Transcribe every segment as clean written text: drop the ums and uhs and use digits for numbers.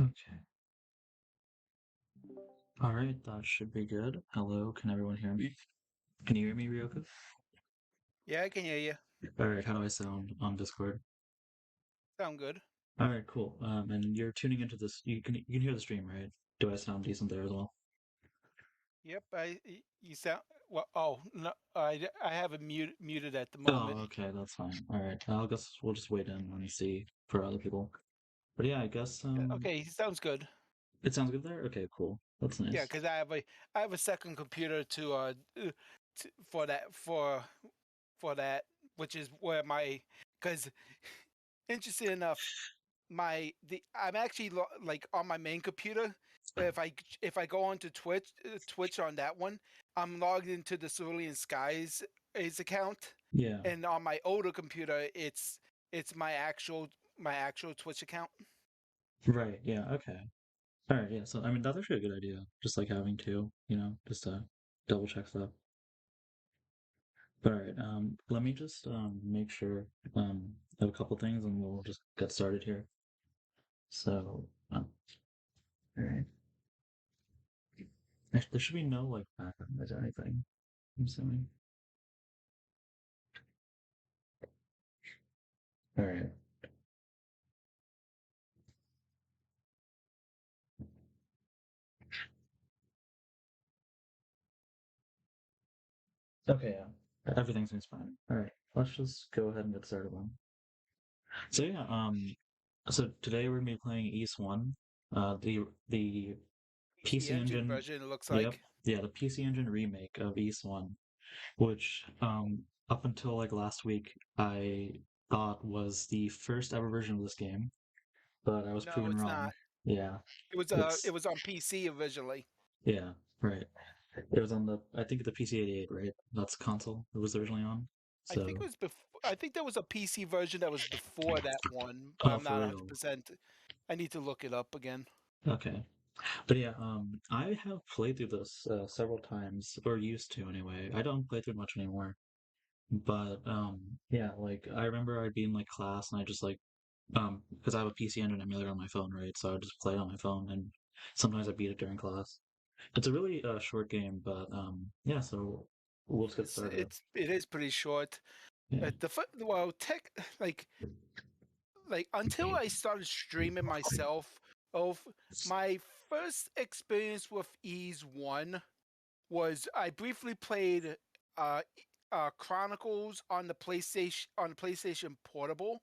Okay. All right, that should be good. Hello, can everyone hear me? Can you hear me, Ryoka? Yeah, I can hear you. All right, how do I sound on Discord? Sound good. All right, cool. And you're tuning into this. You can hear the stream, right? Do I sound decent there as well? Yep, you sound well. Oh no, I have it muted at the moment. Oh, okay, that's fine. All right, I guess we'll just wait in and see for other people. But yeah, I guess Okay, sounds good. it sounds good there. Okay, cool. That's Yeah, nice. because I have a second computer for that, which is where my because interesting enough, I'm actually like on my main computer. If I go onto Twitch on that one, I'm logged into the Cerulean Skies account, Yeah. and on my older computer, it's my actual Twitch account. Right. Yeah. Okay. All right. Yeah. So I mean, that's actually a good idea. Just like having two, just to double check stuff. All right. Let me just make sure of a couple things, and we'll just get started here. So, all right. There should be no like background noise or anything. I'm assuming. All right. Okay. Yeah. Everything seems fine. All right. Let's just go ahead and get started then. So yeah. So today we're gonna be playing East One. The PC PC Engine Engine. version, it looks Yep. like. Yeah. The PC Engine remake of East One, which up until like last week I thought was the first ever version of this game, but I was No, proven it's wrong. not. Yeah, It it's was on PC originally. yeah, right. It was on the I think the PC 88, right? That's the console it was originally on. I think it So, was before. I think there was a PC version that was before that one, but oh, I'm for not real. 100%. I need to look it up again. Okay. But yeah, I have played through this several times, or used to anyway. I don't play through it much anymore. But yeah, like I remember I'd be in like class and I just like because I have a PC Engine emulator on my phone, right? So I just play it on my phone, and sometimes I beat it during class. It's a really short game, but yeah. So we'll just get started. It is pretty short. Yeah. Well, tech like until I started streaming myself. Of my first experience with Ease One was I briefly played uh Chronicles on the PlayStation Portable,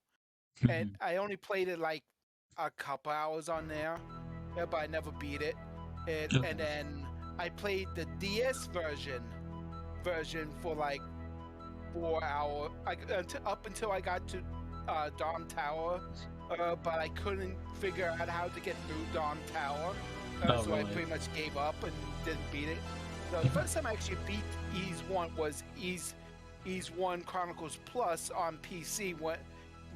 and Mhm. I only played it like a couple hours on there, but I never beat it. And Okay. then I played the DS version for like 4 hour, up until I got to Dom Tower, but I couldn't figure out how to get through Dom Tower, Oh, so I really? pretty much gave up and didn't beat it. So the first time I actually beat Ease One was Ease One Chronicles Plus on PC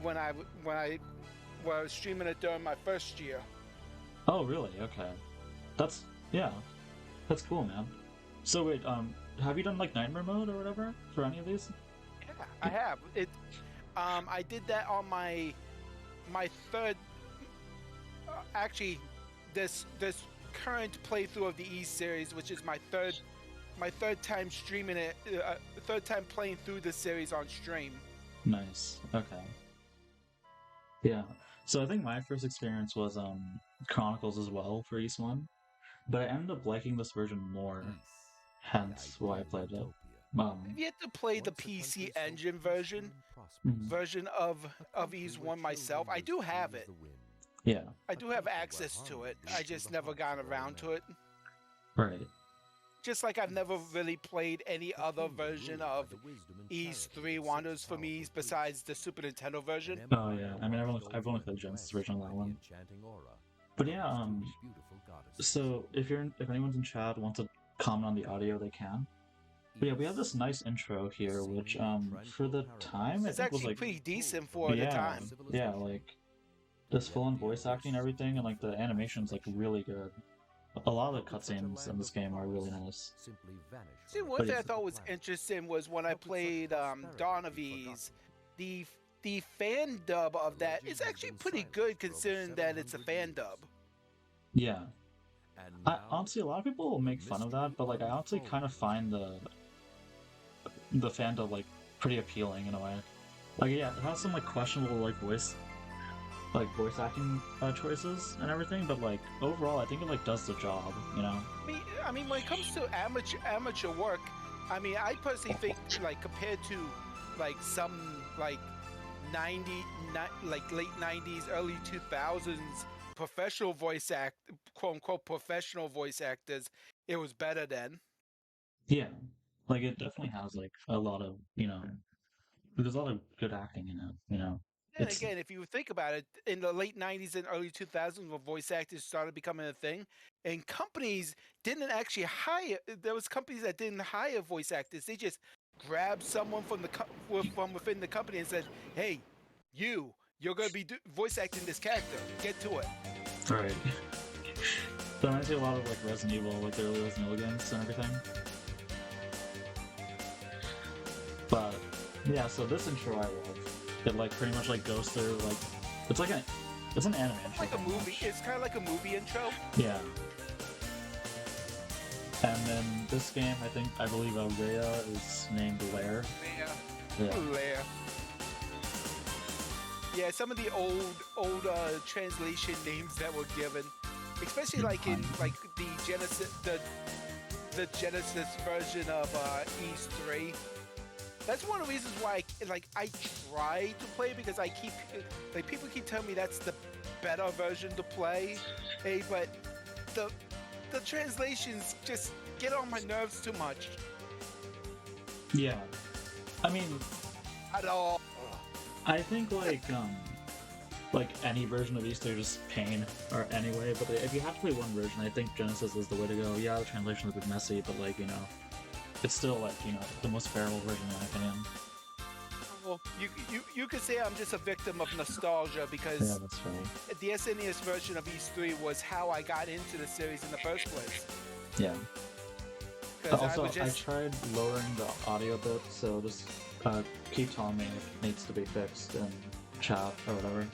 when I when I was streaming it during my first year. Oh, really? Okay. That's yeah. That's cool, man. So wait, have you done like Nightmare mode or whatever for any of these? Yeah, I have it. I did that on my third. Actually, this current playthrough of the E series, which is my third time streaming it, third time playing through the series on stream. Nice. Okay. Yeah. So I think my first experience was Chronicles as well for East One, but I ended up liking this version more, Peace, the hence why I ideal played it. utopia. I've Um, yet to play the Once a PC country so Engine peaceful and prosperous, mhm. version of a country Ease where One myself. children I were do free have as it. the wind, Yeah, I a do have country where access to harmony it. I beat through just the never hearts got of all around men. to it. right. Just like I've never Peace, really played any a other kingdom version ruled by of the wisdom and Ease charity 3 of six Wonders for me powerful besides priests, the Super Nintendo an version. Oh yeah. empire I mean, watched I've over only in played the Genesis west version of by that the one. enchanting aura But of yeah, its two beautiful goddesses. so if anyone's in chat wants to comment on the audio, they can. But yeah, we have this East, nice intro a here, which seemingly for tranquil the time I paradise, It's think was actually like pretty pulled decent from for the yeah, advanced time. yeah, civilization. like this Yet full-on the voice acting and abyss everything, and like the breathed animations like isolation. really good. A lot of How the could such a cutscenes in land this of game are really promise nice. simply vanish See, from the one But thing yeah, I face of the thought was planet? interesting was when I How could such played prosperity Dawn of be Ease, forgotten? the the fan dub The of that is legend has actually been pretty silent good for over considering that it's a 700 fan years. dub. Yeah. And I, now, honestly, a lot of people will the make fun of that, mystery but like I honestly kind of unfolds. find the fandom like pretty appealing in a way. Like yeah, it has some like questionable voice acting choices and everything, but like overall, I think it like does the job. You know? I mean, when it comes to amateur work, I mean, I personally think like compared to like some like 90 like late 90s, early 2000s professional voice act quote unquote professional voice actors, it was better then. Yeah. Like it definitely has like a lot of there's a lot of good acting in it. You know, And it's again, if you think about it, in the late 90s and early 2000s, when voice actors started becoming a thing, and companies didn't actually hire, there was companies that didn't hire voice actors. They just grabbed someone from within the company and said, "Hey, you're going to be voice acting this character. Get to it." right. That reminds me a lot of like Resident Evil, like the early Resident Evil games and everything. But yeah, so this intro I love. It like pretty much like goes through like it's like it's an anime intro Like a pretty movie. much. It's kind of like a movie intro. Yeah. And then this game, I believe Rhea is named Lair. Yeah. Yeah. Lair. Yeah, some of the old translation names that were given, especially like in like the Genesis version of East 3. That's one of the reasons why I try to play, because I keep like people keep telling me that's the better version to play. Hey, but the the translations just get on my nerves too much. Yeah. I mean, At all. I think like any version of Easter is just pain or anyway, but if you have to play one version, I think Genesis is the way to go. Yeah, the translation is a bit messy, but like, it's still like, the most bearable version in my opinion. Well, you could say I'm just a victim of nostalgia, Yeah, because that's right. the SNES version of East 3 was how I got into the series in the first place. Yeah. Because I Also, was I just tried lowering the audio bit, so just keep telling me if it needs to be fixed in chat or whatever.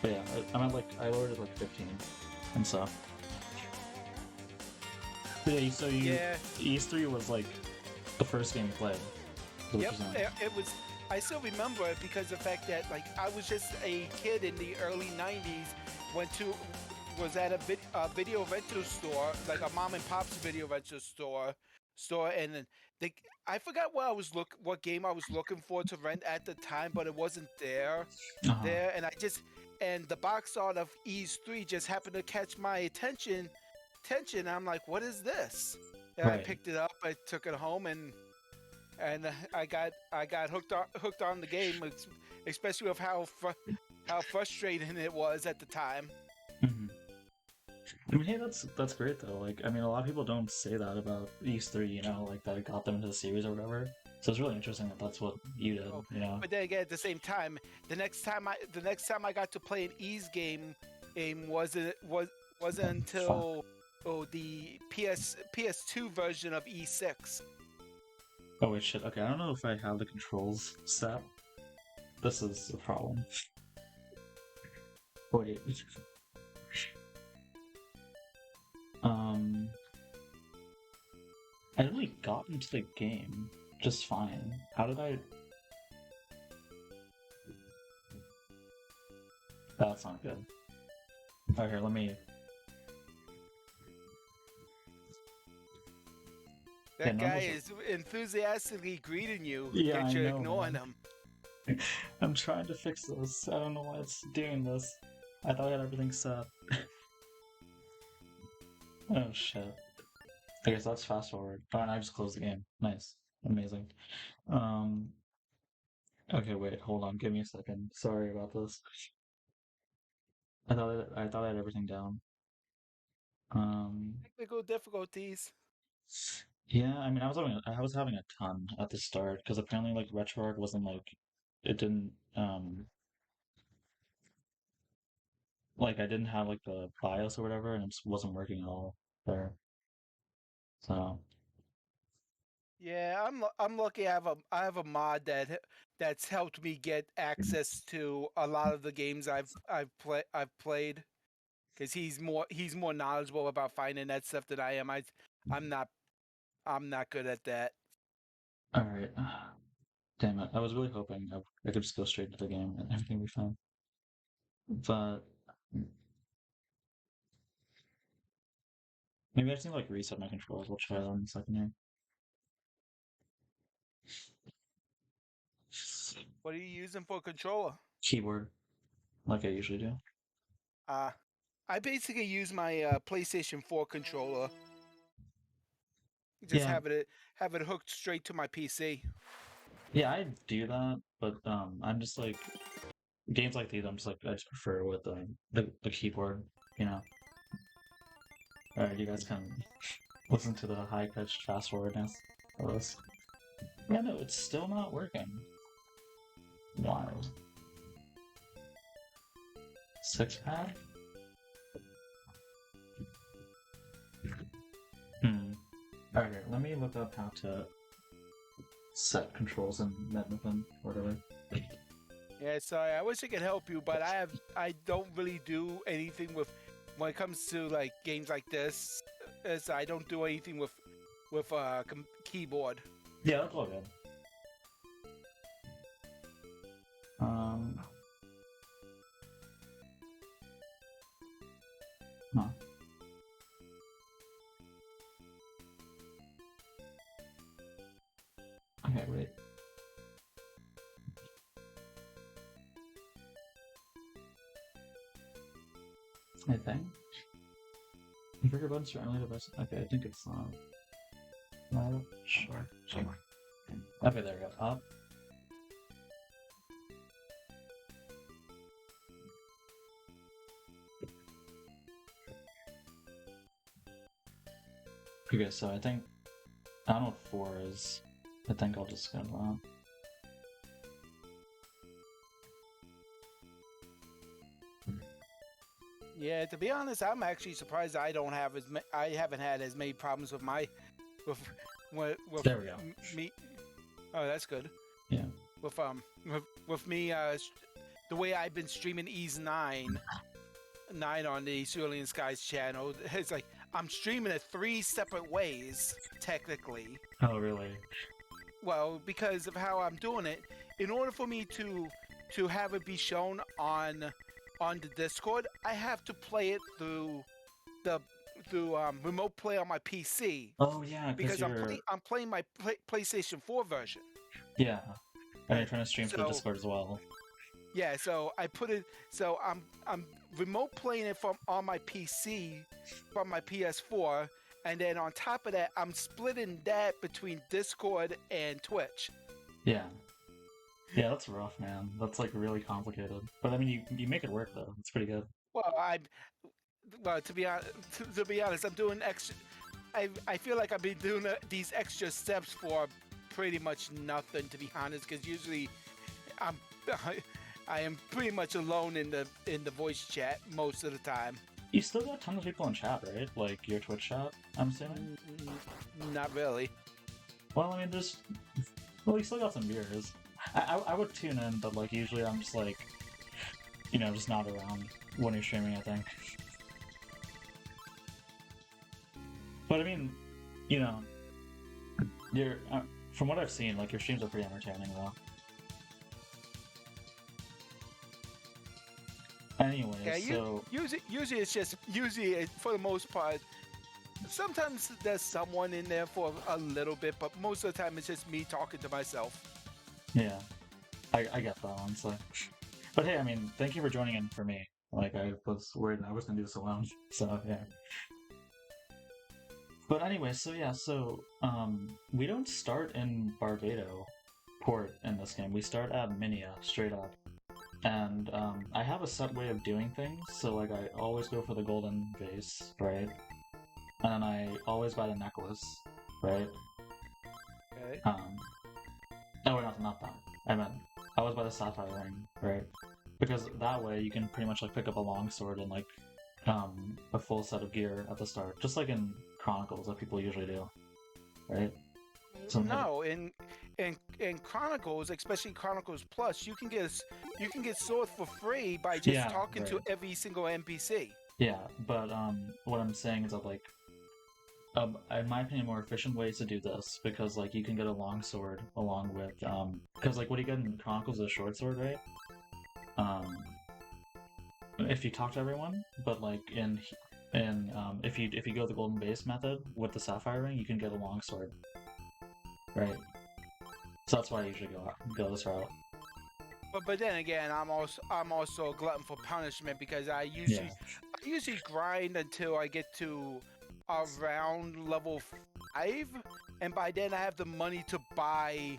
But yeah, I lowered it like 15 and stuff. But yeah, so yeah. E3 was like the first game you played. Yep, it was. I still remember it because of the fact that like I was just a kid in the early '90s. Was at a video rental store, like a mom and pop's video rental store, and then they, I forgot what game I was looking for to rent at the time, but it wasn't Uh-huh. there, and the box art of Ease 3 just happened to catch my attention. I'm like, what is this? And I Right. picked it up, I took it home, and I got hooked on the game, especially with how frustrating it was at the time. Mhm. I mean, hey, that's great though. Like, I mean, a lot of people don't say that about E3, like that it got them into the series or whatever. So it's really interesting that that's what you did. But then again, at the same time, the next time I got to play an Ease game wasn't Fuck. until the PS2 version of E6. Oh wait, shit. Okay, I don't know if I have the controls set. This is a problem. Wait. Um, I really got into the game just fine. How did I? That's not good. Oh, here, let me. That Yeah, guy numbers. is enthusiastically greeting you, Yeah, yet I you're know, ignoring man. him. I'm trying to fix this. I don't know why it's doing this. I thought I had everything set. Oh shit. I guess that's fast forward. Oh, and I just closed the game. Nice. Amazing. Um, okay, wait, hold on. Give me a second. Sorry about this. I thought I had everything down. Um, Technical difficulties. yeah, I mean, I was having a ton at the start because apparently like RetroArch wasn't like it didn't like I didn't have like the BIOS or whatever, and it just wasn't working at all there. So Yeah, I'm lucky. I have a mod that's helped me get access to a lot of the games I've played. because he's more knowledgeable about finding that stuff than I am. I'm not good at that. All right. Damn it. I was really hoping I could just go straight to the game and everything would be fine. But maybe I just need to like reset my controls. We'll try that in a second here. What are you using for a controller? Keyboard, like I usually do. I basically use my PlayStation 4 controller. Just Yeah, have it hooked straight to my PC. yeah, I do that, but I'm just like games like these. I'm just like I just prefer with the keyboard. You know. All right, you guys can listen to the high pitched fast forwardness of this. Yeah, no, it's still not working. Wild. 6-pad? Alright, let me look up how to set controls in Medmuffin or whatever. Yeah, sorry. I wish I could help you, but I don't really do anything with when it comes to like games like this. As I don't do anything with keyboard. Yeah, that's all good. Huh. Okay, wait. I think. Trigger buttons for only devices. Okay, I think it's no, sure. Okay, there we go. Up. Okay, so I think I don't know what 4 is. I think I'll just go Yeah, to be honest, I'm actually surprised I haven't had as many problems with there we go. Me. Oh, that's good. Yeah. With me the way I've been streaming Ease 9 on the Cerulean Skies channel, it's like I'm streaming it 3 separate ways technically. Oh, really? Well, because of how I'm doing it, in order for me to have it be shown on the Discord, I have to play it through remote play on my PC. Oh yeah, because I'm playing my PlayStation 4 version. Yeah, and you're trying to stream through Discord as well. Yeah, so I put it. So I'm remote playing it from on my PC, from my PS4, and then on top of that, I'm splitting that between Discord and Twitch. Yeah. Yeah, that's rough, man. That's like really complicated. But I mean, you make it work though. It's pretty good. Well, to be honest, I'm doing extra. I feel like I've been doing these extra steps for pretty much nothing, to be honest. Because usually, I am pretty much alone in the voice chat most of the time. You still got tons of people in chat, right? Like your Twitch chat, I'm assuming. Not really. Well, I mean, you still got some viewers. I would tune in, but like usually I'm just like, just not around when you're streaming, I think. But I mean, you're from what I've seen, like your streams are pretty entertaining though. Anyway, yeah, so usually it's just for the most part. Sometimes there's someone in there for a little bit, but most of the time it's just me talking to myself. Yeah, I get that honestly. But hey, I mean, thank you for joining in for me. Like I was worried I was gonna do this alone. So yeah. But anyway, so we don't start in Barbados port in this game. We start at Minia straight up. And I have a set way of doing things, so like I always go for the golden vase, right? And I always buy the necklace, right? Okay. No, not that. I meant I always buy the sapphire ring, right? Because that way you can pretty much like pick up a longsword and like a full set of gear at the start, just like in Chronicles that people usually do, right? So no, in Chronicles, especially Chronicles Plus, you can get swords for free by just talking to every single NPC. Yeah, but what I'm saying is that like, in my opinion, more efficient ways to do this because like you can get a long sword along with because like what do you get in Chronicles is a short sword, right? Um, if you talk to everyone, but like if you go the golden base method with the sapphire ring, you can get a long sword, right? So that's why I usually go this route. But then again, I'm also a glutton for punishment because Yeah, I usually grind until I get to around level 5, and by then I have the money to buy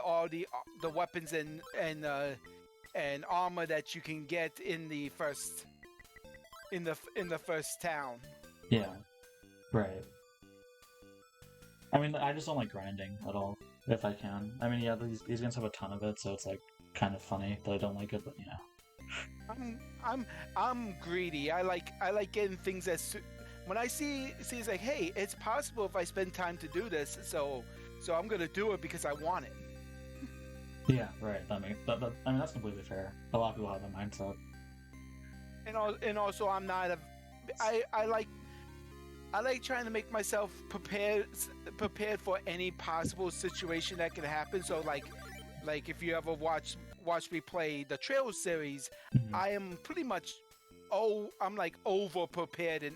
all the weapons and armor that you can get in the first town. yeah, right. I mean, I just don't like grinding at all if I can. I mean, yeah, these games have a ton of it, so it's like kind of funny that I don't like it, but yeah. I'm I'm I'm greedy. I like getting things when I see it's like, hey, it's possible if I spend time to do this, so I'm gonna do it because I want it. Yeah, right. I mean that's completely fair. A lot of people have that mindset. And also I'm not a I like trying to make myself prepared for any possible situation that could happen. So like if you ever watch me play the Trail series, Mhm. I am pretty much I'm like over prepared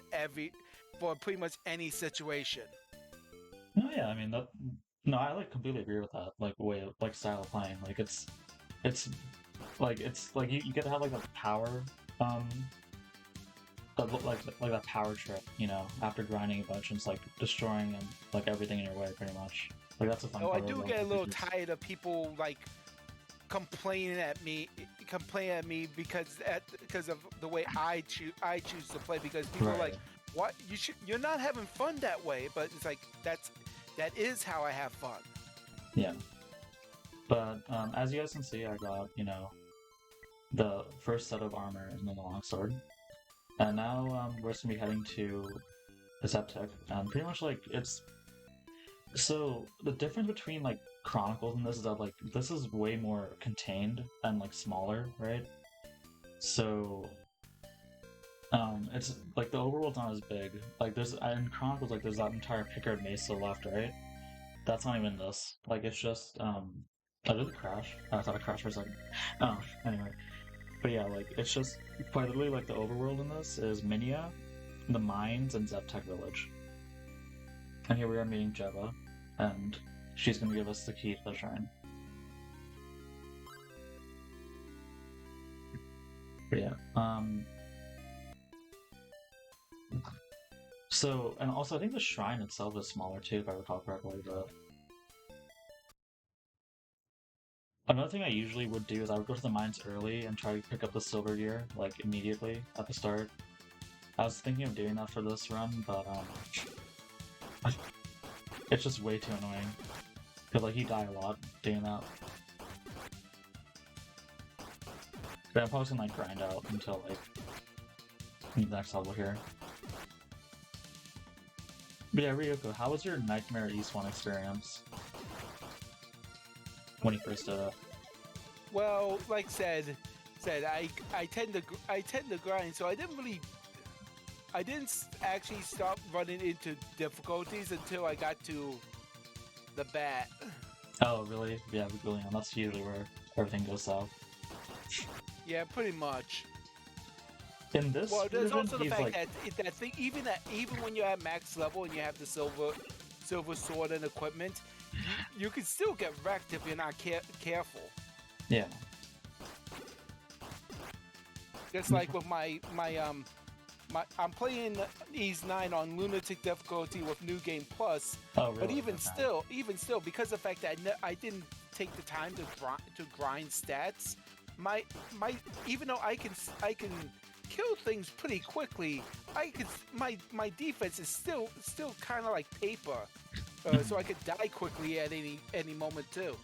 for pretty much any situation. No, yeah, I mean that. No, I like completely agree with that. Like way of like style of playing. Like it's like you get to have like a power um like that power trip, you know, after grinding a bunch and it's like destroying and like everything in your way pretty much. Like that's a fun So I part of do like get a little RPGs. tired of people like complaining at me because of the way I choose to play, because people are like, Right. what, you're not having fun that way, but it's like that is how I have fun. Yeah. But as you guys can see, I got, you know, the first set of armor and then the longsword. And now we're just gonna be heading to the Septic. Pretty much like it's so the difference between like Chronicles and this is that like this is way more contained and like smaller, right? So it's like the overworld's not as big. Like there's in Chronicles like there's that entire Pickard Mesa left, right? That's not even this. Like it's just oh, did it crash? Oh, I thought it crashed for a second. Oh, anyway. But yeah, like it's just quite literally like the overworld in this is Minia, the mines, and Zeptec Village. And here we are meeting Jeva, and she's gonna give us the key to the shrine. But yeah. So and also I think the shrine itself is smaller too, if I recall correctly, but another thing I usually would do is I would go to the mines early and try to pick up the silver gear, like immediately at the start. I was thinking of doing that for this run, but it's just way too annoying. Cause like you die a lot doing that. But I'm probably gonna like grind out until like the next level here. But yeah, Ryoko, how was your Nightmare East 1 experience? When you first did it? Well, like said I tend to grind, so I didn't actually start running into difficulties until I got to the bat. Oh, really? Yeah, really, that's usually where everything goes south. Yeah, pretty much. In this Well, there's version, also the he's fact like, that thing, even when you're at max level and you have the silver sword and equipment, you can still get wrecked if you're not careful. yeah. Just like with my I'm playing Ease 9 on Lunatic difficulty with New Game Plus, Oh, but really? even still, because of the fact that I didn't take the time to grind stats, my even though I can kill things pretty quickly, my defense is still kind of like paper, so I could die quickly at any moment too.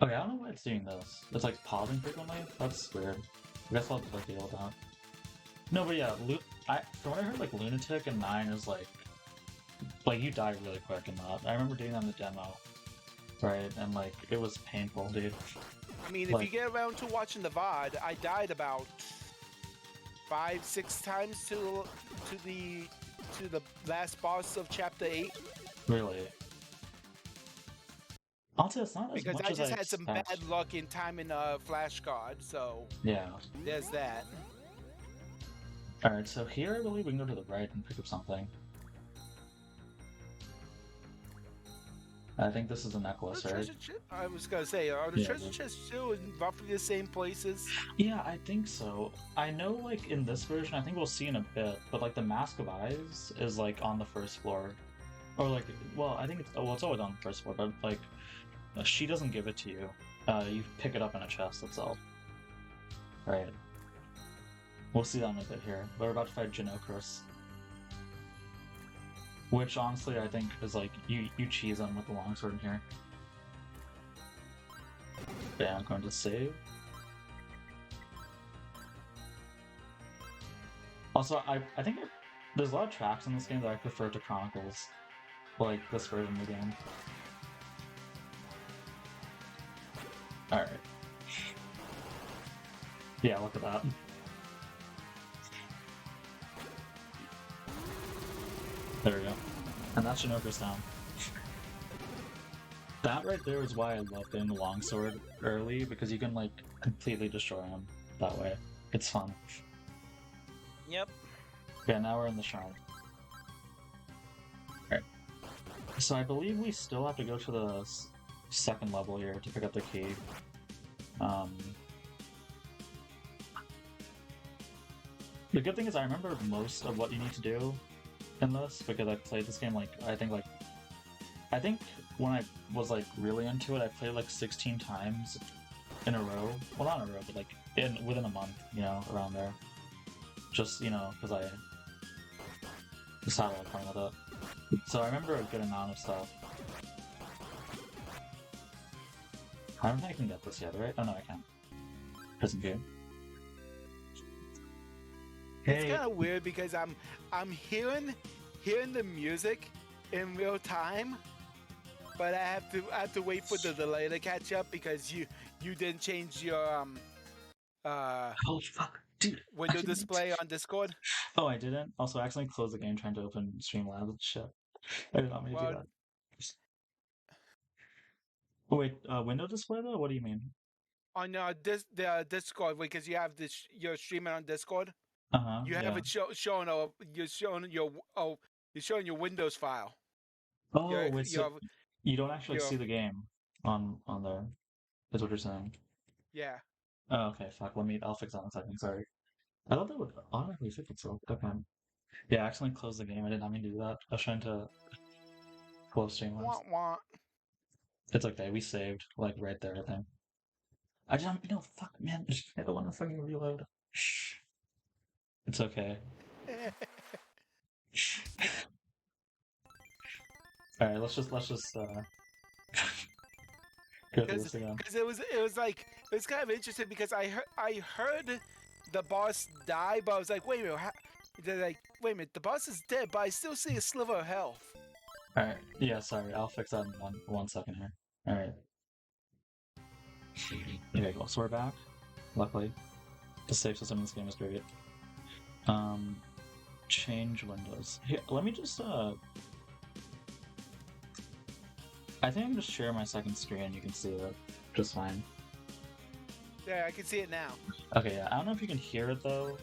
Okay, I don't know why it's doing this. It's like pausing frequently? That's weird. I guess I'll have to like, deal with that. No, but yeah, from what I heard, like Lunatic and 9 is like you die really quick in that. I remember doing that in the demo, right? And like it was painful, dude. I mean, if you Like, get around to watching the VOD, I died about 5-6 times to the last boss of chapter 8. Really? Honestly, it's not as Because much I as I just had some expect. bad luck in timing flash guard, so Yeah. there's that. Alright, so here I believe we can go to the right and pick up something. I think this is a necklace, right? I was gonna say, are the Yeah, treasure chests still in roughly the same places? Yeah, I think so. I know, like, in this version, I think we'll see in a bit, but, like, the Mask of Eyes is, like, on the first floor. Or, like, well, I think it's, well, it's always on the first floor, but, like, she doesn't give it to you. You pick it up in a chest itself. Right. We'll see that in a bit here. We're about to fight Genokris. Which, honestly, I think is, like, you cheese him with the longsword in here. Yeah, I'm going to save. Also, I think there's a lot of tracks in this game that I prefer to Chronicles. Like, this version of the game. Alright. Yeah, look at that. There we go. And that's Genokris down. That right there is why I love getting the longsword early, because you can, like, completely destroy him that way. It's fun. Yep. Yeah, now we're in the shrine. Alright. So I believe we still have to go to the second level here to pick up the key. The good thing is I remember most of what you need to do in this, because I played this game, like, I think when I was, like, really into it, I played, like, 16 times in a row. Well, not in a row, but, like, within a month, you know, around there. Just, you know, because I just had a lot of fun with it. So I remember a good amount of stuff. I don't think I can get this yet, right? Oh, no, I can't. Prison game. It's kind of weird because I'm hearing the music in real time, but I have to wait for the delay to catch up because you didn't change your oh fuck, dude! window display on Discord. Oh, I didn't. Also, I accidentally closed the game trying to open Streamlabs and shit. I did not mean to do that. Oh wait, window display though? What do you mean? On the Discord, because you have this, you're streaming on Discord. You have Yeah. it showing you're showing your Windows file. Oh, wait, so you don't actually see the game on there, is what you're saying? Yeah. Oh, okay, fuck, I'll fix that in a second, sorry. I thought that would automatically fix itself. Okay. Yeah, I accidentally closed the game, I did not mean to do that. I was trying to close Streamlabs. It's okay, we saved, like, right there, I think. I don't, no, fuck, man, I don't want to fucking reload. Shh. It's okay. Alright, let's just go through this again. Because it was kind of interesting because I heard the boss die, but I was like, wait a minute, wait a minute, the boss is dead, but I still see a sliver of health. Alright, yeah, sorry, I'll fix that in one second here. Alright. Okay, cool, so we're back. Luckily. The save system in this game is great. Change windows. Here, let me just, I think I can just share my second screen, you can see it just fine. Yeah, I can see it now. Okay, yeah, I don't know if you can hear it though,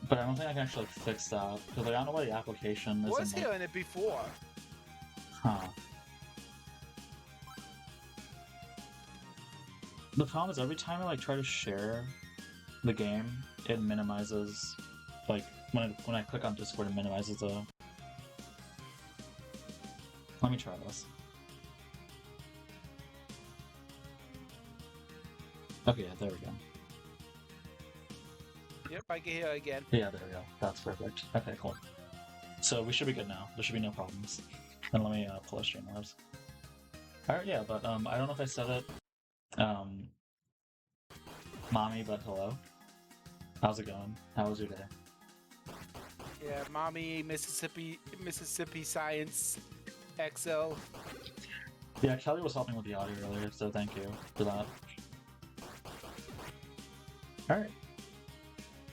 but I don't think I can actually fix that, because I don't know why the application is. I was hearing it before. Huh. The problem is every time I like try to share the game, it minimizes, like, when I click on Discord, it minimizes the... Let me try this. Okay, yeah, there we go. Yep, I can hear it again. Yeah, there we go. That's perfect. Okay, cool. So we should be good now. There should be no problems. And let me pull a Streamlabs. Alright, yeah, but I don't know if I said it. Mommy, but hello. How's it going? How was your day? Yeah, Mommy, Mississippi Science XL. Yeah, Kelly was helping with the audio earlier, so thank you for that. Alright.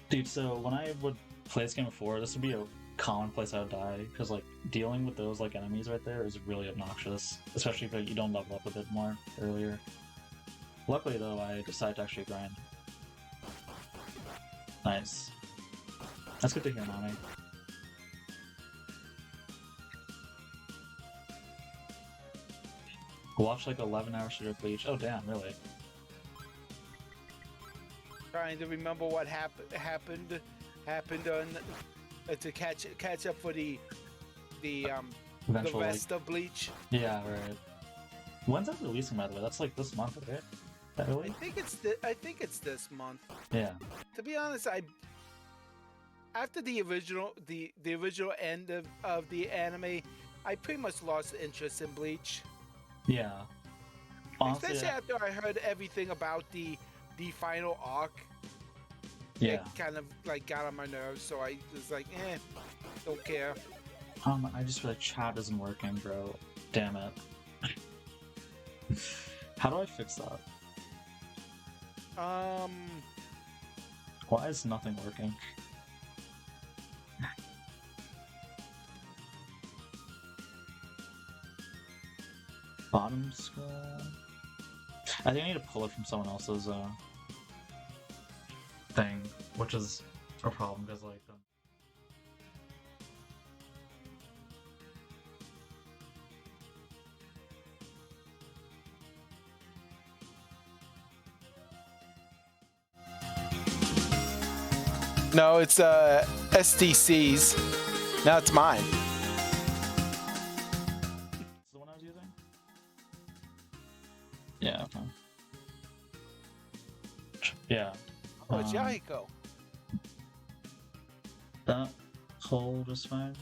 Dude, so when I would play this game before, this would be a common place I would die, because like dealing with those like enemies right there is really obnoxious, especially if you don't level up a bit more earlier. Luckily though, I decided to actually grind. Nice. That's good to hear, Nami. Watch like 11 hours straight of Bleach. Oh damn, really? Trying to remember what happened on to catch up for the Eventually, rest of Bleach. yeah, right. When's that releasing, by the way? That's like this month, right? That I early? think it's this month. Yeah. To be honest, after the original end of the anime, I pretty much lost interest in Bleach. Yeah. Honestly, Especially after I heard everything about the final arc. yeah. It kind of like got on my nerves, so I was like, don't care. I just feel like chat isn't working, bro. Damn it. How do I fix that? Why is nothing working? Bottom scroll. I think I need to pull it from someone else's thing, which is a problem because like No, it's SDC's. Now it's mine. Is the one I was using? Yeah. Okay. Yeah. Oh, it's Yahiko. That hold is fine.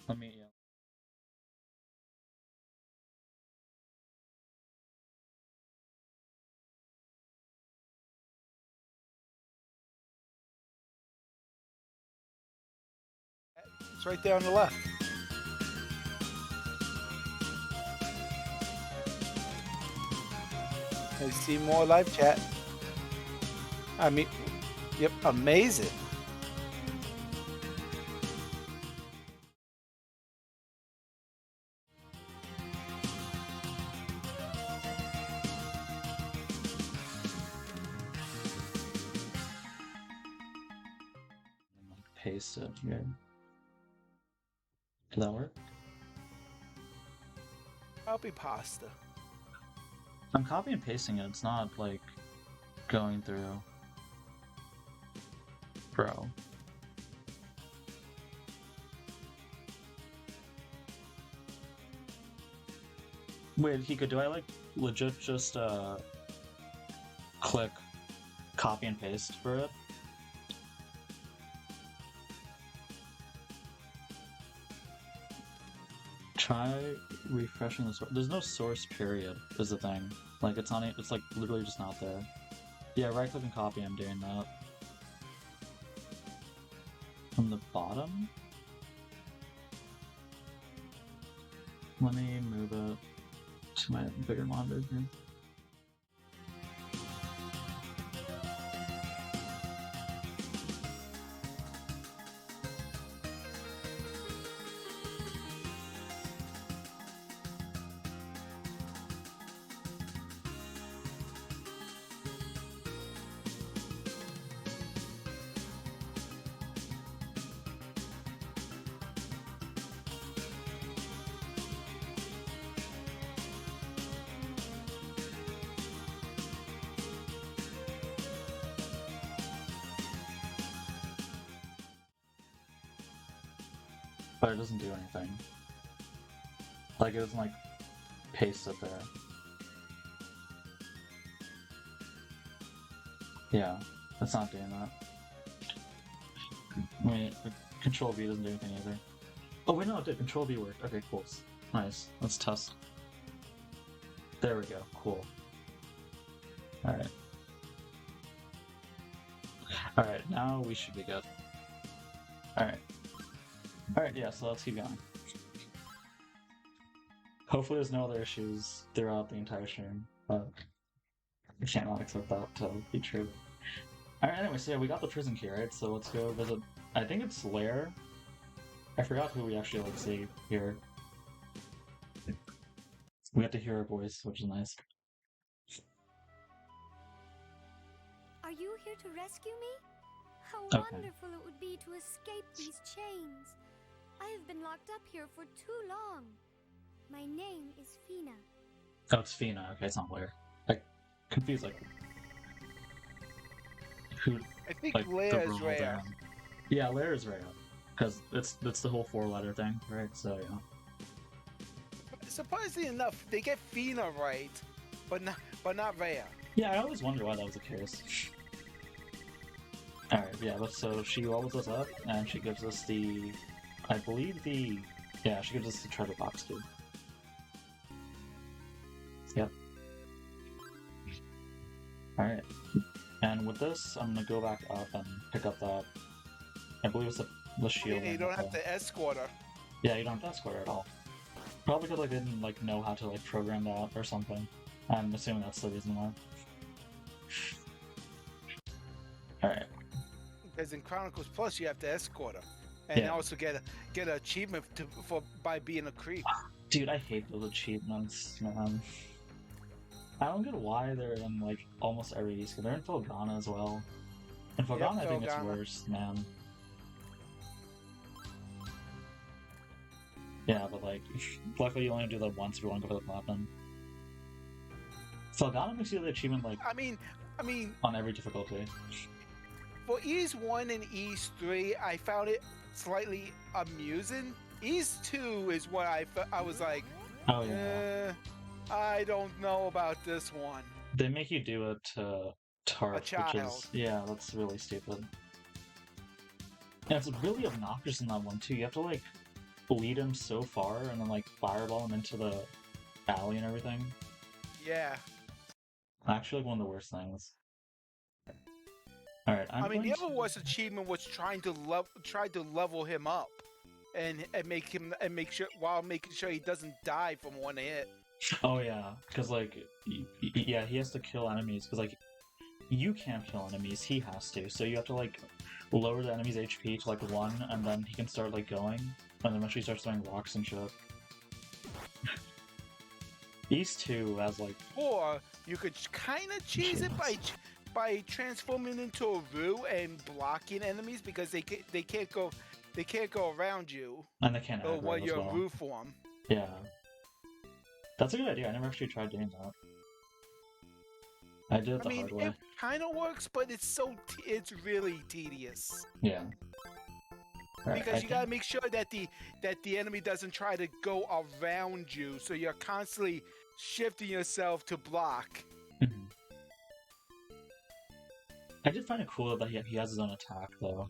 Let me. Yeah. It's right there on the left. I see more live chat. I mean, yep, amazing. Paste it here. Did that work? Copy pasta. I'm copy and pasting it. It's not like going through. Bro. Wait, Hiko, do I like legit just click copy and paste for it? Try refreshing the source. There's no source period is the thing. Like it's not. It's like literally just not there. Yeah, right click and copy. I'm doing that. From the bottom. Let me move it to my bigger monitor here. But it doesn't do anything. Like, it doesn't, like, paste it there. Yeah, it's not doing that. Wait, Control V doesn't do anything either. Oh, wait, no, it did. Control V worked. Okay, cool. Nice. Let's test. There we go. Cool. Alright. Alright, now we should be good. Alright. Alright, yeah, so let's keep going. Hopefully there's no other issues throughout the entire stream. but I cannot accept that to be true. Alright, anyway, so yeah, we got the prison key, right? So let's go visit, I think it's Lair. I forgot who we actually, like, see here. We have to hear her voice, which is nice. Are you here to rescue me? How Okay. wonderful it would be to escape these chains. I have been locked up here for too long. My name is Fina. Oh, it's Fina. Okay, it's not Lair. I confused, like, who, I think like, the Leia is role Rhea. there. Yeah, Lair is Rhea. Because it's the whole 4-letter thing, right? So, yeah. Surprisingly enough, they get Fina right, but not Rhea. Yeah, I always wonder why that was the case. Alright, yeah, so she levels us up, and she gives us the... I believe the... Yeah, she gives us the treasure box, too. Yep. Alright. And with this, I'm gonna go back up and pick up that... I believe it's the shield. You don't have to escort her. Yeah, you don't have to escort her at all. Probably because I didn't, like, know how to, like, program that or something. I'm assuming that's the reason why. Alright. Because in Chronicles Plus, you have to escort her, and Yeah. also get an achievement by being a creep. Dude, I hate those achievements, man. I don't get why they're in, like, almost every East. They're in Felghana as well. In Felghana, I think it's Felghana. worse, man. Yeah, but, like, luckily you only do that once if you want to go for the platinum. Felghana makes you the achievement, like, I mean, on every difficulty. for Ease 1 and Ease 3, I found it slightly amusing. Ease 2 is what I was like, Oh, yeah. I don't know about this one. They make you do it to Tarf, which child. is... Yeah, that's really stupid. And it's really obnoxious in that one, too. You have to, like, lead him so far and then, like, fireball him into the alley and everything. Yeah. Actually, like, one of the worst things. Alright, I mean, the other worst achievement was trying to level him up, and make sure making sure he doesn't die from one hit. Oh, yeah, because, like, yeah, he has to kill enemies, because, like, you can't kill enemies, he has to, so you have to, like, lower the enemy's HP to, like, 1, and then he can start, like, going, and then eventually starts throwing rocks and shit. East 2 has, like... Or you could kind of cheese it by transforming into a Roo and blocking enemies because they can't go around you. And they can't Or aggro while as you're well. Roo form. Yeah. That's a good idea, I never actually tried doing that. I did it the hard way. It kind of works, but it's really tedious. Yeah. Right, Because you gotta make sure that the enemy doesn't try to go around you, so you're constantly shifting yourself to block. Mhm. I did find it cool that he has his own attack, though.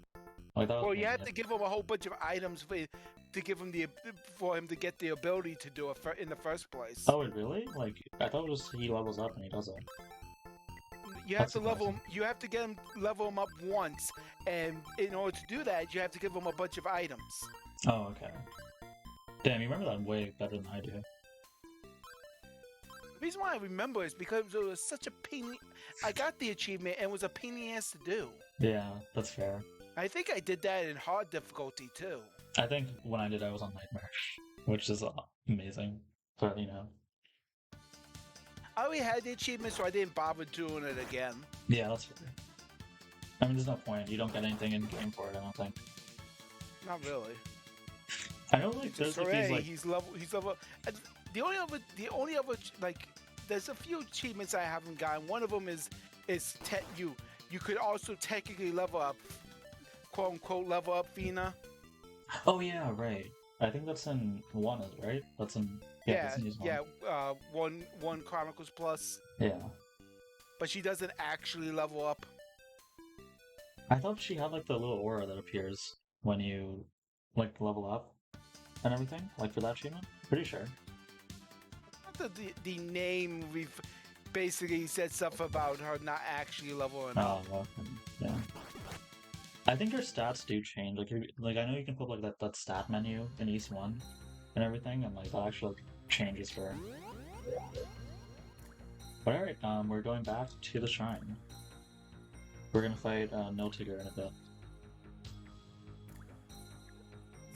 Like, that was Well, you really have good. to give him a whole bunch of items to give him for him to get the ability to do it in the first place. Oh, wait, really? Like, I thought it was he levels up and he does it. You have That's to level him. surprising. You have to get him level him up once, and in order to do that, you have to give him a bunch of items. Oh, okay. Damn, you remember that way better than I do. The reason why I remember is because it was such a pain. I got the achievement and it was a pain in the ass to do. Yeah, that's fair. I think I did that in hard difficulty too. I think when I did, I was on Nightmare, which is amazing. But, you know. I already had the achievement, so I didn't bother doing it again. Yeah, that's fair. I mean, there's no point. You don't get anything in game for it, I don't think. Not really. I know, like, there's like these, Hooray, like... he's level. And the only other like, there's a few achievements I haven't gotten. One of them is you could also technically level up, quote unquote, level up Fina. Oh, yeah, right. I think that's in 1, right? That's in... that's in Use 1. One Chronicles Plus, Yeah. but she doesn't actually level up. I thought she had, like, the little aura that appears when you, like, level up and everything, like, for that achievement. Pretty sure. The name basically said stuff about her not actually leveling up. Oh, well, yeah. I think her stats do change. Like I know you can put, like, that stat menu in East 1 and everything, and, like, that actually, like, changes for her. But alright, we're going back to the shrine. We're gonna fight Niltiger in a bit.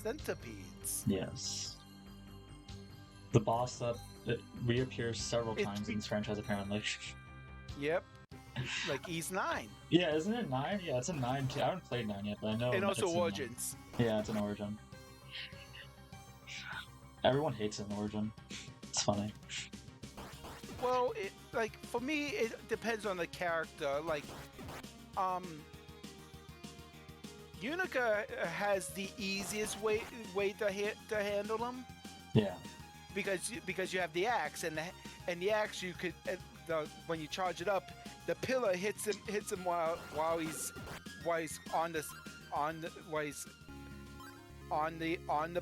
Centipedes. Yes. The boss that reappears several times in this franchise, apparently. Yep. Like E's 9. Yeah, isn't it 9? Yeah, it's a 9 too. I haven't played 9 yet, but I know And it's also in 9. Origins. Yeah, it's an Origin. Everyone hates an Origin. It's funny. Well, for me, it depends on the character. Like, Unica has the easiest way to handle them. Yeah. Because you have the axe, and the axe you could when you charge it up, the pillar hits him while he's on the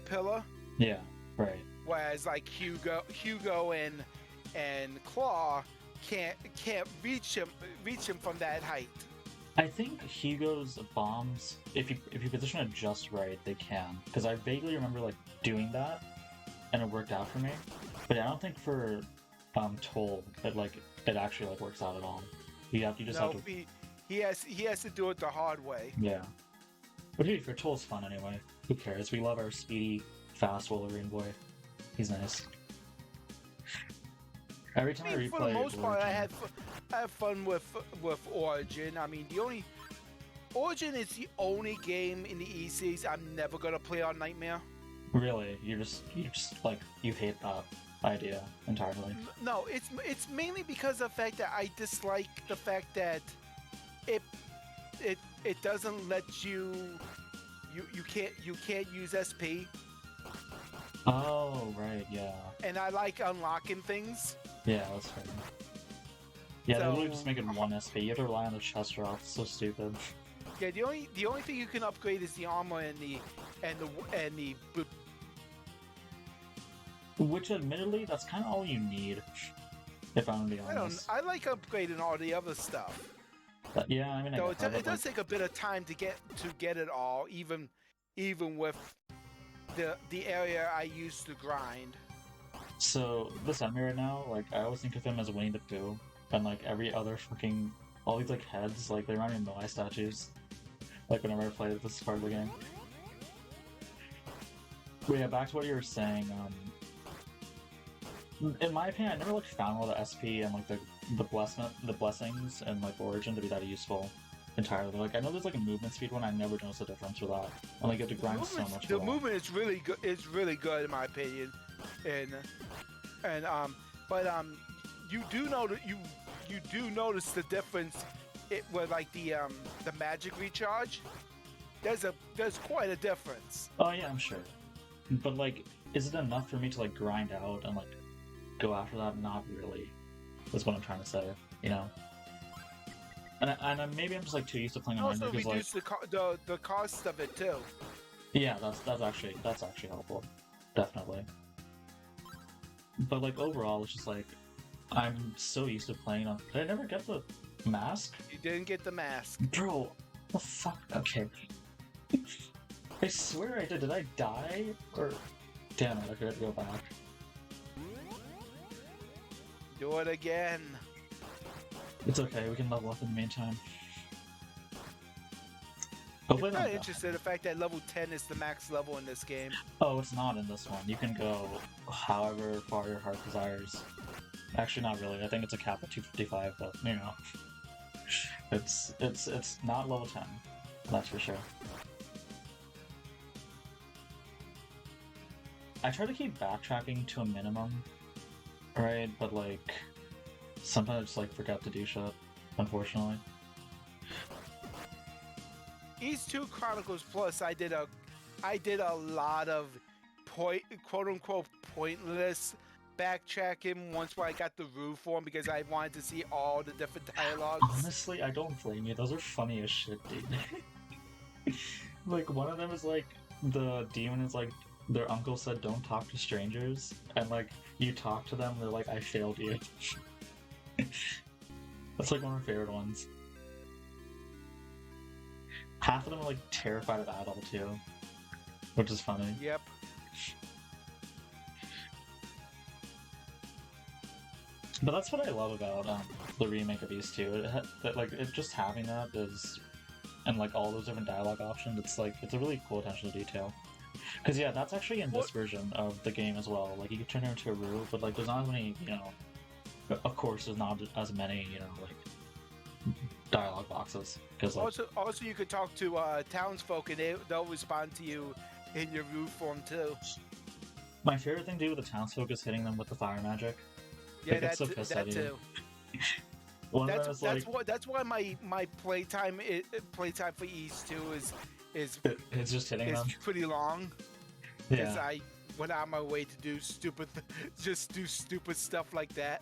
pillar. Yeah, right. Whereas like Hugo and Claw can't reach him from that height. I think Hugo's bombs, if you position it just right, they can. Because I vaguely remember like doing that, and it worked out for me. But I don't think for Toll it actually like works out at all. You just have to. He has to do it the hard way. Yeah. But dude, for Toll's fun anyway. Who cares? We love our speedy, fast Wolverine boy. He's nice. Every time I replay, for the most part, Origin, I have fun with Origin. I mean, Origin is the only game in the E-Series I'm never gonna play on Nightmare. Really, you just like you hate that idea entirely. No, it's mainly because of the fact that I dislike the fact that it doesn't let you can't use SP. Oh right, yeah. And I like unlocking things. Yeah, that's fair. Yeah, they So- literally just make it one SP. You have to rely on the chest drop. It's so stupid. Yeah, the only thing you can upgrade is the armor and the boot. Which, admittedly, that's kind of all you need. If I'm gonna be honest. I like upgrading all the other stuff. But, yeah, I mean, Though I get that, it does take a bit of time to get it all, even with the area I used to grind. So this enemy right now, like I always think of him as Winnie the Pooh, and like every other fucking all these like heads, like they remind me of Moai statues. Like whenever I play this part of the game. But yeah, back to what you were saying. In my opinion, I never like found a lot of SP and like the blessings and like Origin to be that useful entirely. Like I know there's like a movement speed one. I never noticed the difference with that. And like you have to grind so much. The movement is really good. It's really good in my opinion, but you do know that you do notice the difference. It with like the magic recharge. There's quite a difference. Oh yeah, I'm sure. But like, is it enough for me to like grind out and like go after that? Not really. That's what I'm trying to say. You know. And maybe I'm just like too used to playing online Also because reduce the cost of it too. yeah, that's actually helpful, definitely. But like overall, it's just like I'm so used to playing on. Did I never get the mask? You didn't get the mask, Bro, the fuck? Okay. I swear I did. Did I die? Or damn it, I could have to go back. do it again. It's okay. We can level up in the meantime. I'm Hopefully not not. interested in the fact that level 10 is the max level in this game. Oh, it's not in this one. You can go however far your heart desires. Actually, not really. I think it's a cap at 255, but you know, it's not level 10. That's for sure. I try to keep backtracking to a minimum, right? But like, sometimes I just like forget to do shit, unfortunately. These 2 Chronicles Plus, I did a lot of quote unquote pointless backtracking once I got the roof form because I wanted to see all the different dialogues. Honestly, I don't blame you. Those are funny as shit, dude. Like, one of them is like, the demon is like, their uncle said don't talk to strangers, and like, you talk to them, they're like, I failed you. That's like one of my favorite ones. Half of them are like terrified of Adol too, which is funny. Yep. But that's what I love about the remake of East 2. That like it just having that is, and like all those different dialogue options. It's like it's a really cool attention to detail. Because yeah, that's actually in What? this version of the game as well. Like you can turn her into a Roo, but like there's not as many, of course there's not as many, like dialogue boxes. Because like Also, you could talk to townsfolk and they'll respond to you in your Roo form too. my favorite thing to do with the townsfolk is hitting them with the fire magic. Yeah, They get so pissed at that you. too. One of them is like That's why my playtime for East 2 is it's just hitting them. pretty long. Because Yeah. I went out of my way to do just do stupid stuff like that.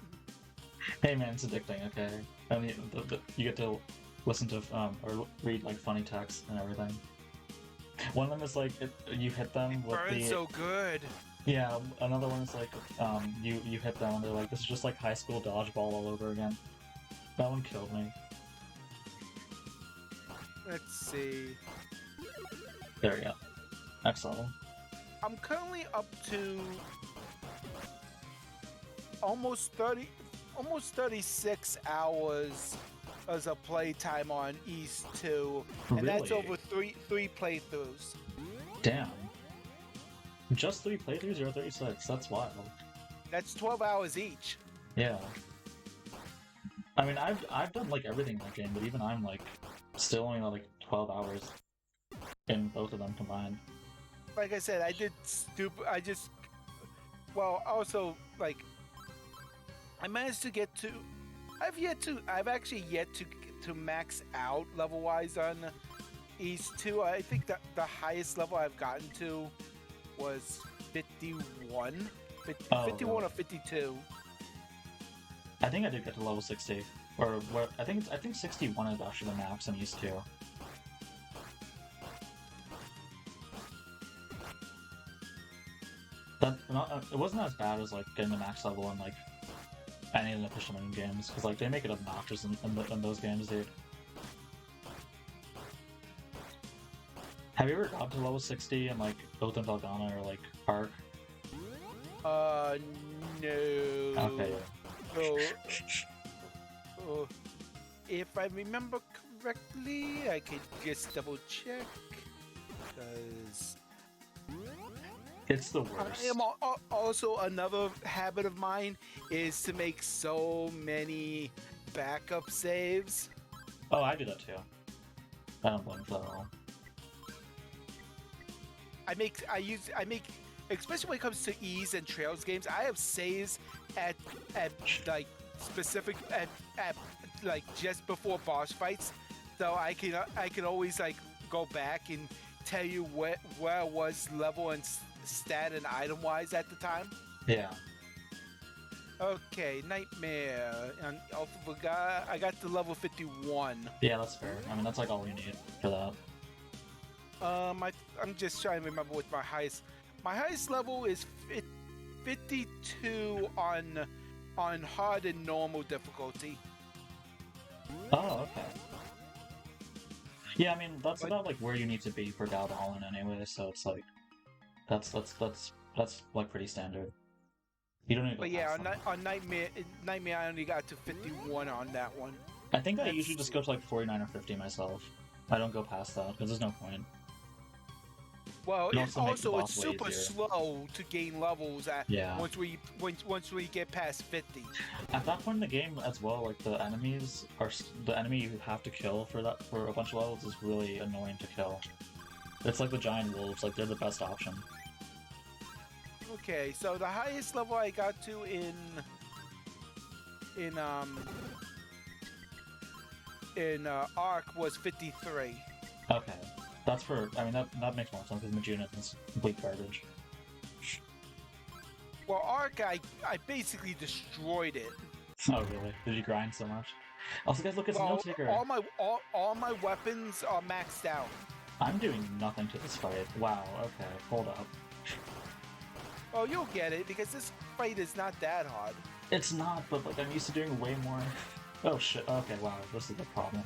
Hey man, it's addicting. Okay, I mean, you get to listen to or read like funny text and everything. One of them is like you hit them with Burns so good. yeah. Another one is like you hit them and they're like, this is just like high school dodgeball all over again. That one killed me. Let's see. There we go. Next level. I'm currently up to almost 36 hours as a playtime on East 2, and that's Really? over three playthroughs. Damn. Just 3 playthroughs or 36? That's wild. That's 12 hours each. Yeah. I mean, I've done like everything in that game, but even I'm like still only like 12 hours in both of them combined. Like I said, I did stupid. Also like I managed to get to. I've actually yet to max out level wise on East 2. I think that the highest level I've gotten to was 51. 51 or 52. I think I did get to level 60, or what? I think 61 is actually the max I'm used to. It wasn't as bad as like getting the max level in like any of the fisherman games, because like they make it obnoxious in those games, dude. Have you ever got to level 60 in like Oath and Valgana or like Ark? No. Okay. So, if I remember correctly, I could just double check. Because It's the worst. I am also another habit of mine is to make so many backup saves. Oh, I do that too. I don't blame you for that at all. I make, especially when it comes to Ease and Trails games, I have saves at like specific at like just before boss fights, so I can always like go back and tell you where I was level and stat and item wise at the time. Yeah. Okay, Nightmare and I got to level 51. Yeah, that's fair. I mean, that's like all we need for that. I'm just trying to remember what my highest. My highest level is 52 on hard and normal difficulty. Oh, okay. Yeah, I mean that's about like where you need to be for Daldahlin anyway, so it's like that's like pretty standard. You don't need to go But yeah, past them. on Nightmare, I only got to 51 on that one. I think I usually just go to like 49 or 50 myself. I don't go past that because there's no point. Well, It also makes the it's boss way super easier. slow to gain levels Yeah. once we get past 50. At that point in the game as well, like the enemies are the enemy you have to kill for a bunch of levels is really annoying to kill. It's like the giant wolves, like they're the best option. Okay, so the highest level I got to in Arc was 53. Okay, that's for. I mean that makes more sense because Majuna is complete garbage. Well, Arc, I basically destroyed it. Oh really? Did you grind so much? Also, guys, look, it's Well, no ticker. all my weapons are maxed out. I'm doing nothing to this fight. Wow. Okay, hold up. Oh, you'll get it because this fight is not that hard. It's not, but like I'm used to doing way more. Oh shit. Okay, wow, this is the problem.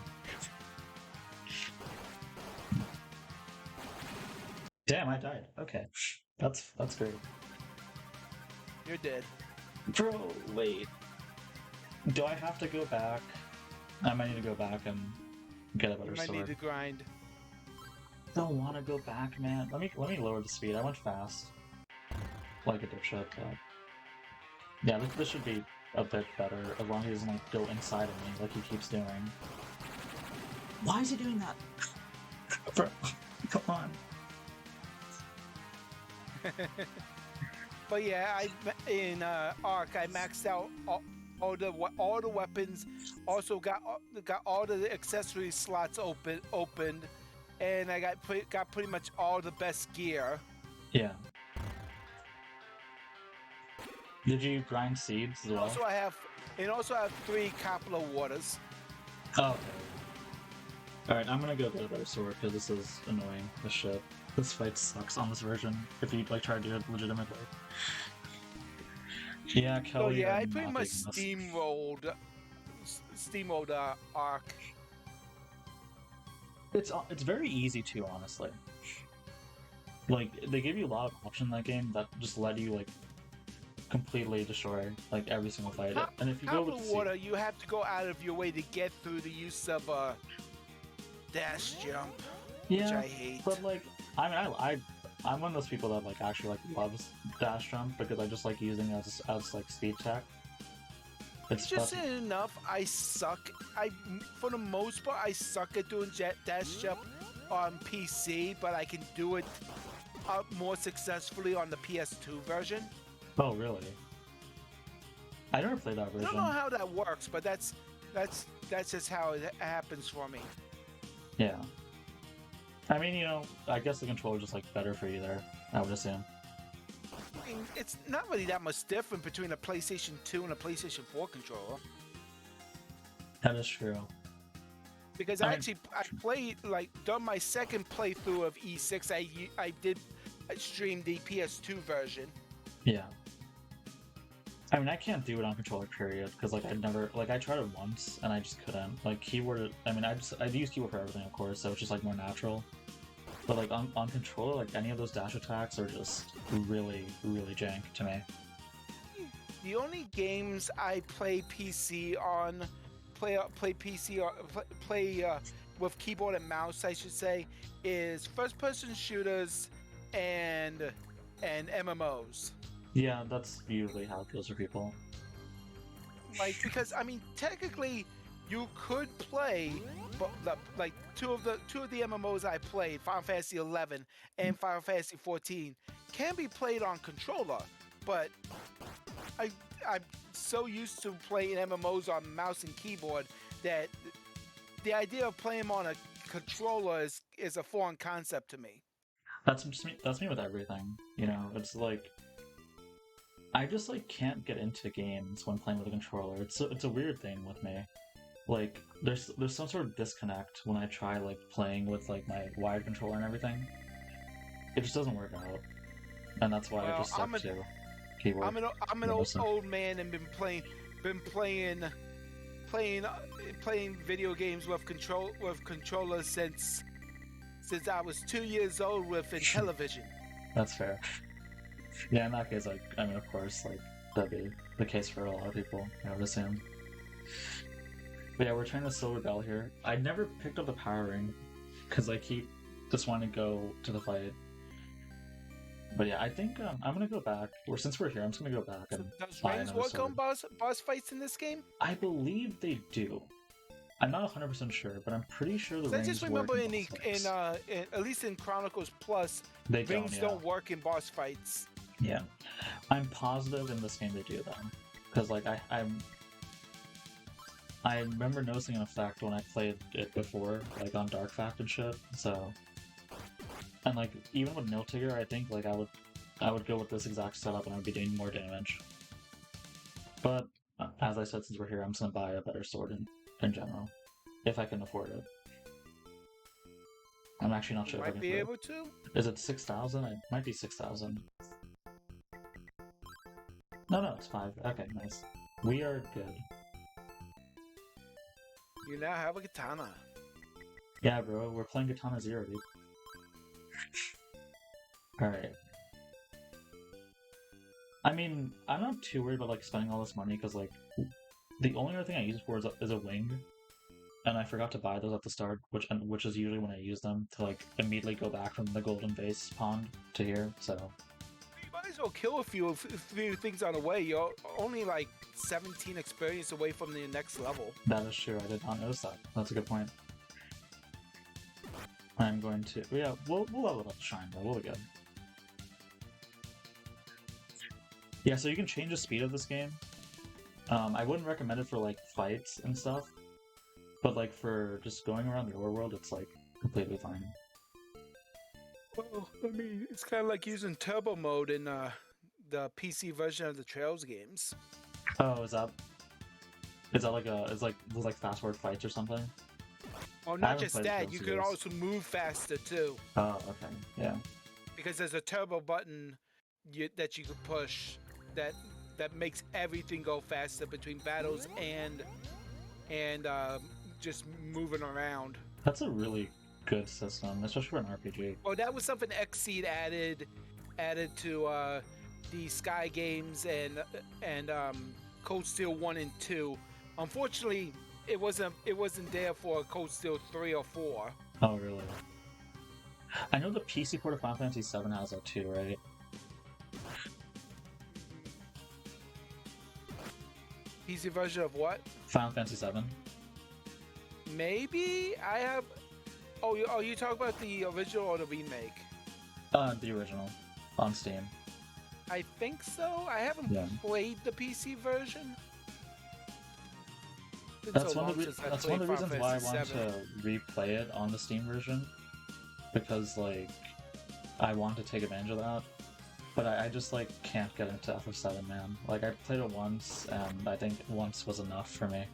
Damn, I died. Okay, that's great. You're dead. Bro, wait. Do I have to go back? I might need to go back and get a You better might need sword. to grind. Don't want to go back, man. Let me lower the speed. I went fast, like a dipshit. But yeah, this should be a bit better as long as he doesn't like go inside of me like he keeps doing. Why is he doing that? Bro, come on. But yeah, in Arc I maxed out all the weapons. Also got all the accessory slots opened, and I got pretty much all the best gear. Yeah. Did you grind seeds as well? Also, I have 3 capital waters. Oh, okay. Alright, I'm gonna go get a better sword because this is annoying as shit. This fight sucks on this version if you like try to do it legitimately. Yeah, So Kelly. yeah, I I'm pretty not much taking this. steamrolled Arc. It's very easy too, honestly. Like they give you a lot of options in that game that just let you like completely destroy like every single fight. And if you go Capital with water, you have to go out of your way to get through the use of dash jump, which yeah, I hate. but like I'm one of those people that like actually like loves dash jump because I just like using it as like speed tech. Interesting enough, I suck. For the most part, I suck at doing dash jump on PC, but I can do it more successfully on the PS2 version. Oh really? I never played that I version. don't know how that works, but that's just how it happens for me. Yeah. I mean, you know, I guess the controller's just like better for you there, I would assume. I mean, it's not really that much different between a PlayStation 2 and a PlayStation 4 controller. That is true. Because I played, like, during my second playthrough of E6, I did stream the PS2 version. Yeah. I mean, I can't do it on controller, period, because, like, I tried it once, and I just couldn't. Like, keyboard, I mean, I use keyboard for everything, of course, so it's just, like, more natural. But, like, on controller, like, any of those dash attacks are just really, really jank to me. The only games I play PC on, play with keyboard and mouse, I should say, is first-person shooters and MMOs. Yeah, that's usually how it goes for people. Like, because I mean, technically, you could play, but like two of the MMOs I played, Final Fantasy 11 and Final Fantasy 14, can be played on controller, but I'm so used to playing MMOs on mouse and keyboard that the idea of playing them on a controller is a foreign concept to me. That's me with everything, you know? It's like... I just, like, can't get into games when playing with a controller. It's a weird thing with me. Like, there's some sort of disconnect when I try, like, playing with, like, my wired controller and everything. It just doesn't work out. And that's why I just stuck to keyboard. I'm an old man and been playing video games with controllers since I was 2 years old with Intellivision. That's fair. Yeah, in that case, like, I mean, of course, like, that'd be the case for a lot of people, I would assume. But yeah, we're trying the Silver Bell here. I never picked up the Power Ring, because I keep just wanting to go to the fight. But yeah, I think I'm gonna go back, or since we're here, I'm just gonna go back and Does buy rings another work on sword. boss fights in this game? I believe they do. I'm not 100% sure, but I'm pretty sure the I rings just work remember in boss fights. at least in Chronicles Plus, They rings don't, yeah. don't work in boss fights. Yeah, I'm positive in this game they do them, because like I remember noticing an effect when I played it before, like on Dark Fact and shit. So, and like even with No Tigger, I think like I would go with this exact setup and I would be doing more damage. But as I said, since we're here, I'm just gonna buy a better sword in general, if I can afford it. I'm actually not sure if I Might can be afford able to. it. Is it 6,000? It might be 6,000. No, it's 5. Okay, nice. We are good. You now have a katana. Yeah, bro, we're playing Katana Zero, dude. Alright. I mean, I'm not too worried about, like, spending all this money, because, like, The only other thing I use it for is a wing, and I forgot to buy those at the start, which is usually when I use them to like immediately go back from the golden base pond to here. So You might as well kill a few things on the way. You're only like 17 experience away from the next level. that is true. I did not notice that. That's a good point. I'm going to we'll level up the shrine though. We'll be good. Yeah, so you can change the speed of this game. I wouldn't recommend it for like fights and stuff, but like for just going around the overworld, it's like completely fine. Well, I mean, it's kind of like using turbo mode in the PC version of the Trails games. Oh, is that like those like fast forward fights or something? Oh, I not haven't just played that, those you could years. also move faster too, Oh, okay, yeah. because there's a turbo button that you could push that makes everything go faster between battles and just moving around. That's a really good system, especially for an RPG. Well, that was something Xseed added to the Sky games and Cold Steel 1 and 2. Unfortunately, it wasn't there for Cold Steel 3 or 4. Oh, really? I know the PC port of Final Fantasy VII has that too, right? PC version of what? Final Fantasy VII. Maybe I have. Oh, you talking about the original or the remake? The original on Steam. I think so. I haven't Yeah. played the PC version. Been That's so one of long the since I that's one of the played reasons why I Final want Fantasy to replay it on the Steam version, because like I want to take advantage of that. But I just like can't get into FF7, man. Like I played it once, and I think once was enough for me.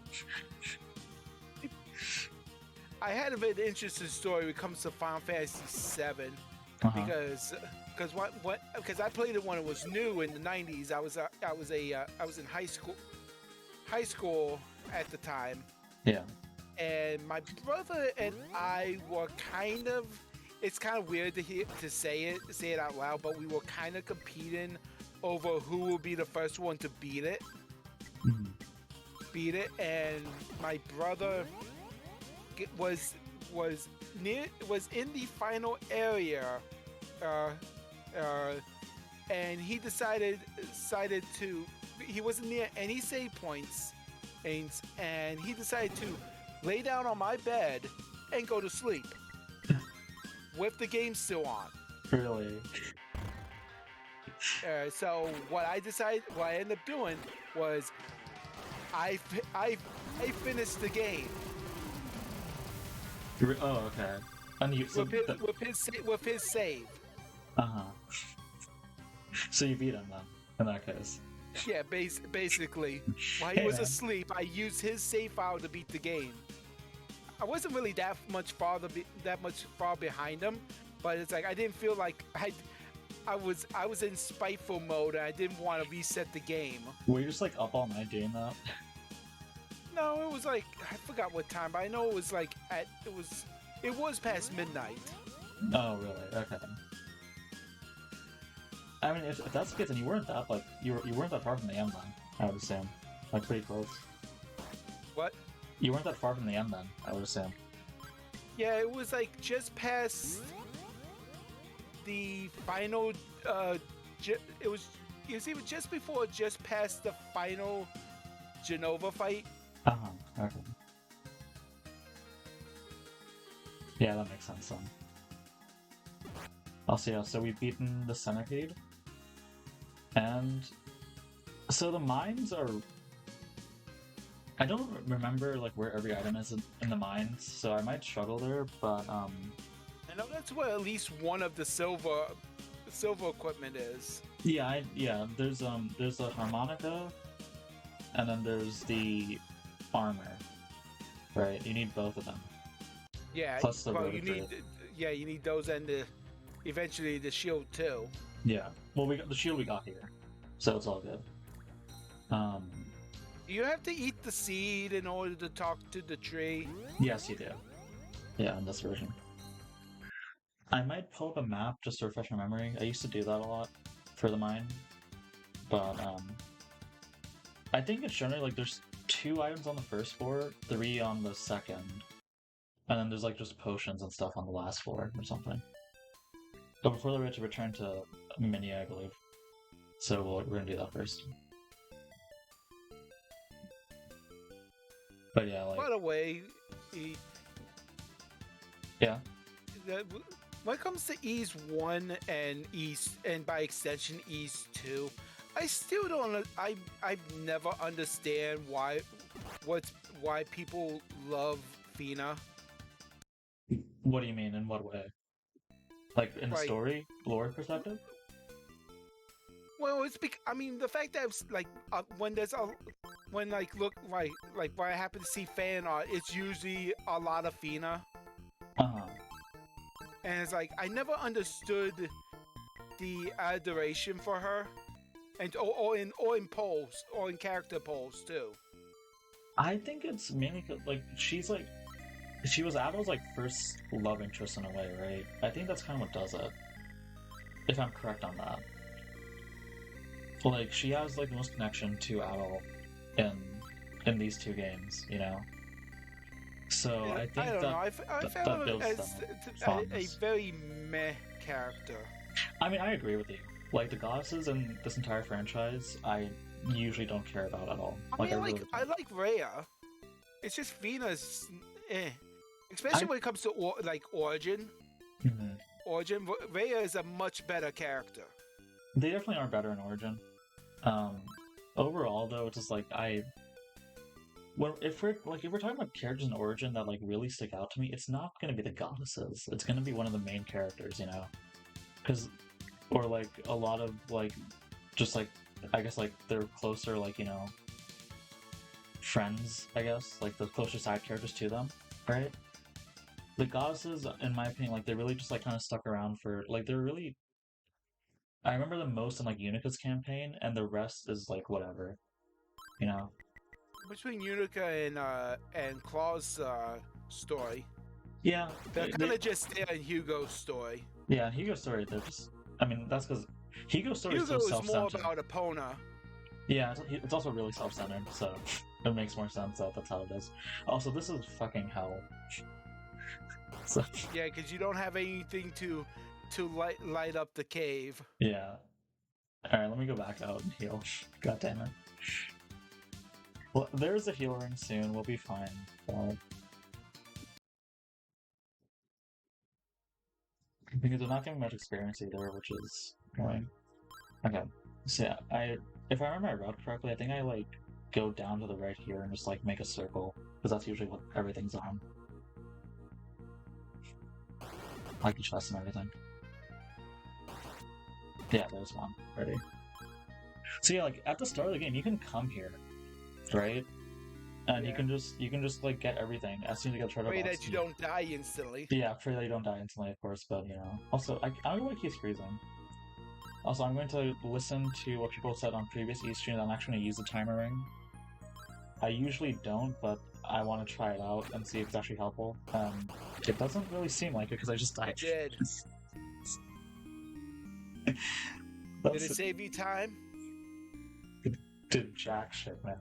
I had a bit interesting story when it comes to Final Fantasy VII Uh-huh. because I played it when it was new in the 90s. I was in high school at the time, Yeah. and my brother and I were kind of. It's kind of weird to say it out loud, but we were kind of competing over who will be the first one to beat it. Mhm. And my brother was in the final area, and he decided to. He wasn't near any save points, and he decided to lay down on my bed and go to sleep with the game still on. Really? So what I ended up doing was I finished the game Oh, okay. And you so with his save. uh-huh. So you beat him then, in that case. Yeah, basically, while he Hey, was man. asleep, I used his save file to beat the game. I wasn't really that much far behind him, but it's like I didn't feel like I was in spiteful mode and I didn't want to reset the game. Were you just like up all night doing that? No, it was like I forgot what time, but I know it was like it was past midnight. Oh, really? Okay. I mean, if that's the case, then you weren't that like you weren't that far from the end then. I would assume, like pretty close. What? You weren't that far from the end then. I would assume. Yeah, it was like just past the final. It was even just past the final Genova fight. Uh huh. Okay. Yeah, that makes sense then. I'll see. So we've beaten the Centipede, and so the mines are. I don't remember like where every item is in the mines, so I might struggle there. But I know that's where at least one of the silver equipment is. yeah, there's a harmonica, and then there's the armor. Right, you need both of them. Yeah, Plus the well, you rotor. you need those and eventually the shield too. Yeah. Well, we got the shield we got here, so it's all good. You have to eat the seed in order to talk to the tree. Yes, you do. Yeah, in this version. I might pull up a map just to refresh my memory. I used to do that a lot for the mine, but I think it's generally like there's 2 items on the first floor, 3 on the second, and then there's like just potions and stuff on the last floor or something. But before that, we have to return to Mini, I believe. So we're gonna do that first. But yeah, like By the way, yeah. when it comes to Ease 1 and Ease, and by extension Ease 2, I still don't. I've never understand why people love Fina. What do you mean? In what way? Like in the Like- story, lore perspective? Well, it's I mean, the fact that it's like when there's a when like look like when I happen to see fan art, it's usually a lot of Fina, Uh-huh. and it's like I never understood the adoration for her, and or in polls or in character polls too. I think it's mainly 'cause, like she was Adol's like first love interest in a way, right? I think that's kind of what does it. If I'm correct on that. Like she has like the most connection to Adol in these 2 games, you know. So And I think I don't know. I that found her builds as that a fondness. very meh character. I mean, I agree with you. Like the goddesses in this entire franchise, I usually don't care about at all. I mean, really I don't. like Rhea. It's just Fina's, especially when it comes to Origin. Mhm. Origin, Rhea is a much better character. They definitely are better in Origin. Overall, though, it's just like if we're talking about characters in Origin that like really stick out to me, it's not gonna be the goddesses. It's gonna be one of the main characters, you know, or like a lot of like, just like I guess like they're closer, like you know, friends. I guess like the closer side characters to them, right? The goddesses, in my opinion, like they really just like kind of stuck around for like they're really. I remember them most in like Unica's campaign, and the rest is like whatever, you know. Between Unica and Claw's story, Yeah, they're kind of just there in Hugo's story. yeah. And Hugo's story, they're just. I mean, that's because Hugo's story is so Hugo is more self-centered. about Epona. Yeah, it's also really self-centered, so it makes more sense that that's how it is. Also, this is fucking hell. So Yeah, because you don't have anything to light up the cave. yeah. All right, let me go back out and heal. God damn it. Well, there's a heal ring soon. We'll be fine. Because they're not giving much experience either, which is annoying. Okay, so yeah, if I remember my route correctly, I think I like go down to the right here and just like make a circle, because that's usually what everything's on. Like the chest and everything. Yeah, there's one. Ready. So yeah, like at the start of the game, you can come here, right? And Yeah. you can just like get everything as soon as you get treasure Pray box. that you don't die instantly. Yeah, pray that you don't die instantly, of course. But you know, also I don't know why he's freezing. Also, I'm going to listen to what people said on previous E streams. I'm actually going to use the timer ring. I usually don't, but I want to try it out and see if it's actually helpful. It doesn't really seem like it because I just died. It did. Did it save you time? Did jack shit, man.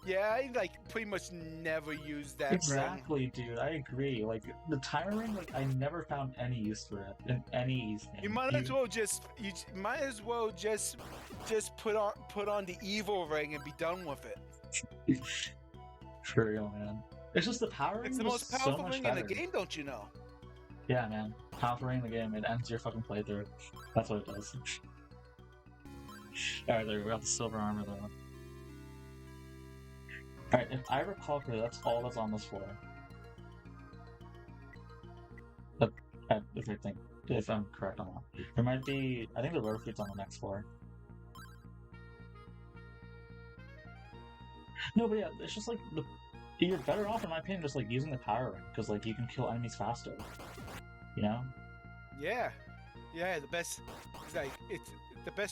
Yeah, I like pretty much never used that thing. Exactly, dude. I agree. Like the timer ring, like I never found any use for it in any East game. You might as well just put on the evil ring and be done with it. For real, man. It's just the power ring. It's the was most so powerful much ring in the better. game, don't you know? Yeah, man. Powerful ring in the game. It ends your fucking playthrough. That's what it does. Alright, there we got the silver armor though. Alright, if I recall correctly, that's all that's on this floor. But if I'm correct on that. There might be, I think the rare fruit's on the next floor. No, but yeah, it's just like you're better off, in my opinion, just like using the power ring, because like you can kill enemies faster. You know? Yeah, the best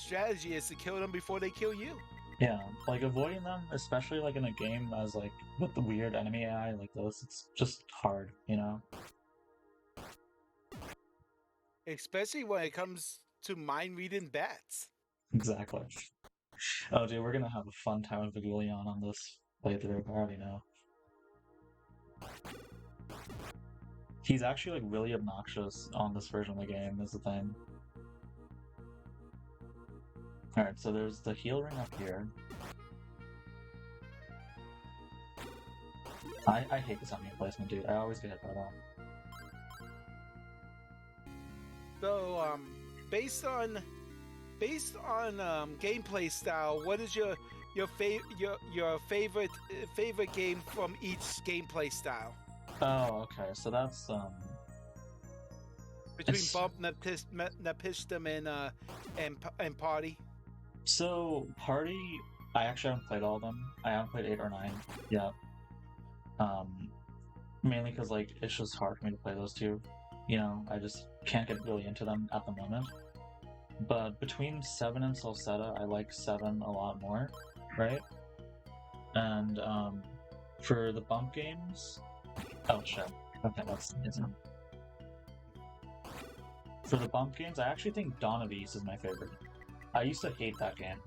strategy is to kill them before they kill you. Yeah, like avoiding them, especially like in a game as like with the weird enemy AI like those, it's just hard, you know? Especially when it comes to mind reading bats. Exactly. Oh, dude, we're gonna have a fun time with Vigilion on this playthrough. I already know. He's actually like really obnoxious on this version of the game, is the thing. Alright, so there's the heal ring up here. I hate this enemy placement, dude. I always get hit by that. So, based on gameplay style, what is your favorite game from each gameplay style? Oh, okay. So that's Between It's- Bump, Napistum, and Party. So Party, I actually haven't played all of them. I haven't played 8 or 9 yet. Mainly because like it's just hard for me to play those two. You know, I just can't get really into them at the moment. But between 7 and Salsetta, I like 7 a lot more, right? And for the bump games, oh shit. Okay, that's amazing. For the bump games, I actually think Dawn of East is my favorite. I used to hate that game,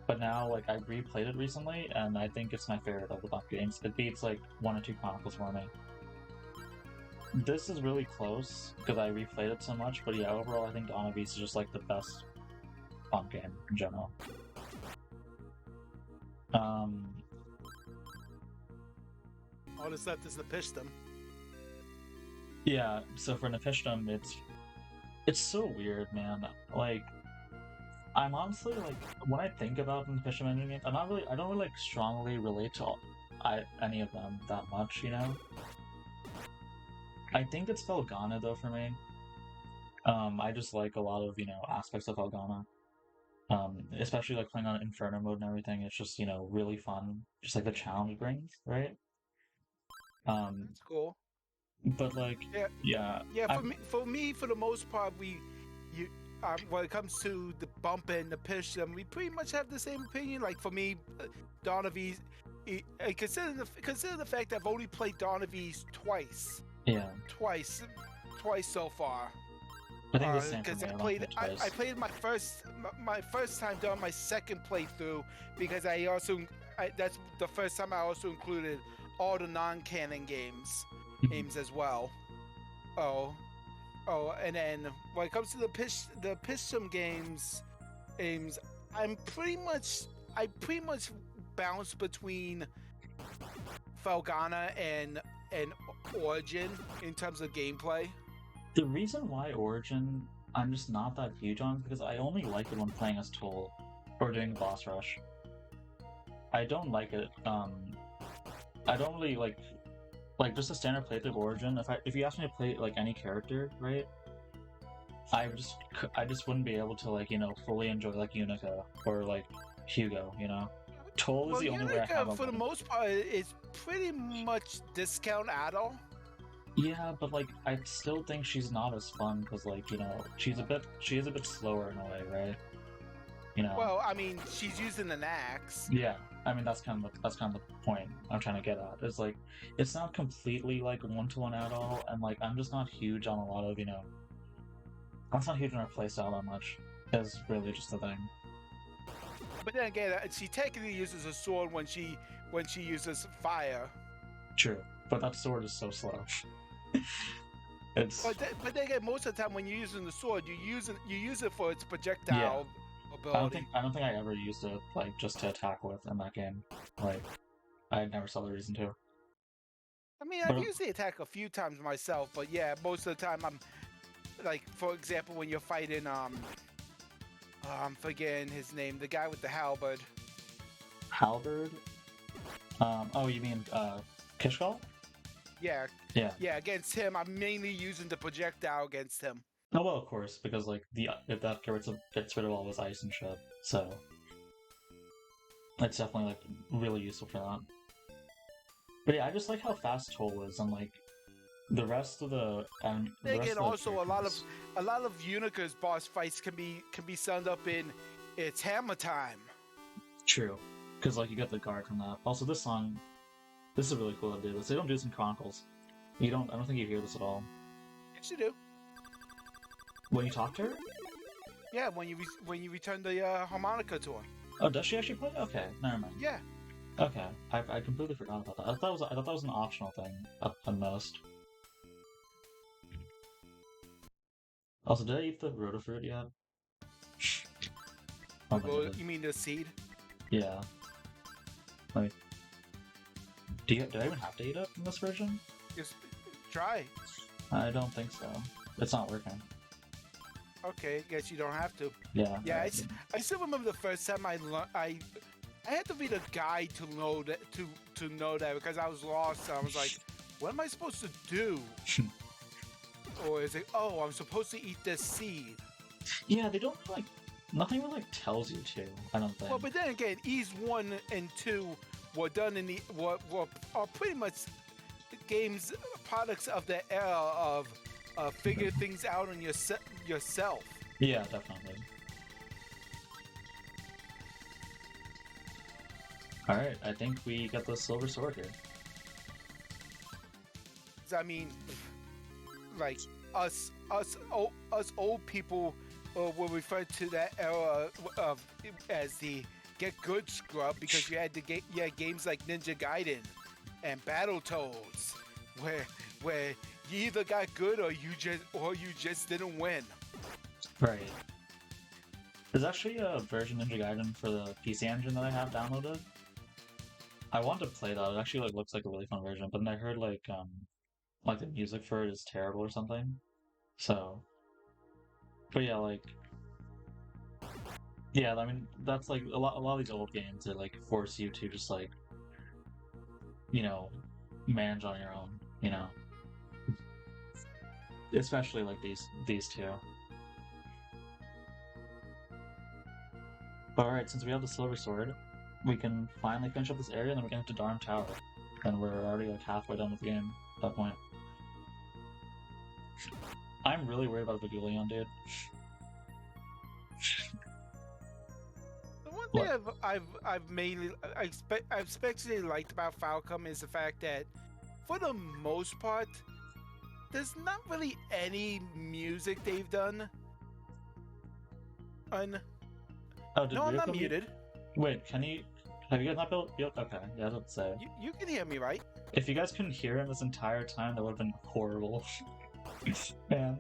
but now like I replayed it recently, and I think it's my favorite of the bump games. It beats like 1 or 2 Chronicles for me. This is really close because I replayed it so much, but yeah, overall I think Dawn of East is just like the best bump game in general. All that's left is Napistum. Yeah, so for Nephishtim, it's so weird, man. Like, I'm honestly like when I think about the Nephishtim engine games, I don't really like strongly relate to any of them that much, you know. I think it's Felghana though for me. I just like a lot of aspects of Felghana. Especially like playing on Inferno mode and everything. It's just really fun. Just like the challenge it brings, right? That's cool. But like, yeah. For me, for the most part, when it comes to the bump and the pitch, we pretty much have the same opinion. Like for me, Dawn of East, consider the fact that I've only played Dawn of East twice. Yeah. Twice so far. I think the same Because for me. I played my first time doing my second playthrough because that's the first time I also included all the non-canon games as well. And then when it comes to the Pistum games, I pretty much bounce between Felghana and Origin in terms of gameplay. The reason why Origin I'm just not that huge on is because I only like it when playing as Toll or doing boss rush. I don't like it. I don't really like just a standard playthrough of Origin. If you ask me to play like any character, right? I just wouldn't be able to fully enjoy like Unica or like Hugo. Toll is the only way I have. For the most part, is pretty much discount Adol. Yeah, but like I still think she's not as fun because she is a bit slower in a way, right? Well, I mean, she's using an axe. Yeah, I mean that's kind of the point I'm trying to get at. It's like it's not completely like 1-to-1 at all, and like I'm just not huge on a lot of I'm not huge on her playstyle that much. Is really just the thing. But then again, she technically uses a sword when she uses fire. True, but that sword is so slow. But then again, most of the time when you're using the sword, you use it for its projectile ability. I don't think I ever used it like just to attack with in that game. Like I never saw the reason to. I mean, I've used the attack a few times myself, but yeah, most of the time I'm like, for example, when you're fighting I'm forgetting his name, the guy with the halberd. Halberd? Oh, you mean Kishkal? Yeah. Yeah. Yeah, against him, I'm mainly using the projectile against him. Oh well, of course, because like if that gets rid of all his ice and shit, so it's definitely like really useful for that. But yeah, I just like how fast Toll is, and like the rest of the Again, also a lot of Unica's boss fights can be summed up in it's hammer time. True, because like you get the guard from that. Also, this song, this is really cool to do this. They don't do this in Chronicles. I don't think you hear this at all. Yes, you do. When you talk to her? Yeah, when you return the harmonica to her. Oh, does she actually play? Okay, never mind. Yeah. Okay, I completely forgot about that. I thought that was an optional thing at most. Also, did I eat the rotafruit yet? Oh my goodness. You mean the seed? Yeah. Like, do I even have to eat it in this version? Just try. I don't think so. It's not working. Okay, guess you don't have to. Yeah. Yeah, I still remember the first time I had to read a guide to know that because I was lost. I was like, what am I supposed to do? Or is it, oh, I'm supposed to eat this seed? Yeah, they don't like nothing really like tells you to. I don't think. Well, but then again, E's 1 and 2 were done in the are pretty much games products of the era of figure things out on yourself. Yeah, definitely. All right, I think we got the silver sword here. I mean, like us old people will refer to that era of as the get good scrub because you had games like Ninja Gaiden and Battletoads where you either got good or you just didn't win. Right. There's actually a version of Ninja Gaiden for the PC Engine that I have downloaded. I want to play that. It actually like looks like a really fun version, but then I heard like the music for it is terrible or something. So, but yeah, like, yeah, I mean that's like a lot of these old games that like force you to just like, manage on your own, especially like these two. But alright, since we have the silver sword, we can finally finish up this area, and then we can head to Darm Tower. And we're already like halfway done with the game at that point. I'm really worried about Vigilion, dude. The one thing I've especially liked about Falcom is the fact that, for the most part, there's not really any music they've done. Oh, No, I'm not muted. Wait, have you guys not built? Okay, yeah, I was about to say. You can hear me, right? If you guys couldn't hear him this entire time, that would have been horrible. Man,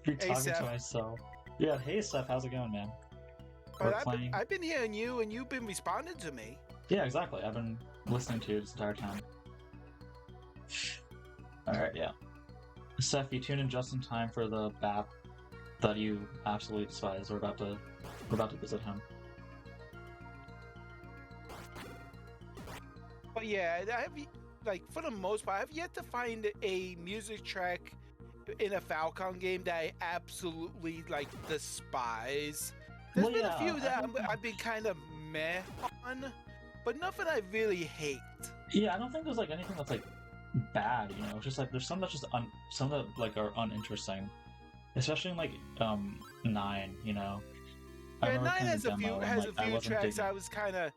be talking Seth. to myself. Yeah, hey Seth, how's it going, man? But I've been hearing you, and you've been responding to me. Yeah, exactly. I've been listening to you this entire time. Alright, yeah. Seth, you tuned in just in time for the bat that you absolutely despise. We're about to visit him. But yeah, for the most part, I've yet to find a music track in a Falcon game that I absolutely despise. There's been a few that I've been kind of meh on, but nothing I really hate. Yeah, I don't think there's anything that's bad. It's just there's some that's just some that are uninteresting, especially in 9. Yeah, 9 has a few tracks I was kind of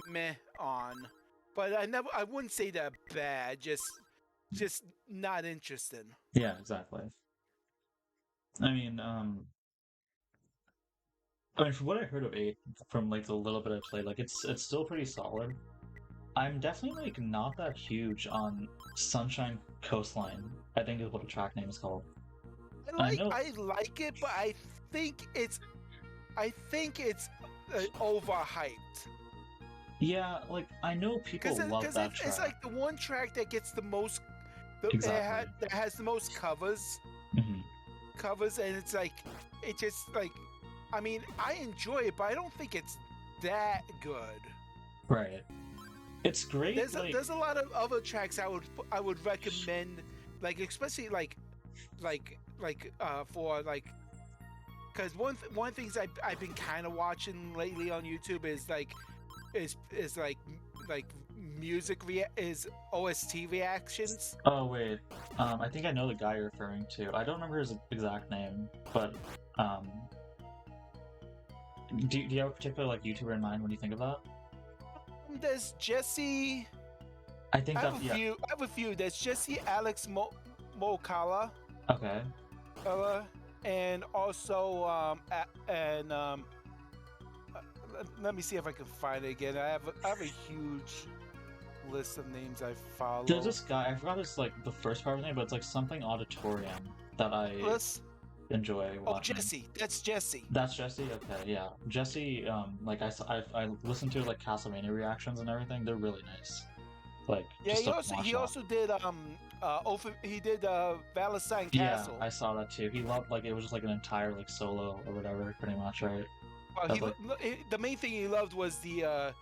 meh on, but I wouldn't say they're bad. Just not interesting. Yeah, exactly. I mean, from what I heard of 8, from the little bit I played, it's still pretty solid. I'm definitely not that huge on Sunshine Coastline, I think is what the track name is called. I like it, but I think it's overhyped. Yeah, I know people love that track. It's the one track that gets the most. Exactly. That has the most covers. Mm-hmm. Covers, and it just I mean, I enjoy it, but I don't think it's that good. Right. It's great. There's a lot of other tracks I would recommend, especially for because one things I've been kind of watching lately on YouTube is music is OST reactions. Oh wait, I think I know the guy you're referring to. I don't remember his exact name, but do you have a particular YouTuber in mind when you think of that? There's Jesse. I have a few. There's Jesse Alex Mokala. Okay. And also let me see if I can find it again. I have a huge list of names I There's follow. this guy, I forgot his like the first part of his name, but it's like something auditorium that I Let's. enjoy Oh, watching. Jesse. That's Jesse. That's Jesse? Okay, yeah. Jesse, like I listened to like Castlevania reactions and everything. They're really nice. Like Yeah, just he also did he did Valentine Yeah, Castle. I saw that too. He loved like it was just like an entire like solo or whatever, pretty much, right? The main thing he loved was the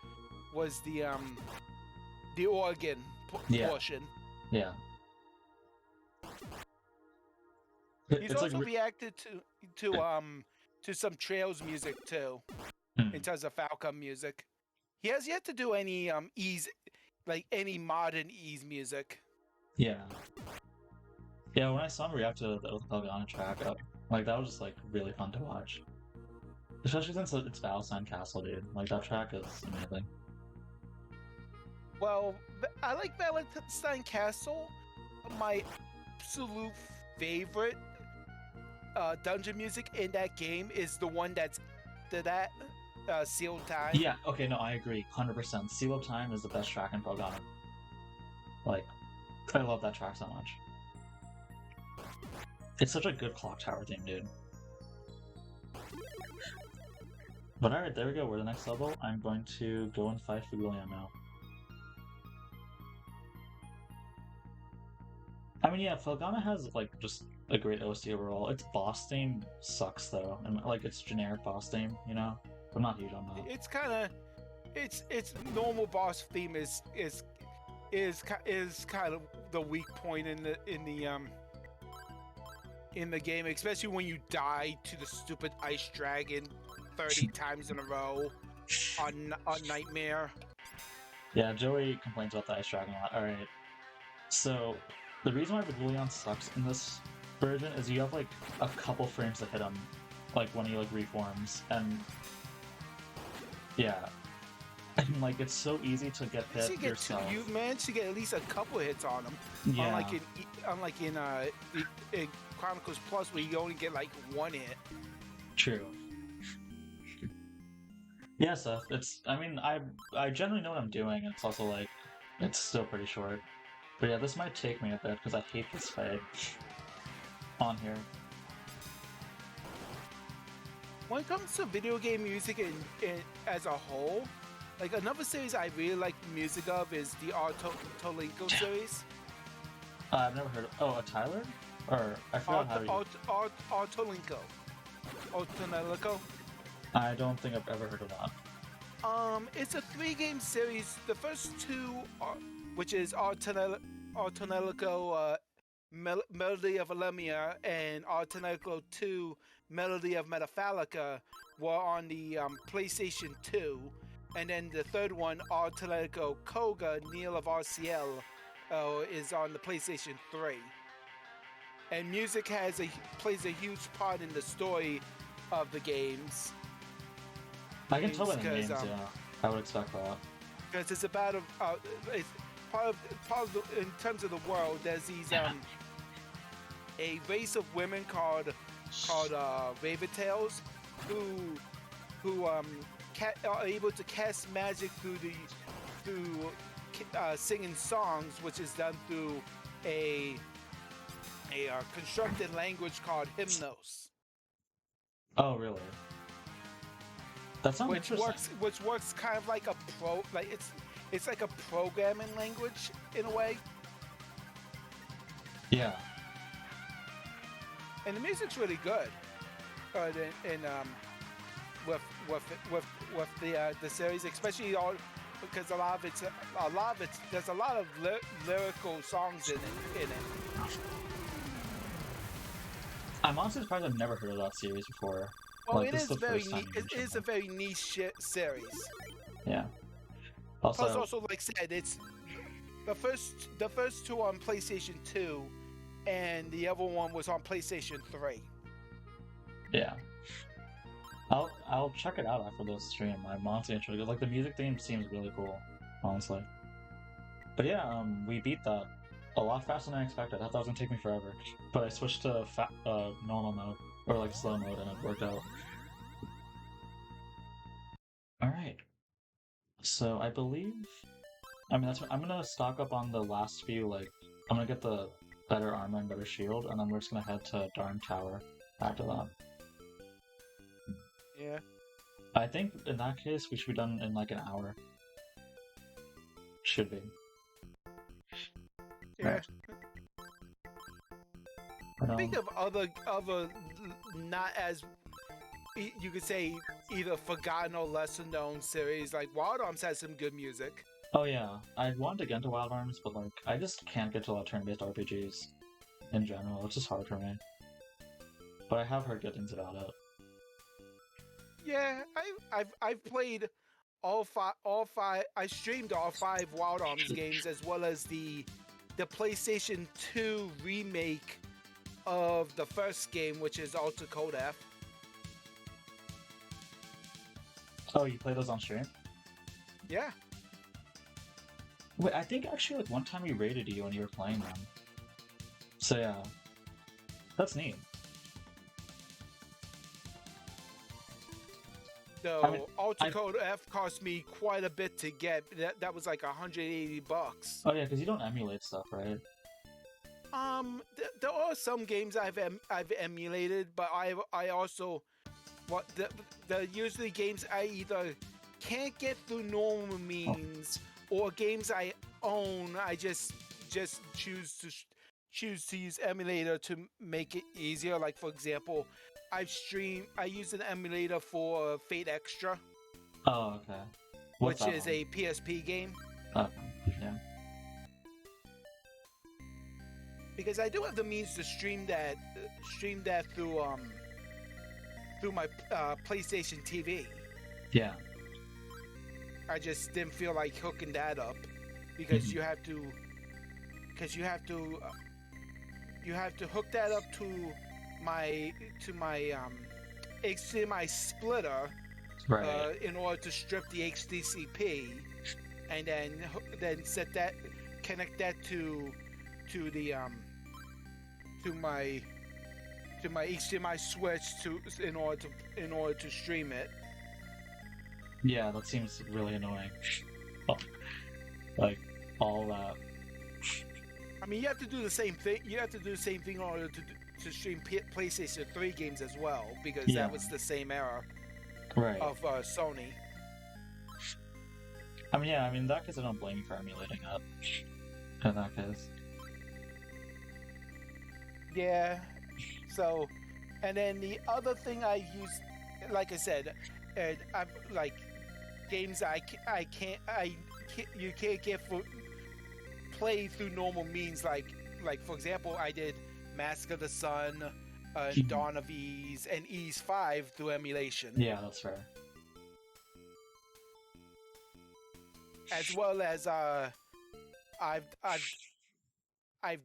organ portion. Yeah. He's It's also like reacted to some Trails music too, in terms of Falcon music. He has yet to do any any modern Ease music. Yeah. Yeah, when I saw him react to the Elgana track, like that was just like really fun to watch. Especially since it's Valentine Castle, dude. Like that track is amazing. Well, I like Valentine Castle. My absolute favorite dungeon music in that game is the one that's Sealed Time. Yeah, okay, no, I agree, 100%. Sealed Time is the best track in Elgana. Like, I love that track so much. It's such a good clock tower theme, dude. But alright, there we go, we're the next level. I'm going to go and fight Fugulian now. I mean, yeah, Felgana has, like, just a great OST overall. Its boss theme sucks, though. And, like, its generic boss theme, you know? I'm not huge on that. It's kind of... Its normal boss theme is kind of the weak point in the game, especially when you die to the stupid ice dragon 30 times in a row on Nightmare. Yeah, Joey complains about the ice dragon a lot. Alright. So, the reason why Fugulian sucks in this version is you have, like, a couple frames to hit him, like, when he, like, reforms, and... Yeah. And, like, it's so easy to get hit yourself. You managed to get at least a couple hits on him. Yeah. Unlike in Chronicles Plus, where you only get, like, one hit. True. Yeah, Seth, I mean, I generally know what I'm doing, and it's also, like, it's still pretty short. But yeah, this might take me a bit, because I hate this fight on here. When it comes to video game music as a whole, like another series I really like the music of is the Tolinko series. I've never heard of... Oh, a Tyler? Or, I forgot how you... Tolinko. I don't think I've ever heard of that. It's a 3-game series. The first two are, which is Artonelico, Melody of Alemia, and Artonelico 2, Melody of Metafalica, were on the PlayStation 2. And then the third one, Artonelico Koga, Neil of RCL, is on the PlayStation 3. And music plays a huge part in the story of the games. I can tell by the names, yeah. I would expect that. Because it's about it's part of the, in terms of the world. There's these a race of women called Raventails who are able to cast magic through singing songs, which is done through a constructed language called Hymnos. Oh, really? That sounds interesting. Which works kind of like it's like a programming language in a way. Yeah. And the music's really good. With the series, especially because a lot of it's there's a lot of lyrical songs in it. I'm honestly surprised I've never heard of that series before. Well, like, it is a very niche series. Yeah. Plus, also, like I said, it's the first two on PlayStation 2, and the other one was on PlayStation 3. Yeah. I'll check it out after this stream. I'm honestly interested. Like, the music theme seems really cool, honestly. But yeah, we beat that a lot faster than I expected. I thought it was gonna take me forever. But I switched to normal mode, or like slow mode, and it worked out. All right. So I believe, I mean, I'm gonna stock up on the last few. Like, I'm gonna get the better armor and better shield, and then we're just gonna head to Darn Tower after that. Yeah. I think in that case we should be done in like an hour. Should be. Yeah. Right. Think of other not as you could say either forgotten or lesser known series. Like Wild Arms has some good music. Oh yeah, I wanted to get into Wild Arms, but like I just can't get to a lot of turn-based RPGs in general. It's just hard for me. But I have heard good things about it. Yeah, I've played all five. I streamed all 5 Wild Arms games as well as the PlayStation 2 remake of the first game, which is Alter Code F. Oh, you play those on stream? Yeah. Wait, I think actually like one time we rated you when you were playing them. So yeah, that's neat. So I mean, Alter Code F cost me quite a bit to get. That was like $180. Oh yeah, because you don't emulate stuff, right? There are some games I've emulated, but I also the usually games I either can't get through normal means or games I own. I just choose to use emulator to make it easier. Like for example, I use an emulator for Fate Extra. Oh, okay. What's which that is one? a PSP game. Oh, yeah. Because I do have the means to stream that through my PlayStation TV. Yeah. I just didn't feel like hooking that up because you have to hook that up to my HDMI splitter Right. in order to strip the HDCP, and then connect that to my HDMI switch in order to stream it. Yeah, that seems really annoying. Like all that. I mean, you have to do the same thing. You have to do the same thing in order to stream PlayStation 3 games as well, because that was the same era Right. of Sony. I mean, yeah. I mean, in that case, I don't blame you for emulating it. In that case. Yeah. So, and then the other thing I use, like I said, I've like games you can't get for play through normal means. Like for example, I did Mask of the Sun, Dawn of Ys, and Ys 5 through emulation. Yeah, that's fair. As well as I've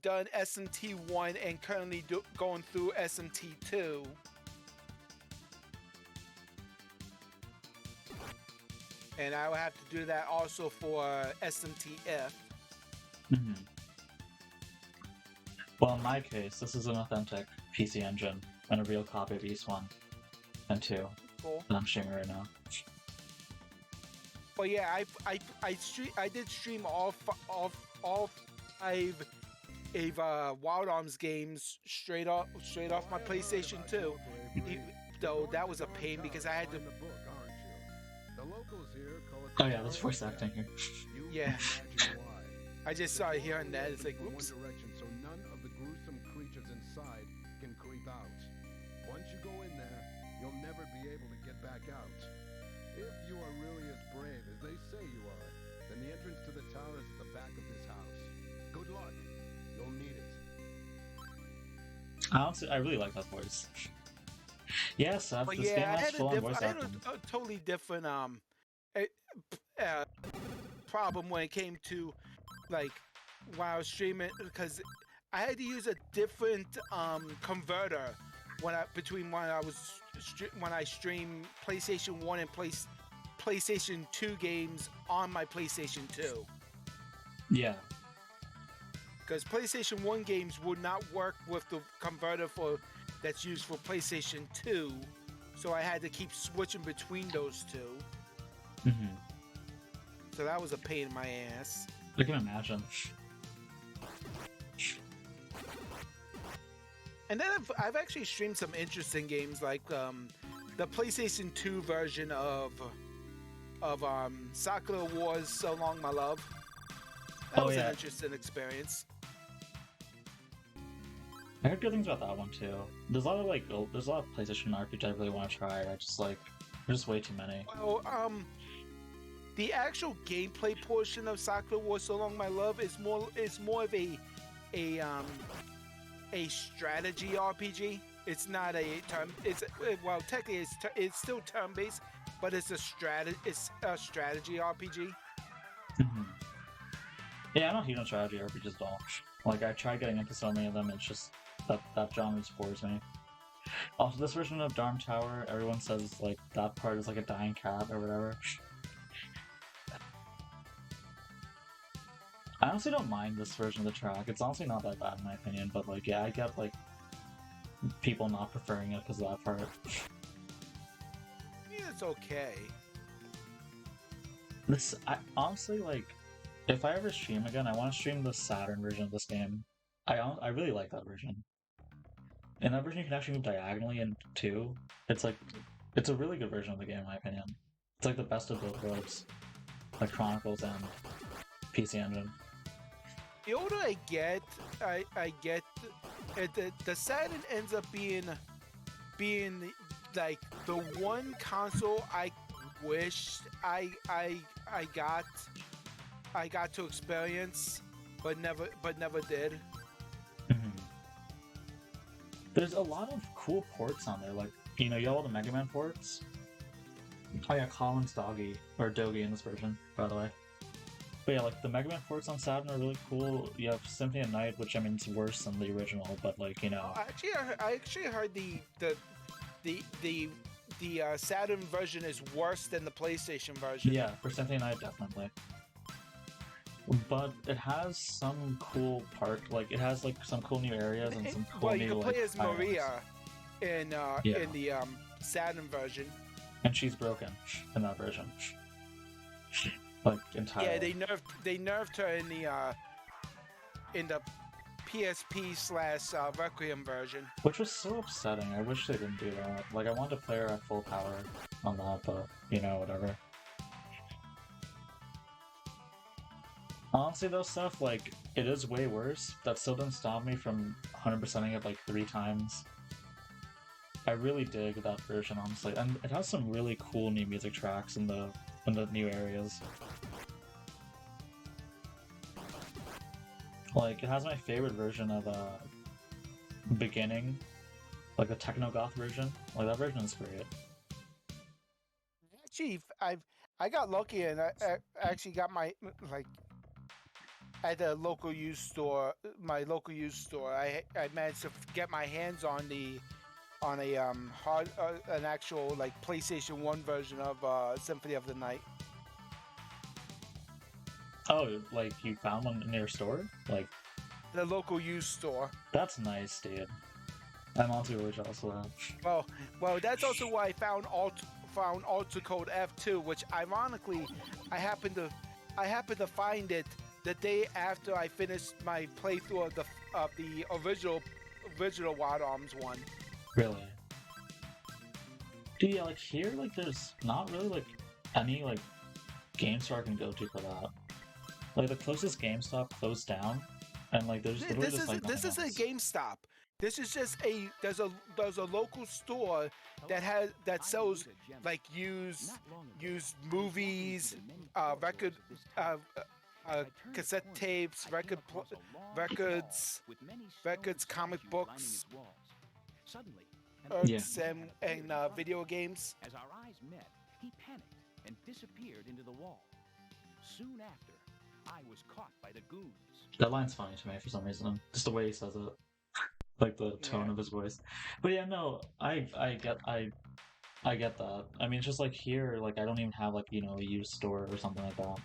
done SMT 1 and currently going through SMT 2. And I will have to do that also for SMTF. Mm-hmm. Well, in my case, this is an authentic PC engine and a real copy of Ys 1 and 2. Cool. And I'm streaming right now. But yeah, I did stream all 5 Wild Arms games straight off my PlayStation 2. Though that was a pain because I had to. Oh yeah, that's voice acting here. Yeah. I just saw it here and there. It's like, oops. So none of the gruesome creatures inside can creep out. Once you go in there, you'll never be able to get back out. If you are really as brave as they say you are, then the entrance to the tower is at the back of this house. Good luck. You'll need it. Honestly, I really like that voice. Yeah, Seth, But this game yeah, has full-on voice I had acting. a totally different problem when it came to like when I was streaming, because I had to use a different converter when I stream PlayStation 1 and PlayStation 2 games on my PlayStation 2. Yeah. Because PlayStation 1 games would not work with the converter that's used for PlayStation 2, so I had to keep switching between those two. Mm-hmm. So that was a pain in my ass. I can imagine. And then I've actually streamed some interesting games like the PlayStation 2 version of Sakura Wars So Long My Love. That was an interesting experience. I heard good things about that one too. There's a lot of there's a lot of PlayStation RPGs I really want to try. I just there's just way too many. Well, the actual gameplay portion of Sakura Wars So Long My Love is more of a strategy RPG. It's not a turn. Well, technically it's still turn based, but it's a strategy RPG. Mm-hmm. Yeah, I'm not huge on strategy RPGs at all. Like I tried getting into so many of them, it's just that genre just bores me. Also, this version of Darm Tower, everyone says like that part is like a dying cat or whatever. I honestly don't mind this version of the track. It's honestly not that bad in my opinion, but like yeah, I get people not preferring it because of that part. Yeah, it's okay. I honestly if I ever stream again, I want to stream the Saturn version of this game. I really like that version. In that version, you can actually move diagonally in two. It's a really good version of the game, in my opinion. It's like the best of both worlds, like Chronicles and PC Engine. The older I get, I get the Saturn ends up being like the one console I wished I got to experience, but never did. Mm-hmm. There's a lot of cool ports on there, like you have all the Mega Man ports. Oh yeah, Colin's Doggy in this version, by the way. But yeah, like the Mega Man ports on Saturn are really cool. You have Symphony of Night, which I mean it's worse than the original, but I actually heard the Saturn version is worse than the PlayStation version. Yeah, for Symphony of Night, definitely. But it has some cool it has some cool new areas and some cool you can play as Maria in the Saturn version. And she's broken in that version. Entirely. Yeah, they nerfed her in the PSP / Requiem version. Which was so upsetting. I wish they didn't do that. I wanted to play her at full power on that, but whatever. Honestly though, stuff it is way worse. That still didn't stop me from 100%ing it 3 times. I really dig that version, honestly, and it has some really cool new music tracks in the new areas. It has my favorite version of Beginning, the techno goth version. That version is great. Actually, I got lucky and I actually got my at the local used store. My local used store, I managed to get my hands on an actual PlayStation 1 version of Symphony of the Night. Oh, you found one in your store? The local used store. That's nice, dude. I'm honestly really jealous of that. Well, that's also why I found Alter Code F2, which ironically, I happened to find it the day after I finished my playthrough of the original Wild Arms one. Really? Dude, yeah, here, there's not really, any, game store I can go to for that. The closest GameStop closed down, and, there's literally this is a GameStop. This is just there's a local store that sells, used movies, cassette tapes, records, comic books, and video games. As our eyes met, he panicked and disappeared into the wall. Soon after, I was caught by the goons. That line's funny to me for some reason. Just the way he says it. The tone of his voice. But yeah, no, I get that. I mean, it's just here, I don't even have a used store or something like that.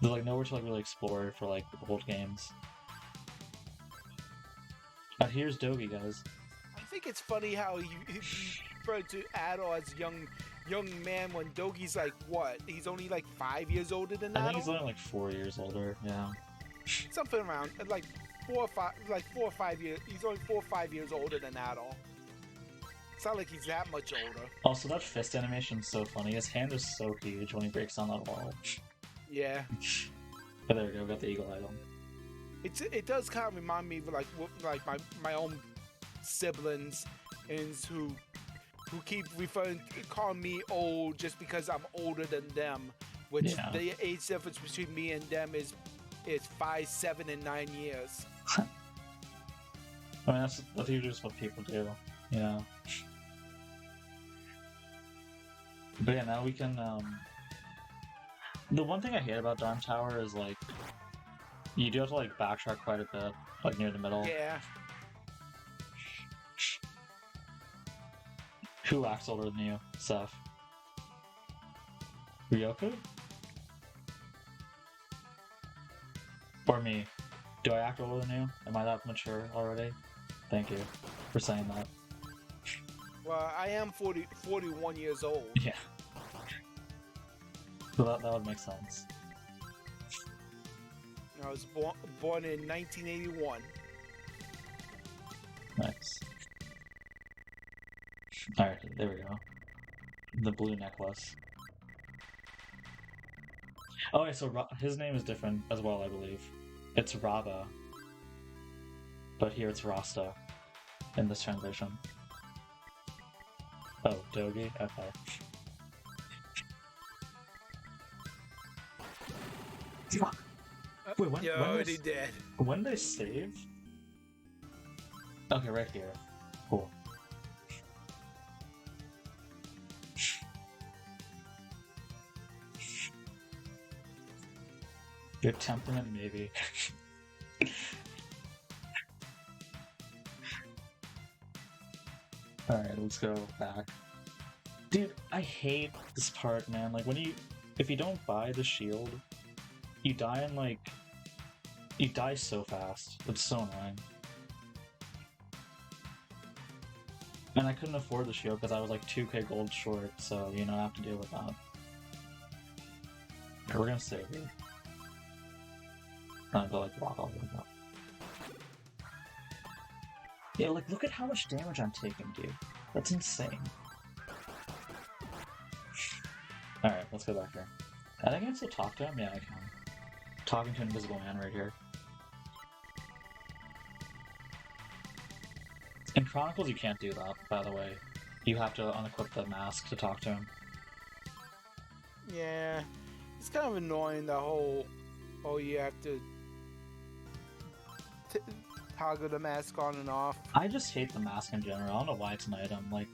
There's nowhere to really explore for old games. Here's Dogi, guys. think it's funny how he referred to Adol as young man when Dogi's like what? He's only like 5 years older than I think he's Adol? only like 4 years older. Yeah. Something around like 4 or 5 years. He's only 4 or 5 years older than Adol. It's not like he's that much older. Also, that fist animation is so funny. His hand is so huge when he breaks down that wall. Yeah. But there we go. Got the eagle item. It does kind of remind me of like my own siblings and who keep calling me old just because I'm older than them, which Yeah. the age difference between me and them is 5, 7, and 9 years. I mean, that's usually just what people do, you know. But yeah, now we can. The one thing I hate about Darm Tower is like you do have to like backtrack quite a bit, like near the middle. Yeah. Who acts older than you, Seth? Ryoku? Or me? Do I act older than you? Am I that mature already? Thank you for saying that. Well, I am 41 years old. Yeah. So that would make sense. I was born in 1981. Nice. Alright, there we go. The blue necklace. Oh, yeah, so his name is different as well, I believe. It's Raba. But here it's Rasta in this translation. Oh, Dogi? Okay. Wait, You're already dead. when they save? Okay, right here. Cool. Your temperament, maybe. Alright, let's go back. Dude, I hate this part, man. Like, if you don't buy the shield, you die in, like... You die so fast. It's so annoying. And I couldn't afford the shield because I was like 2k gold short, so, you know, I have to deal with that. Okay, we're gonna save here. I'm gonna go, like, walk all the way up. Yeah, like, look at how much damage I'm taking, dude. That's insane. Alright, let's go back here. I think I can still talk to him? Yeah, I can. Talking to an invisible man right here. In Chronicles, you can't do that, by the way. You have to unequip the mask to talk to him. Yeah. It's kind of annoying, the whole... Oh, you have to... toggle the mask on and off. I just hate the mask in general. I don't know why it's an item. I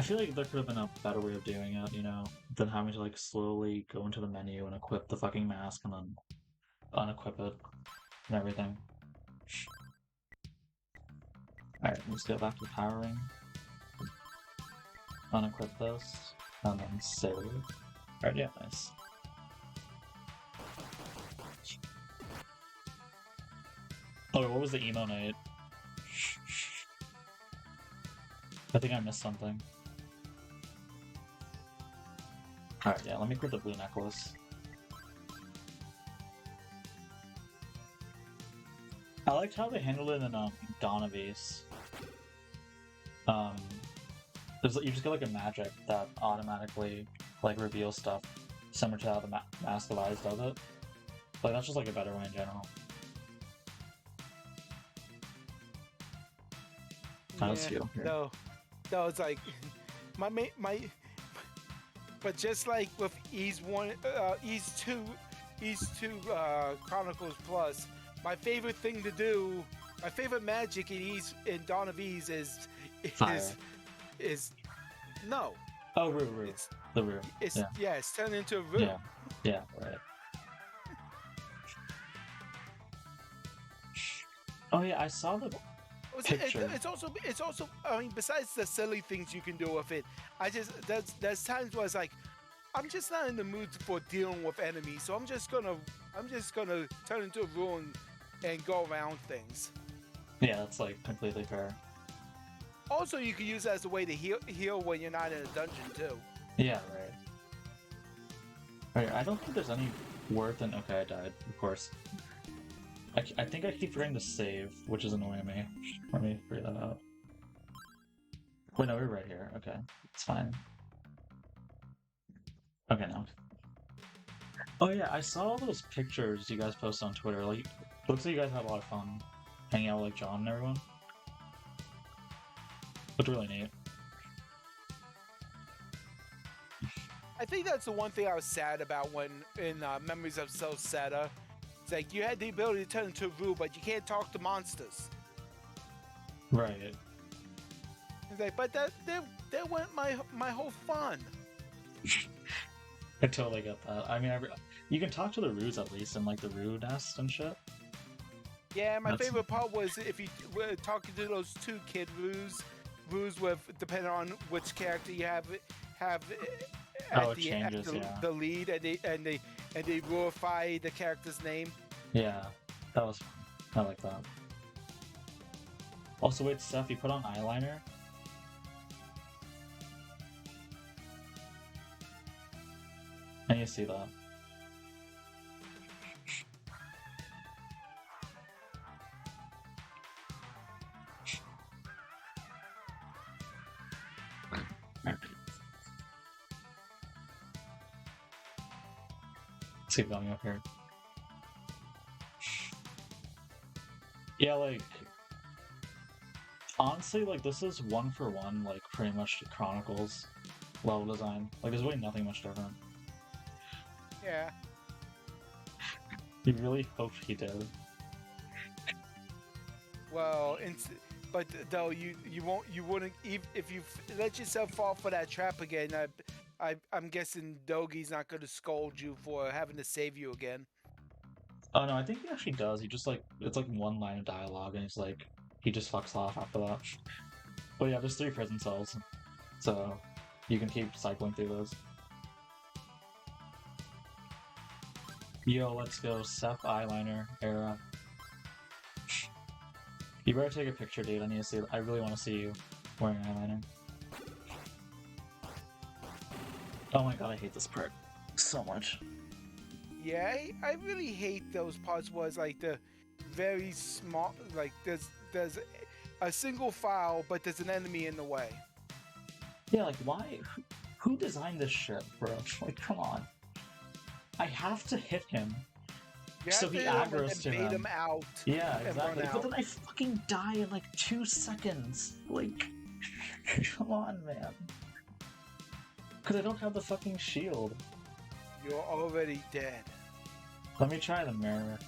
feel like there could have been a better way of doing it, you know, than having to like slowly go into the menu and equip the fucking mask and then unequip it and everything. Alright, let's go back to powering. Unequip this, and then save. Alright, yeah, nice. Oh, what was the emo night? I think I missed something. Alright, yeah, let me grab the blue necklace. I liked how they handled it in Dawn of Ace. You just get like a magic that automatically like reveals stuff, similar to how the Mask of Eyes does it. Like that's just like a better way in general. Let's go here. No, it's like my. But just like with Ease 2 Chronicles Plus, my favorite thing to do, my favorite magic in Dawn of Ease is no. Oh, Rue. The Rue. It's turned into a Rue. Yeah, right. Oh yeah, I saw the picture. It's also. I mean, besides the silly things you can do with it, there's times where it's like, I'm just not in the mood for dealing with enemies, so I'm just gonna turn into a ruin and go around things. Yeah, that's like completely fair. Also, you can use it as a way to heal when you're not in a dungeon too. Yeah, right. Right, I don't think there's any worth in. Okay, I died, of course. I think I keep forgetting to save, which is annoying me. Let me figure that out. Wait, no, we're right here. Okay, it's fine. Okay, no. Oh yeah, I saw all those pictures you guys post on Twitter. Like, looks like you guys had a lot of fun hanging out with like John and everyone. Looked really neat. I think that's the one thing I was sad about when in Memories of So Sada. It's like you had the ability to turn into a Roo, but you can't talk to monsters. Right. It's like, but that went my whole fun. I totally get that. I mean, you can talk to the Roos at least in like the Roo nest and shit. Yeah, my favorite part was if you were talking to those two kid Roos with depending on which character you have at it changes, yeah. the lead, and they Rooify the character's name. Yeah, that was fun. I like that. Also, wait, Steph, you put on eyeliner? I need to see that. Let's keep going up here. Yeah, like, honestly, like, this is one for one, like, pretty much Chronicles level design. Like, there's really nothing much different. Yeah. You really hope he did. Well, but though you wouldn't if you let yourself fall for that trap again. I'm guessing Dogi's not going to scold you for having to save you again. Oh no, I think he actually does. He just like it's like one line of dialogue, and he's like he just fucks off after that. But yeah, there's 3 prison cells, so you can keep cycling through those. Yo, let's go. Seth eyeliner era. You better take a picture, dude. I need to see. I really want to see you wearing eyeliner. Oh my god, I hate this part so much. Yeah, I really hate those parts. Was like the very small, like there's a single file, but there's an enemy in the way. Yeah, like why? Who designed this shit, bro? Like, come on. I have to hit him. So he aggroes to him out. Yeah, exactly. But then I fucking die in like 2 seconds. Like, come on, man. Because I don't have the fucking shield. You're already dead. Let me try the mirror.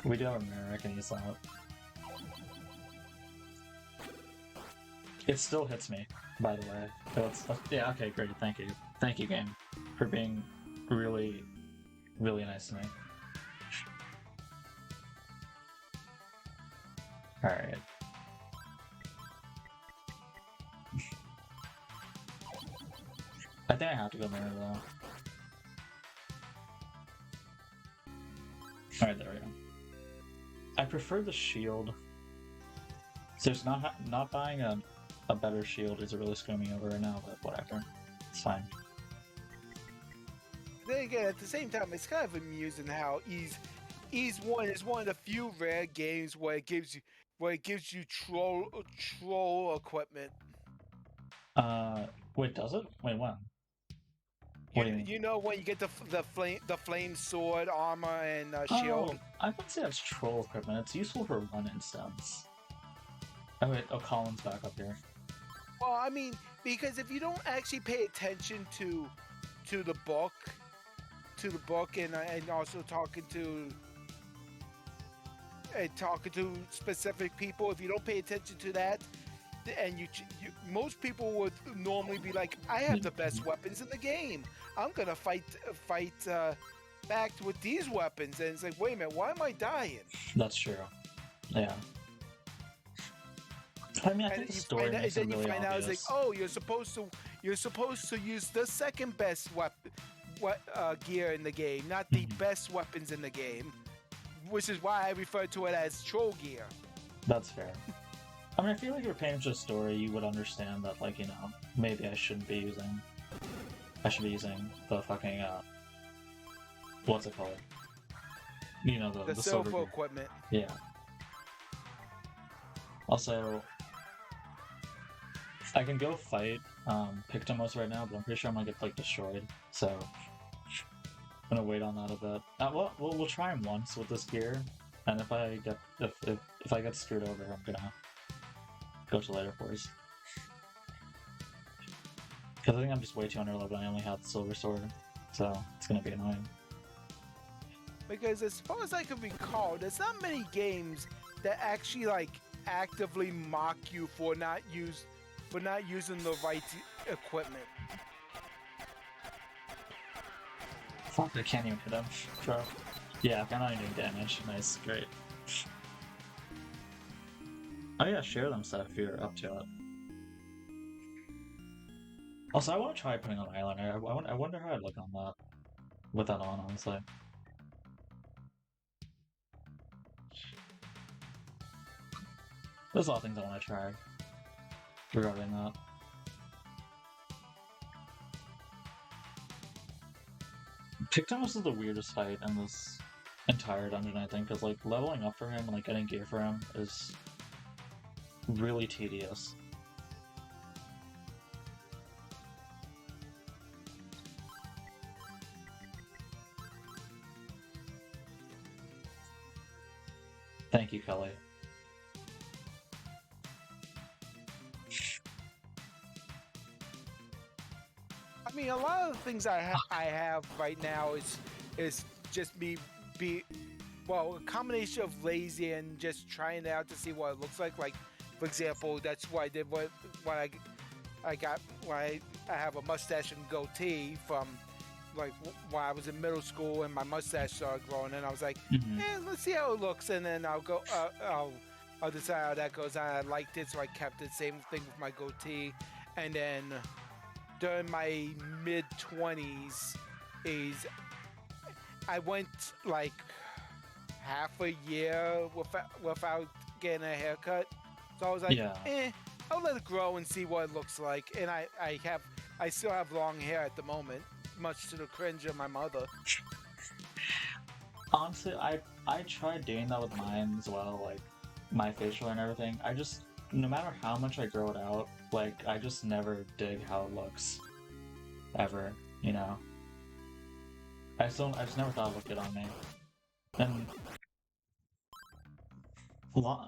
We do have a mirror, I can use that. It still hits me, by the way. Yeah, okay, great. Thank you. Thank you, game, for being really, really nice to me. Alright. I think I have to go mirror though. Alright, there we go. I prefer the shield. So it's not buying a better shield is really screwing me over right now, but whatever. It's fine. Then again, at the same time, it's kind of amusing how Ys 1 is one of the few rare games where it gives you troll equipment. Wait, does it? Wait, when? You know when you get the flame sword armor and shield. Oh, I wouldn't say that's troll equipment. It's useful for one instance. Oh wait, Colin's back up here. Well, I mean, because if you don't actually pay attention to the book, and also talking to specific people, if you don't pay attention to that, and you most people would normally be like, I have the best weapons in the game. I'm gonna fight back with these weapons, and it's like, wait a minute, why am I dying? That's true. Yeah. I mean, I think the story makes it really obvious. Then you find out it's like, oh, you're supposed to use the second best gear in the game, not the best weapons in the game, which is why I refer to it as troll gear. That's fair. I mean, I feel like if you're paying for the story, you would understand that, like, you know, maybe I shouldn't be using. I should be using the fucking what's it called? You know, The the silver silver gear. equipment. Yeah. Also, I can go fight Pictomos right now, but I'm pretty sure I'm gonna get like destroyed. So I'm gonna wait on that a bit. Well, we'll try him once with this gear, and if I get if I get screwed over, I'm gonna go to later force. Because I think I'm just way too underleveled. I only have the silver sword, so it's gonna be annoying. Because as far as I can recall, there's not many games that actually like actively mock you for not using the right equipment. Fuck, I can't even hit him, bro. Yeah, I'm not even doing damage. Nice, great. Oh yeah, share them stuff if you're up to it. Also, I want to try putting on eyeliner. I wonder how I'd look on that. With that on, honestly. There's a lot of things I want to try regarding that. Pictomos is the weirdest fight in this entire dungeon, I think, because like leveling up for him and like getting gear for him is really tedious. Thank you, Kelly. I mean, a lot of the things I have right now is just me a combination of lazy and just trying it out to see what it looks like. Like, for example, that's what I did. What I got. Why I have a mustache and goatee from like when I was in middle school and my mustache started growing, and I was like, let's see how it looks, and then I'll go. I'll decide how that goes. I liked it, so I kept it. Same thing with my goatee, and then during my mid-20s, I went like half a year without getting a haircut. So I was like, I'll let it grow and see what it looks like. And I still have long hair at the moment, much to the cringe of my mother. Honestly, I tried doing that with mine as well, like my facial and everything. I just, no matter how much I grow it out, like I just never dig how it looks, ever. You know, I just never thought it looked good on me. And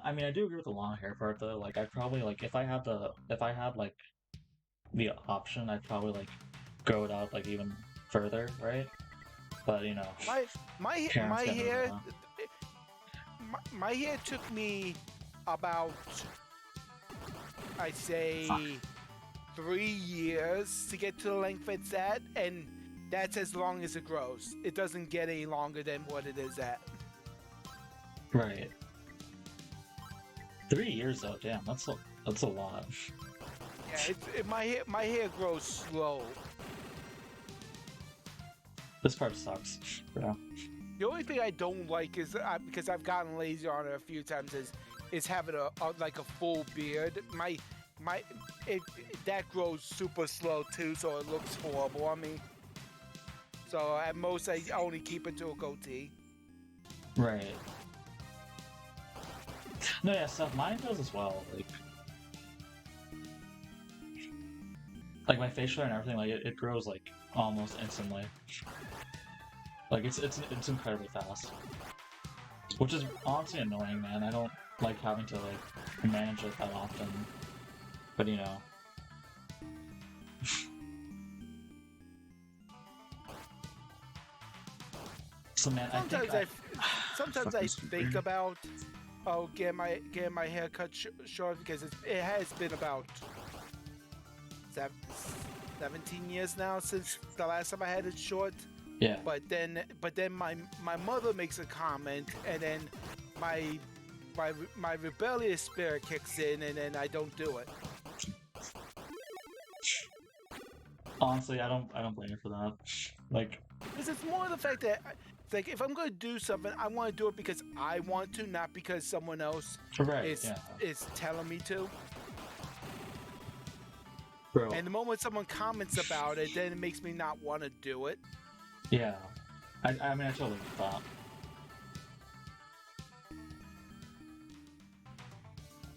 I mean, I do agree with the long hair part though. Like, I probably like if I had like the option, I'd probably like grow it out like even further, right? But you know, my hair took me about, I'd say, 3 years to get to the length it's at, and that's as long as it grows. It doesn't get any longer than what it is at. Right. 3 years though, damn, that's a lot. Yeah, my hair grows slow. This part sucks, bro. The only thing I don't like is because I've gotten lazy on it a few times is having like a full beard. That grows super slow too, so it looks horrible on me. So at most I only keep it to a goatee. Right. No, yeah, stuff. Mine does as well. Like my facial hair and everything, like it grows like almost instantly. Like it's incredibly fast, which is honestly annoying, man. I don't like having to like manage it that often, but you know. So man, sometimes I think about getting my hair cut short because it has been about 17 years now since the last time I had it short. Yeah. But then my mother makes a comment, and then my rebellious spirit kicks in, and then I don't do it. Honestly, I don't blame you for that. Like, because it's more the fact that It's like if I'm going to do something, I want to do it because I want to, not because someone else Right, is telling me to. bro. And the moment someone comments about it, then it makes me not want to do it. Yeah, I mean, I totally get that.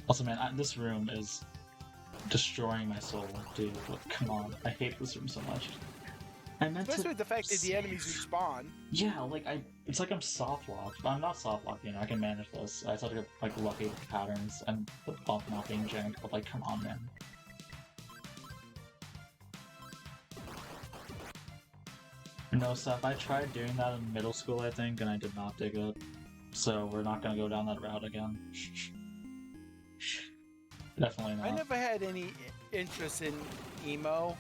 Also, man, this room is destroying my soul, dude. Like, come on, I hate this room so much. I meant Especially to with the fact that the enemies respawn. Yeah, like it's like I'm soft locked, but I'm not soft locked. You know, I can manage this. I just have to get like lucky with patterns and the bump not being jank. But like, come on, man. No, Seth, I tried doing that in middle school, I think, and I did not dig it. So we're not gonna go down that route again. Definitely not. I never had any interest in emo.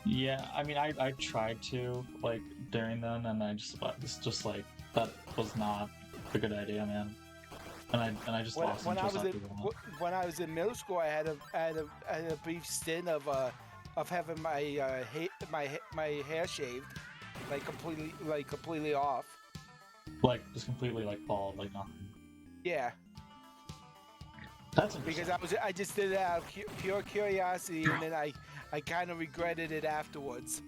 Yeah, I mean, I tried to, like, during then, and it's just like, that was not a good idea, man. And I just lost interest after that. When I was in middle school, I had a brief stint of having my hair shaved, like completely off. Like, just completely, like, bald, like nothing. Yeah. That's interesting. Because I just did it out of pure curiosity, and then I kind of regretted it afterwards.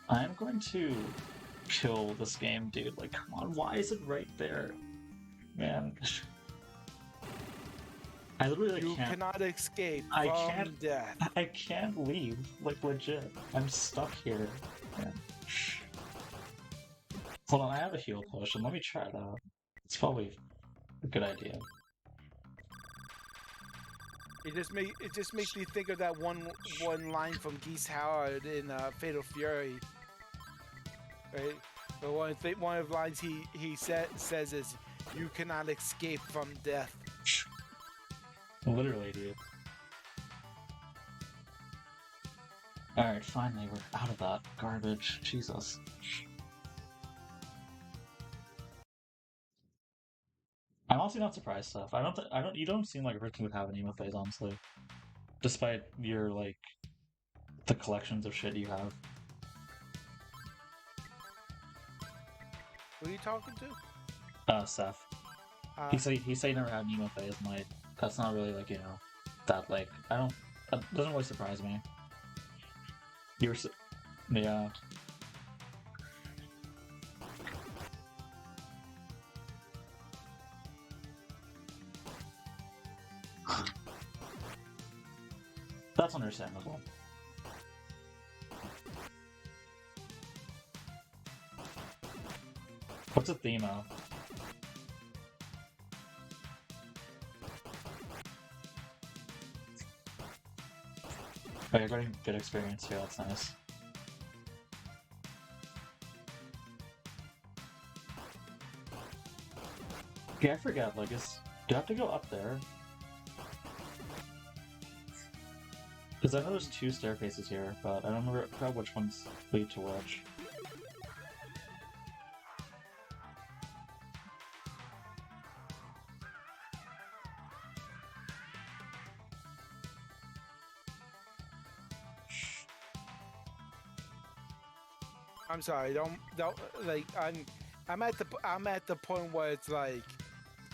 I'm going to kill this game, dude. Like, come on, why is it right there? Man. I literally You can't. cannot escape from death. I can't leave. Like, legit. I'm stuck here. Man. Hold on, I have a heal potion. Let me try it out. It's probably a good idea. It just makes me think of that one line from Geese Howard in Fatal Fury. Right? But one of the lines he says is, "You cannot escape from death." Literally, dude. Alright, finally, we're out of that garbage. Jesus. I'm honestly not surprised, Steph. You don't seem like a person who would have an emo phase, honestly. Despite your, like, the collections of shit you have. Who are you talking to? Seth. He said he never had an emo phase, and like, that's not really, like, you know, that, like, that doesn't really surprise me. Yeah. That's understandable. What's a themo? Oh, you're getting good experience here, that's nice. Okay, I forget, like, do I have to go up there? Because I know there's 2 staircases here, but I don't remember which ones lead to which. I'm sorry. Don't like. I'm at the point where it's like,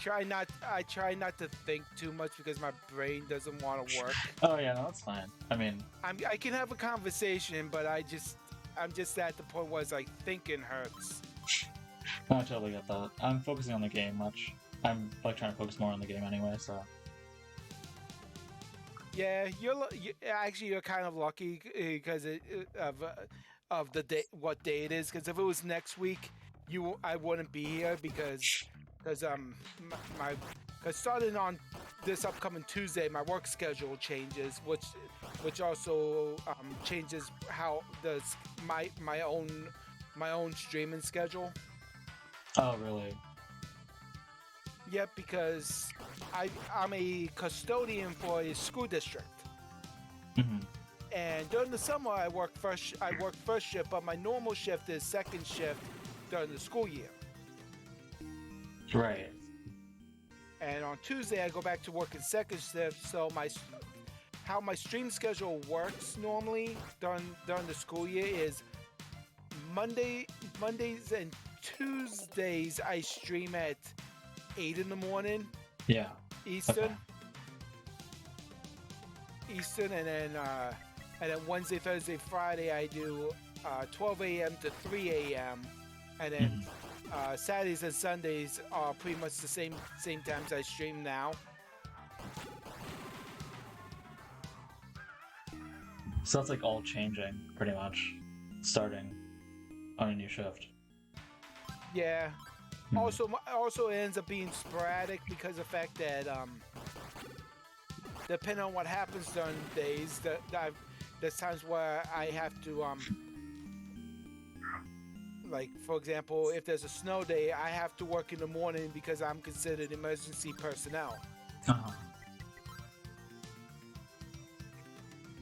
I try not to think too much because my brain doesn't want to work. Oh yeah, no, that's fine. I mean, I can have a conversation, but I'm just at the point where it's like thinking hurts. No, I totally get that. I'm focusing on the game much. I'm like trying to focus more on the game anyway, so. Yeah, you're kind of lucky because of the day, what day it is. Because if it was next week, I wouldn't be here because starting on this upcoming Tuesday, my work schedule changes, which also changes how my own streaming schedule. Oh really? Yep, because I'm a custodian for a school district. Mm-hmm. And during the summer, I work first shift, but my normal shift is second shift during the school year. Right. And on Tuesday, I go back to work in second shift. So how my stream schedule works normally during the school year is Mondays and Tuesdays I stream at 8 in the morning Yeah. Eastern. Okay. Eastern, and then Wednesday, Thursday, Friday I do 12 a.m. to 3 a.m. and then Saturdays and Sundays are pretty much the same times I stream now. So that's like all changing pretty much, starting on a new shift. Yeah. Also it ends up being sporadic because of the fact that depending on what happens during the days, there's times where I have to like, for example, if there's a snow day, I have to work in the morning because I'm considered emergency personnel. Uh-huh.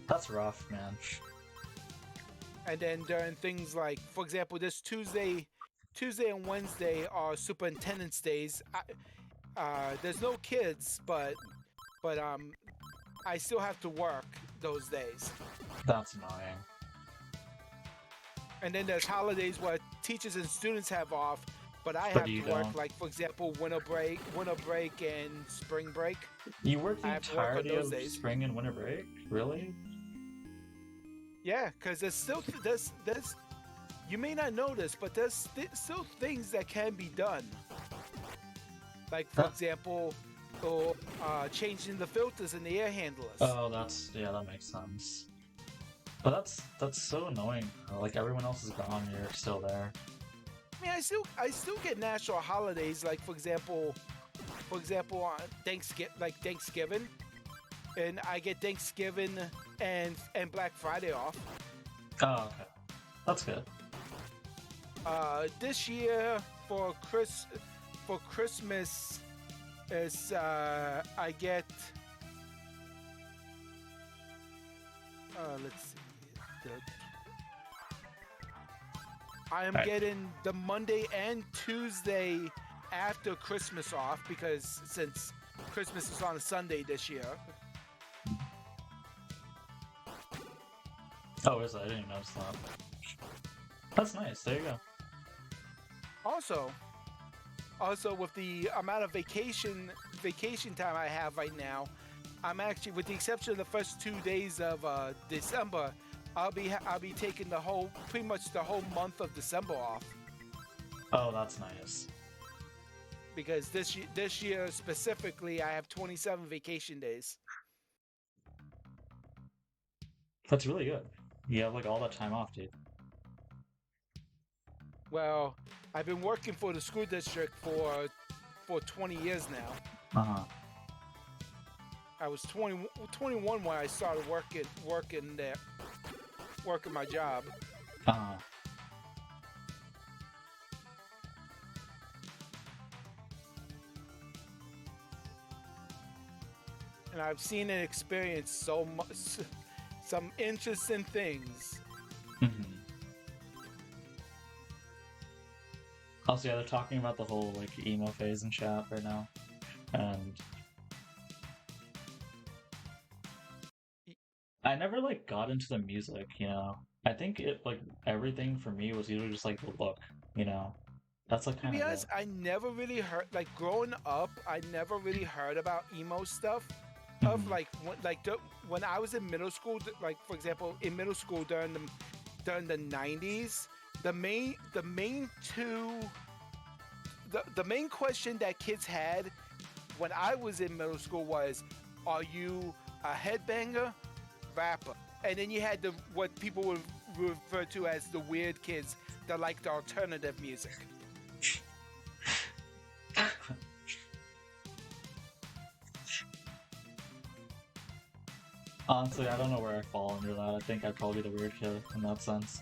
That's rough, man. And then during things like, for example, this Tuesday and Wednesday are superintendent's days. There's no kids, but I still have to work those days. That's annoying. And then there's holidays where teachers and students have off, but I But have you to work. don't. Like, for example, winter break and spring break. You work the I have to work on entirety those of days. spring and winter break? Really? Yeah, because there's still there's you may not know this, but there's still things that can be done. Like, for example, changing the filters in the air handlers. Oh, that makes sense. But that's so annoying. Like, everyone else is gone, you're still there. I mean, I still get national holidays, like for example, on Thanksgiving, and I get Thanksgiving and Black Friday off. Oh, okay. That's good. This year for Christmas is I get let's see. I am getting the Monday and Tuesday after Christmas off because since Christmas is on a Sunday this year. Oh, is that? I didn't even notice that. That's nice. There you go. Also, with the amount of vacation time I have right now, I'm actually, with the exception of the first 2 days of December, I'll be taking pretty much the whole month of December off. Oh, that's nice. Because this year specifically, I have 27 vacation days. That's really good. You have like all that time off, dude. Well, I've been working for the school district for 20 years now. Uh-huh. I was 21 when I started working there, working my job. Uh-huh. And I've seen and experienced some interesting things. Mm-hmm. Also, yeah, they're talking about the whole like emo phase in chat right now, and I never like got into the music, you know. I think it like everything for me was usually just like the look, you know. That's like To kind be of honest, I never really heard, like growing up, I never really heard about emo stuff. Of when I was in middle school, like for example, in middle school during the 90s, the main question that kids had when I was in middle school was, are you a headbanger, rapper? And then you had what people would refer to as the weird kids that liked alternative music. Honestly, I don't know where I fall under that. I think I'd probably be the weird kid in that sense.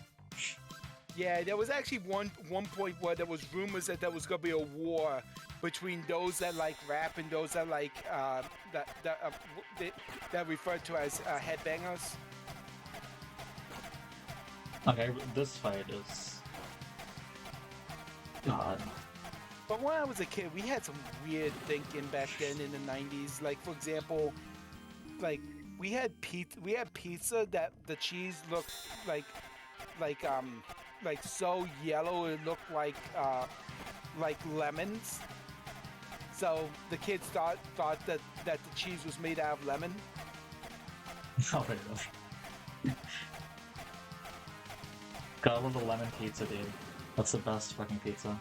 Yeah, there was actually one point where there was rumors that there was gonna be a war between those that like rap and those that like that referred to as headbangers. Okay, this fight is God. But when I was a kid, we had some weird thinking back then in the 90s. Like for example, like we had pizza that the cheese looked like like so yellow it looked like lemons. So the kids thought that the cheese was made out of lemon. Oh, wait, really? God, I love the lemon pizza, dude. That's the best fucking pizza.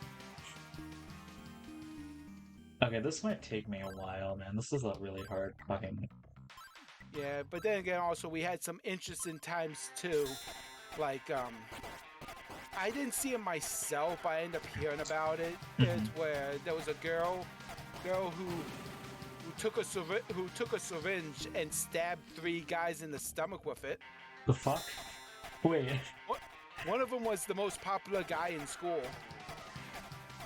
Okay, this might take me a while, man. This is a really hard fucking... Yeah, but then again, also we had some interesting times too. Like, I didn't see it myself, but I ended up hearing about it. It's where there was a girl who took a syringe and stabbed 3 guys in the stomach with it. The fuck? Wait. One of them was the most popular guy in school.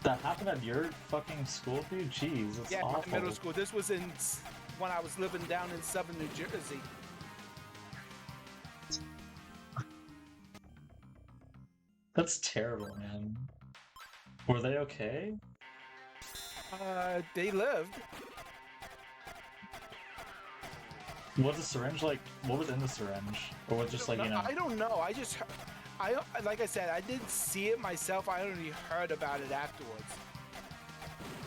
That happened at your fucking school, dude? Jeez, that's Yeah, awful. middle school. This was when I was living down in southern New Jersey. That's terrible, man. Were they okay? They lived. Was the syringe like... What was in the syringe? Or was it just like, you know... I don't know. Like I said, I didn't see it myself. I only heard about it afterwards.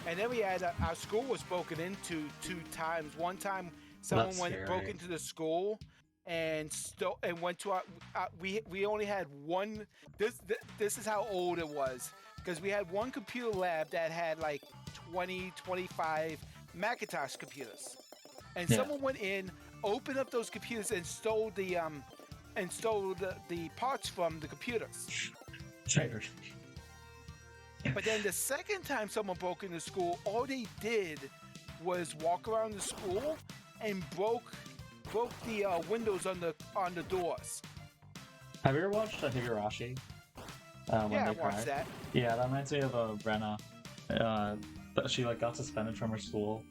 And then we had our school was broken into 2 times. One time, someone broke into the school and went to our. We only had one. This is how old it was, because we had one computer lab that had like 20, 25 Macintosh computers, and someone went in, opened up those computers, and stole the parts from the computers. But then the second time someone broke into school, all they did was walk around the school and broke the windows on the doors. Have you ever watched Higurashi? Yeah, I watched that. Yeah, that reminds me of Rena. That she like got suspended from her school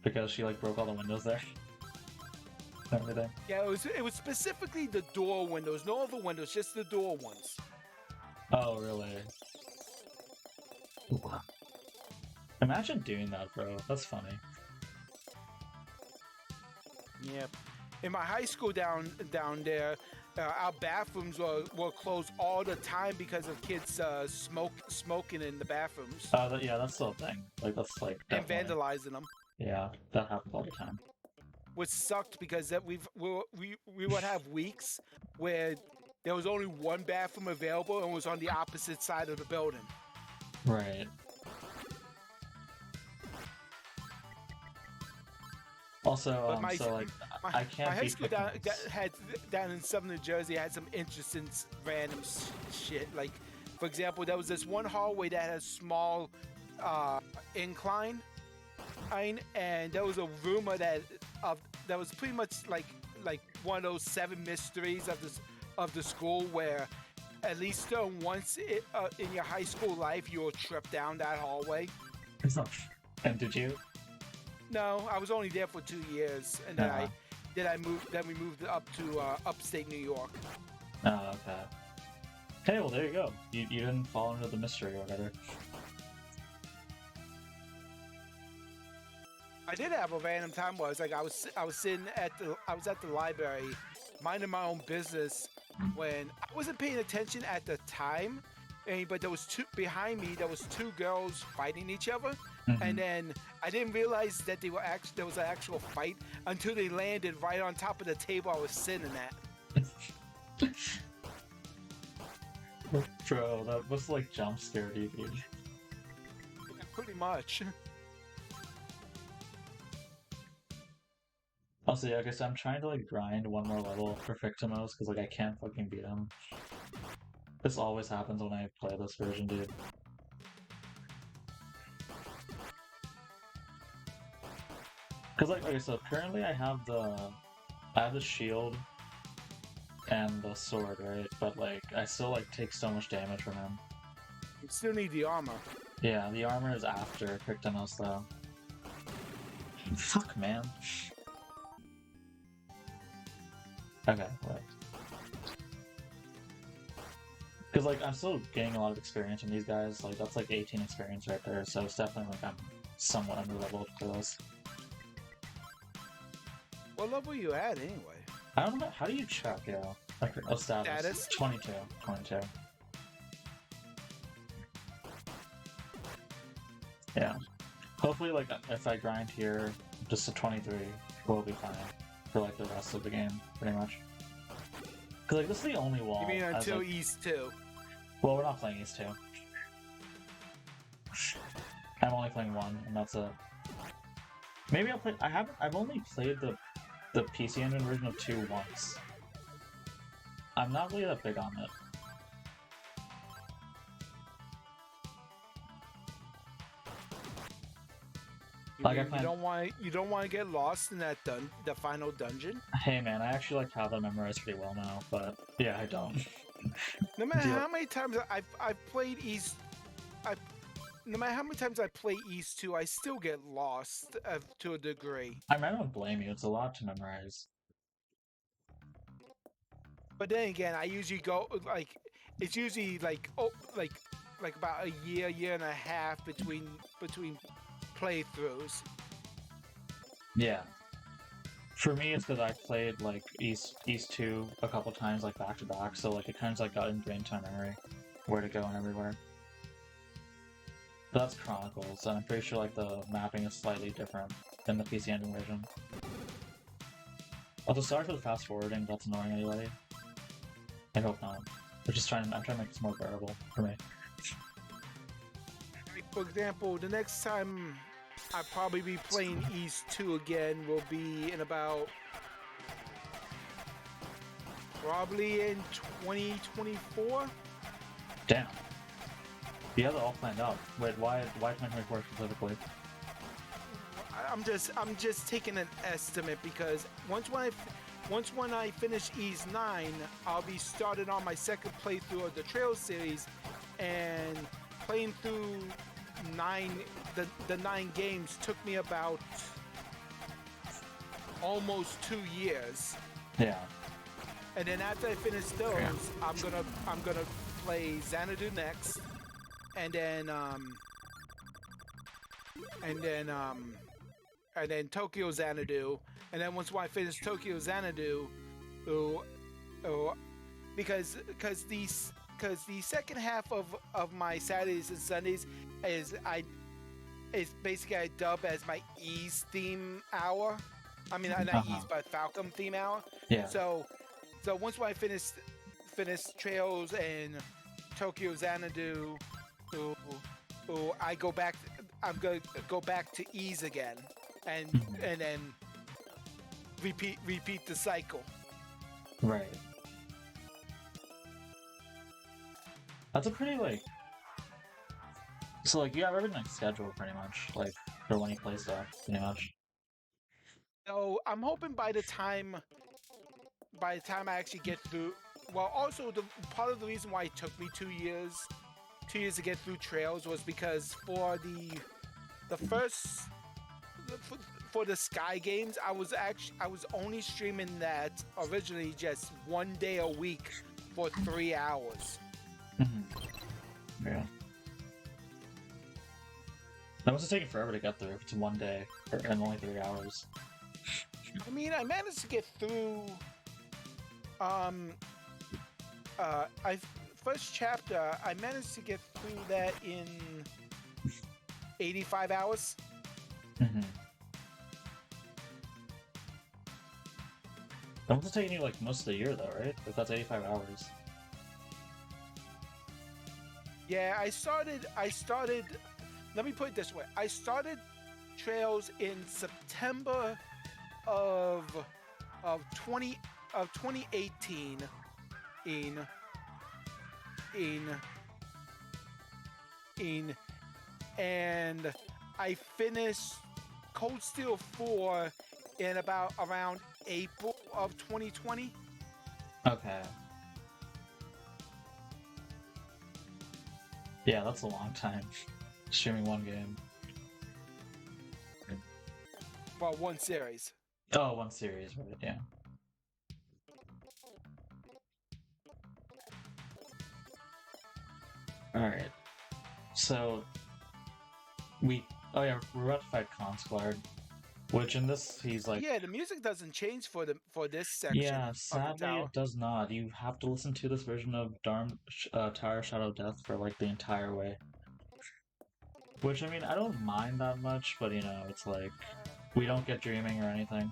because she like broke all the windows there. Everything. Yeah, it was specifically the door windows, no other windows, just the door ones. Oh, really? Imagine doing that, bro. That's funny. Yep. In my high school down there, our bathrooms were closed all the time because of kids smoking in the bathrooms. Yeah, that's the thing. Like that's like and definitely... vandalizing them. Yeah, that happens all the time. Which sucked because that we would have weeks where there was only one bathroom available and was on the opposite side of the building. Right. Also, I can't. My high school down in southern New Jersey had some interesting random shit. Like, for example, there was this one hallway that had a small incline, and there was a rumor that was pretty much like one of those 7 mysteries of the school, where at least once in your high school life you will trip down that hallway. And did you? No, I was only there for 2 years, and then we moved up to upstate New York. Oh, okay. Hey, well, there you go. You didn't fall into the mystery or whatever. I did have a random time where I was sitting at the library, minding my own business, when I wasn't paying attention at the time, but there was behind me. There was 2 girls fighting each other. And then I didn't realize that there was an actual fight until they landed right on top of the table I was sitting at. Bro, that was like jump scare, dude. Pretty much. Also, yeah, I guess I'm trying to like grind one more level for Victimos because like I can't fucking beat him. This always happens when I play this version, dude. Because like, okay, so currently I have the shield and the sword, right? But like, I still like take so much damage from him. You still need the armor. Yeah, the armor is after Victimos though. Fuck, man. Okay, wait. Because like, I'm still getting a lot of experience from these guys. Like, that's like 18 experience right there. So it's definitely like I'm somewhat under-leveled for this. What level are you at anyway? I don't know. How do you check, like, status? 22. Yeah. Hopefully, like, if I grind here just to 23, we'll be fine for, like, the rest of the game, pretty much. Because, like, this is the only wall. You mean as, until like... East 2? Well, we're not playing East 2. I'm only playing 1, and that's it. Maybe I'll play... I've only played the PC Engine version of 2 once. I'm not really that big on it. You don't want to get lost in that the final dungeon. Hey man, I actually like have that memorized pretty well now, but yeah, I don't. No matter how many times I've played East, no matter how many times I play East 2, I still get lost to a degree. I don't blame you. It's a lot to memorize. But then again, I usually go like it's usually like about a year and a half between playthroughs. Yeah. For me, it's because I played like East 2 a couple times, like back to back, so like it kind of like got ingrained to my memory where to go and everywhere. But that's Chronicles, and I'm pretty sure like the mapping is slightly different than the PC Engine version. Also, sorry for the fast forwarding. That's annoying anybody. I hope not. I'm trying to make this more bearable for me. For example, the next time I'll probably be playing East 2 again will be in about probably in 2024. Damn. You have it all planned out. Wait, why 2024 specifically? I'm just taking an estimate because once when I finish East 9, I'll be started on my second playthrough of the Trail series and playing through the 9 games took me about almost 2 years. Yeah. And then after I finish those, I'm gonna play Xanadu next, and then Tokyo Xanadu, and then once I finish Tokyo Xanadu, because the second half of my Saturdays and Sundays is basically I dub as my Ease theme hour. I mean not Ease but Falcom theme hour. Yeah. So once I finish Trails and Tokyo Xanadu, I go back. I'm gonna go back to Ease again, and then repeat the cycle. Right. That's a pretty like. So like you have everything like scheduled pretty much like for when you play stuff pretty much. So I'm hoping by the time I actually get through. Well, also the part of the reason why it took me 2 years to get through Trails was because for the Sky games, I was only streaming that originally just 1 day a week for 3 hours. Yeah. That must have taken forever to get through if it's 1 day and only 3 hours. I mean, I managed to get through. First chapter, I managed to get through that in 85 hours. That must have taken you like most of the year though, right? If that's 85 hours. Yeah, I started. Let me put it this way: I started Trails in September of 2018. And I finished Cold Steel 4 in around April of 2020. Okay. Yeah, that's a long time. Streaming one game. Well, one series. Oh, one series, right? Yeah. Alright. So we're about to fight Consguard, which in this he's like yeah, the music doesn't change for this section. Yeah, sadly it does not. You have to listen to this version of Tower Shadow Death for like the entire way. Which, I mean, I don't mind that much, but you know, it's like, we don't get dreaming or anything.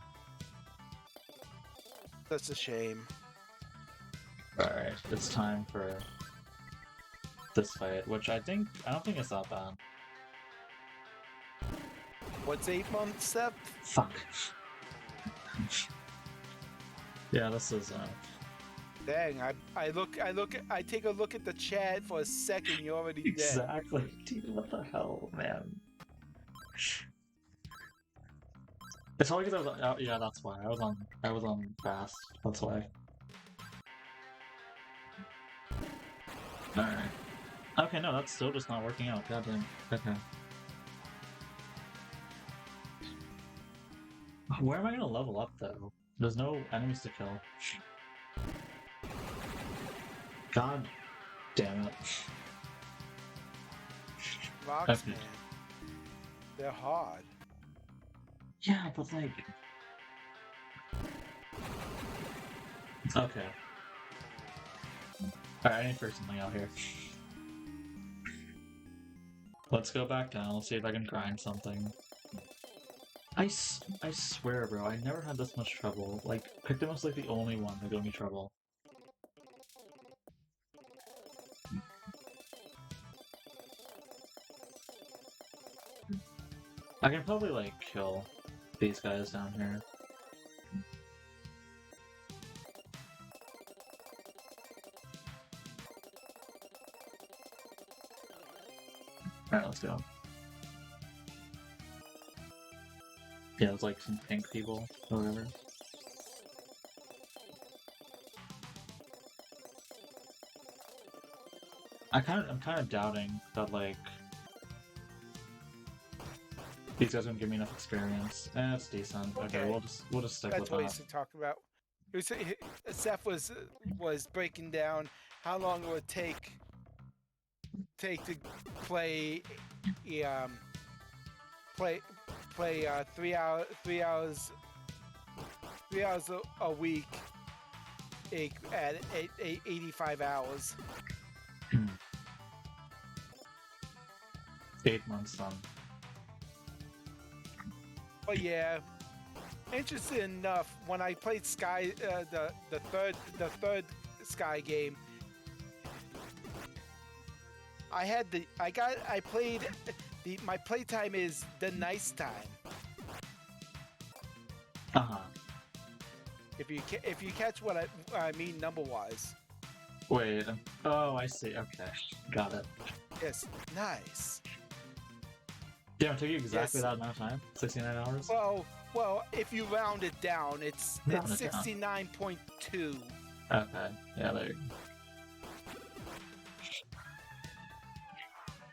That's a shame. Alright, it's time for this fight, which I don't think it's that bad. What's 8 months, Seth? Fuck. Yeah, this is, Dang, I take a look at the chat for a second, you're already dead. exactly. Dude, what the hell, man? It's probably because I was, oh, yeah, that's why. I was on fast, that's why. Alright. Okay, no, that's still just not working out, goddamn. Okay. Where am I gonna level up, though? There's no enemies to kill. God damn it. Rocks, Okay. man. They're hard. Yeah, but like... Okay. Alright, I need to figure something out here. Let's go back down, let's see if I can grind something. I swear, bro, I never had this much trouble. Like, Pictum was like the only one that gave me trouble. I can probably, like, kill these guys down here. Alright, let's go. Yeah, it's like some pink people, or whatever. I'm kind of doubting that, like, these guys are gonna give me enough experience. It's decent. Okay, we'll just stick That's with what that. he's talking about. Seth was breaking down how long it would take to play play 3 hours a week at 85 hours. 8 months done. But yeah, interesting enough, when I played Sky, the third Sky game, my playtime is the nice time. If you catch what I mean number wise. Wait. Oh, I see. Okay, got it. Yes, nice. Damn, it took you exactly that amount of time? 69 hours? Well, if you round it down, it's 69.2. Okay, yeah, there you go.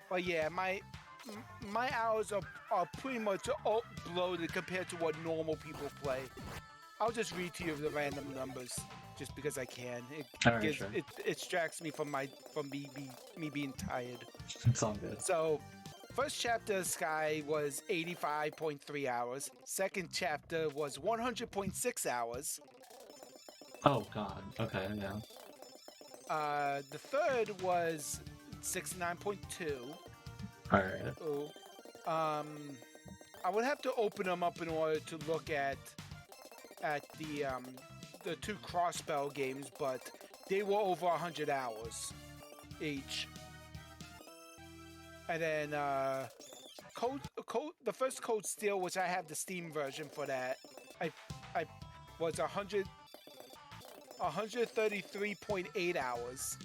But yeah, my hours are pretty much bloated compared to what normal people play. I'll just read to you the random numbers just because I can. It distracts me from me being tired. It's all good. So, first chapter of Sky was 85.3 hours. Second chapter was 100.6 hours. Oh god. Okay, yeah. The third was 69.2. Alright. Oh. I would have to open them up in order to look at the two crossbell games, but they were over 100 hours each. And then the first Code Steel, which I have the Steam version for that, I was 133.8 hours.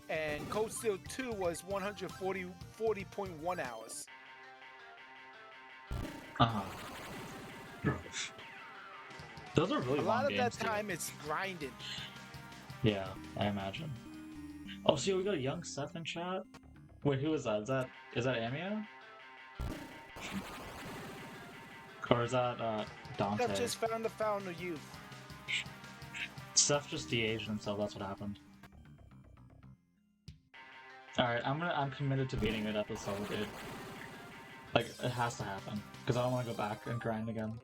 And Code Steel 2 was 140.1 hours. Those are really long games. A lot of that time it's grinding. Yeah, I imagine. Oh, so we got a young Seth in chat? Wait, who is that? Is that Amio? Or is that Dante? Seth just found the Fountain of Youth. Seth just de-aged himself, that's what happened. Alright, I'm committed to beating that episode, dude. Like, it has to happen. Because I don't want to go back and grind again.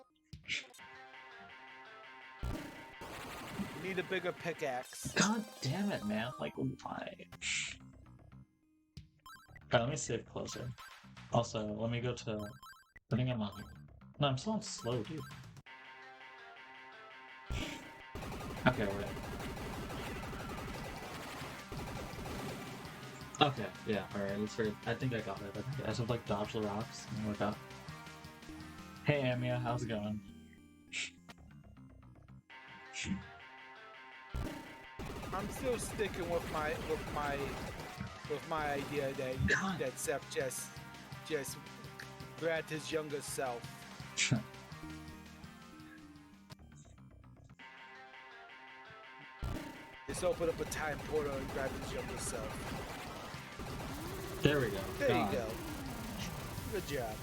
Need a bigger pickaxe. God damn it, man. Like, why? Alright, let me save closer. Also, let me go to... I think I'm on... No, I'm still on slow, dude. Okay, wait. Okay, yeah, alright, let's figure... I think I got it. I just have, like, dodge the rocks and work out. Hey, Amia, how's it going? I'm still sticking with my idea that God. that Seth just grabbed his younger self. Just open up a time portal and grab his younger self. There we go. There God. you go. Good job.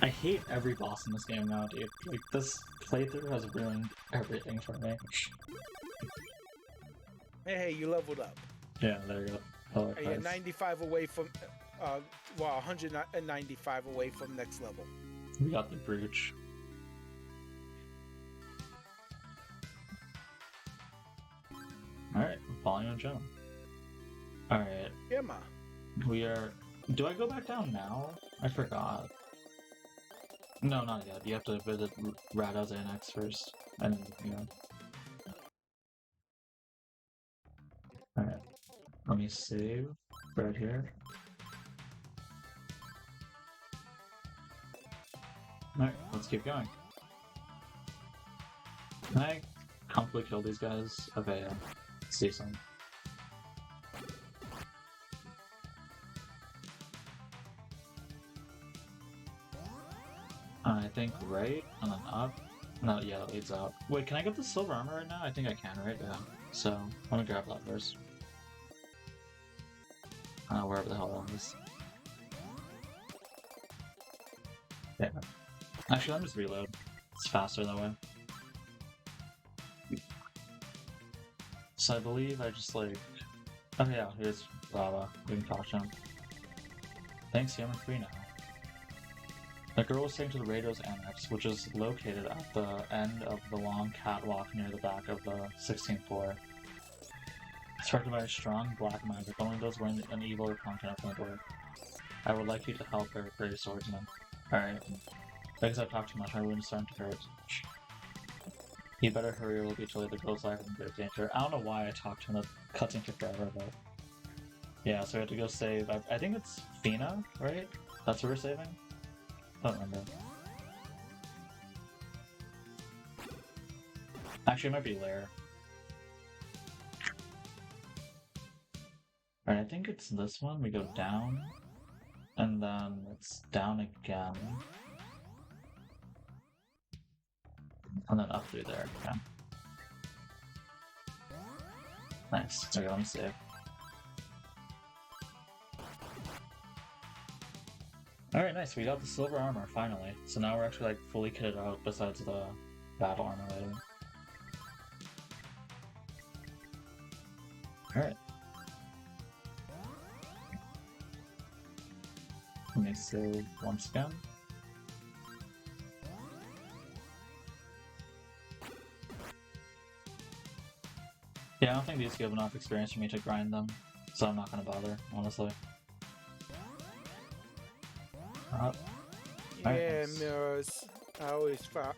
I hate every boss in this game now, dude. Like, this playthrough has ruined everything for me. Hey, you leveled up. Yeah, there you go. Oh, Hey, you're 95 away from, 195 away from next level. we got the brooch. Alright, following a gem. Alright, Yeah, ma. we are... Do I go back down now? I forgot. No, not yet. You have to visit Rada's Annex first. And, you know. Alright. Let me save right here. Alright, let's keep going. Can I comfortably kill these guys? Okay, yeah. See some. I think right, and then up. No, yeah, that leads out. Wait, can I get the silver armor right now? I think I can, right? Yeah. So, I'm gonna grab that first. Wherever the hell that is. Yeah. Actually, let me just reload. It's faster that way. So I believe I just like... Oh yeah, here's Lava. We can talk to him. Thanks, I'm free now. The girl was taken to the radio's annex, which is located at the end of the long catwalk near the back of the 16th floor. It's protected by a strong black magic, only those wearing an evil icon can open the door. I would like you to help her, brave swordsman. Alright. Because I've talked too much, my wound is starting to hurt. You better hurry or we'll be till the girl's life in grave danger. I don't know why I talked to him, that cuts into forever, but... Yeah, so we have to go save... I think it's Fina, right? That's what we're saving? I don't remember. Actually, it might be Lair. Alright, I think it's this one. We go down, and then it's down again, and then up through there. Okay. Nice. Okay, let me save. Alright, nice. We got the silver armor, finally. So now we're actually, like, fully kitted out, besides the battle armor item. Alright. Let me save once again. Yeah, I don't think these give enough experience for me to grind them, so I'm not gonna bother, honestly. Yeah, nice. mirrors. I always found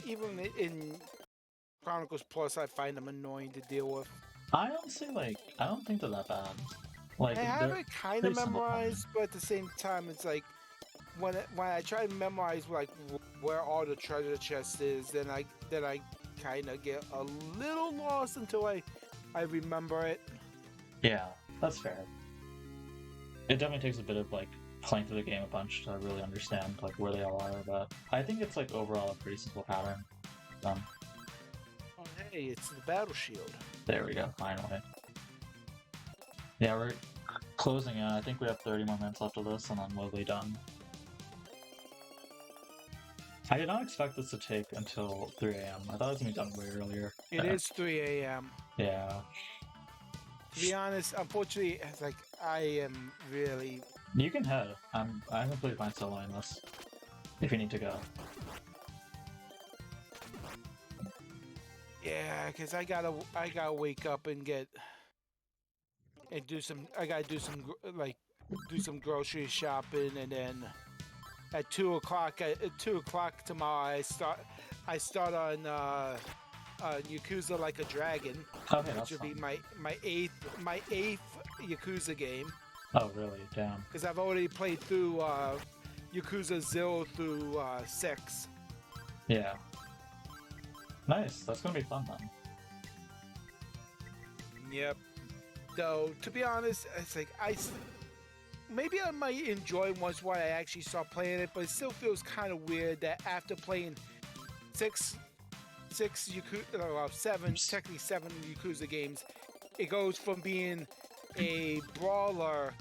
even in Chronicles Plus, I find them annoying to deal with. I honestly, like, I don't think they're that bad. Like, I have they're it kind of pretty simple memorized, but at the same time, it's like when I try to memorize like where all the treasure chest is, then I kind of get a little lost until I remember it. Yeah, that's fair. It definitely takes a bit of, like, playing through the game a bunch to really understand, like, where they all are, but I think it's, like, overall a pretty simple pattern. Oh, hey, it's the battle shield. There we go, finally. Yeah, we're closing in. I think we have 30 more minutes left of this, and then we'll be done. I did not expect this to take until 3 a.m. I thought it was going to be done way earlier. It is 3 a.m. Yeah. To be honest, unfortunately, it's like I am really... You can head. I'm completely fine soloing this. If you need to go. Yeah, because I gotta wake up and do some, like, do some grocery shopping, and then at 2 o'clock, at 2 o'clock tomorrow, I start on Yakuza Like a Dragon, Okay, which that's will be fun. my eighth Yakuza game, Oh, really? Damn. because I've already played through Yakuza 0 through 6. Yeah. Nice. That's gonna be fun then. Yep. Though to be honest, it's like maybe I might enjoy once when I actually start playing it, but it still feels kind of weird that after playing six Yakuza, well, technically seven Yakuza games, it goes from being a brawler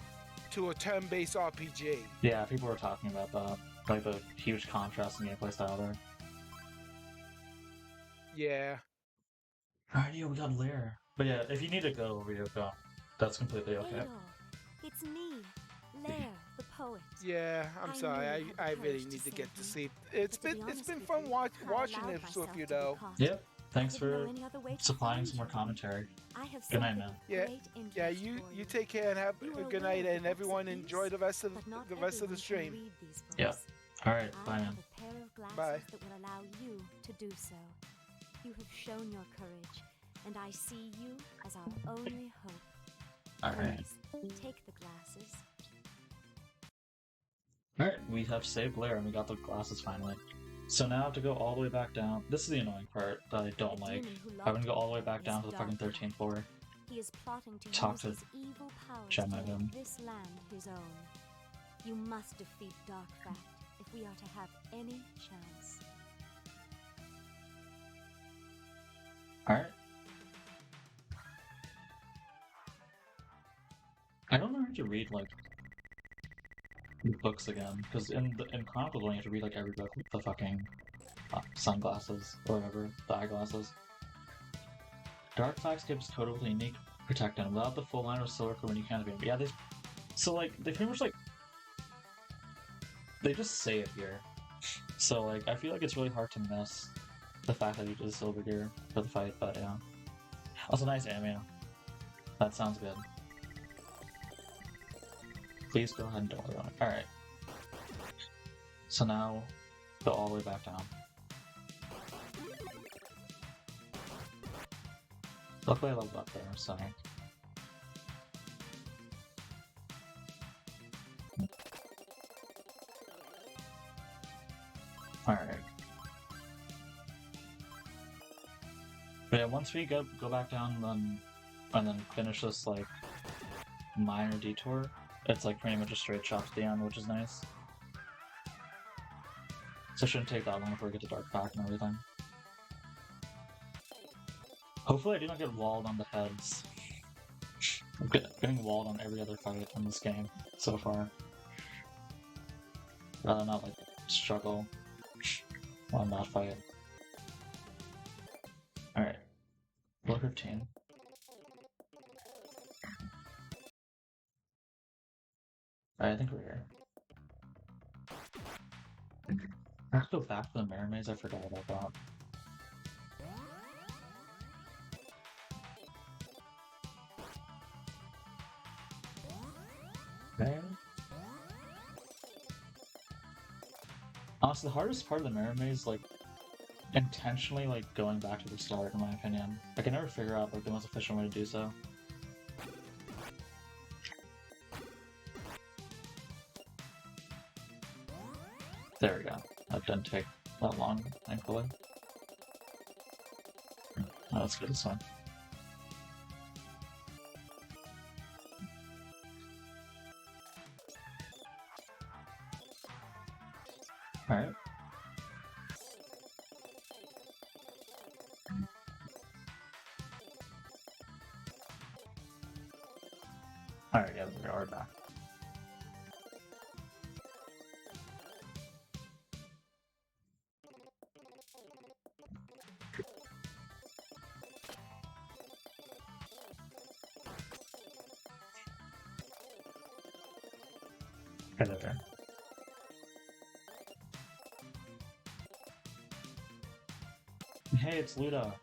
to a turn-based RPG. Yeah, people were talking about that. Like the huge contrast in gameplay style there. Yeah. Alright, yeah, we got Lair. But yeah, if you need to go, we go. That's completely okay. Adol, it's me, Lair, the poet. Yeah, I'm I sorry. knew you had I the really courage to need to save get to me. sleep. But It's to be been honest with fun you, I watching allowed this with myself you to be though. caught. Yep. Thanks I didn't know for any other way to supplying find some more you. commentary. I have Good night, something man. of Yeah, great interest Yeah, for you take care and have You a are good aware night, of the and books everyone of enjoy these? the rest of But not the rest of the everyone can stream. read these books. Yeah. Alright, I bye, have man. a pair of glasses Bye. that will allow you to do so. You have shown your courage, and I see you as our only hope. Alright. Please, take the glasses. Alright, we have saved Lair and we got the glasses finally. So now to go all the way back down. This is the annoying part that I don't The like. demon who Having locked to go all the way you back in down to this the fucking dark 13th path. floor. He is plotting to Talk use to his evil powers Gemma to again. make this land his own. You must defeat Dark Fact if we are to have any chance. Alright. I don't know how to read, like, the books again, because in Chronicles you have to read, like, every book with the fucking sunglasses, or whatever, the eyeglasses. Dark Fact gives coded with a unique protect and without the full line of silver when you can't be. Yeah, they pretty much, like, they just say it here. So, like, I feel like it's really hard to miss the fact that you did silver gear for the fight, but yeah. Also, nice anime. That sounds good. Please go ahead and don't worry about it. Alright. So now, go all the way back down. Luckily I leveled up there, so... Alright. But yeah, once we go back down and then finish this, like, minor detour, it's like pretty much a straight shot to the end, which is nice. So it shouldn't take that long before we get to Dark Pack and everything. Hopefully I do not get walled on the heads. I'm getting walled on every other fight in this game so far. Rather not, like, struggle on that fight. Alright. Floor 15. Alright, I think we're here. I have to go back to the mirror maze, I forgot about that. Okay. Honestly, the hardest part of the mirror maze, like, intentionally, like, going back to the start, in my opinion. I can never figure out, like, the most efficient way to do so. There we go. That didn't take that long, thankfully. Oh, let's go this one. Alright. Alright, yeah, we are back. Hello there. Hey, it's Luda.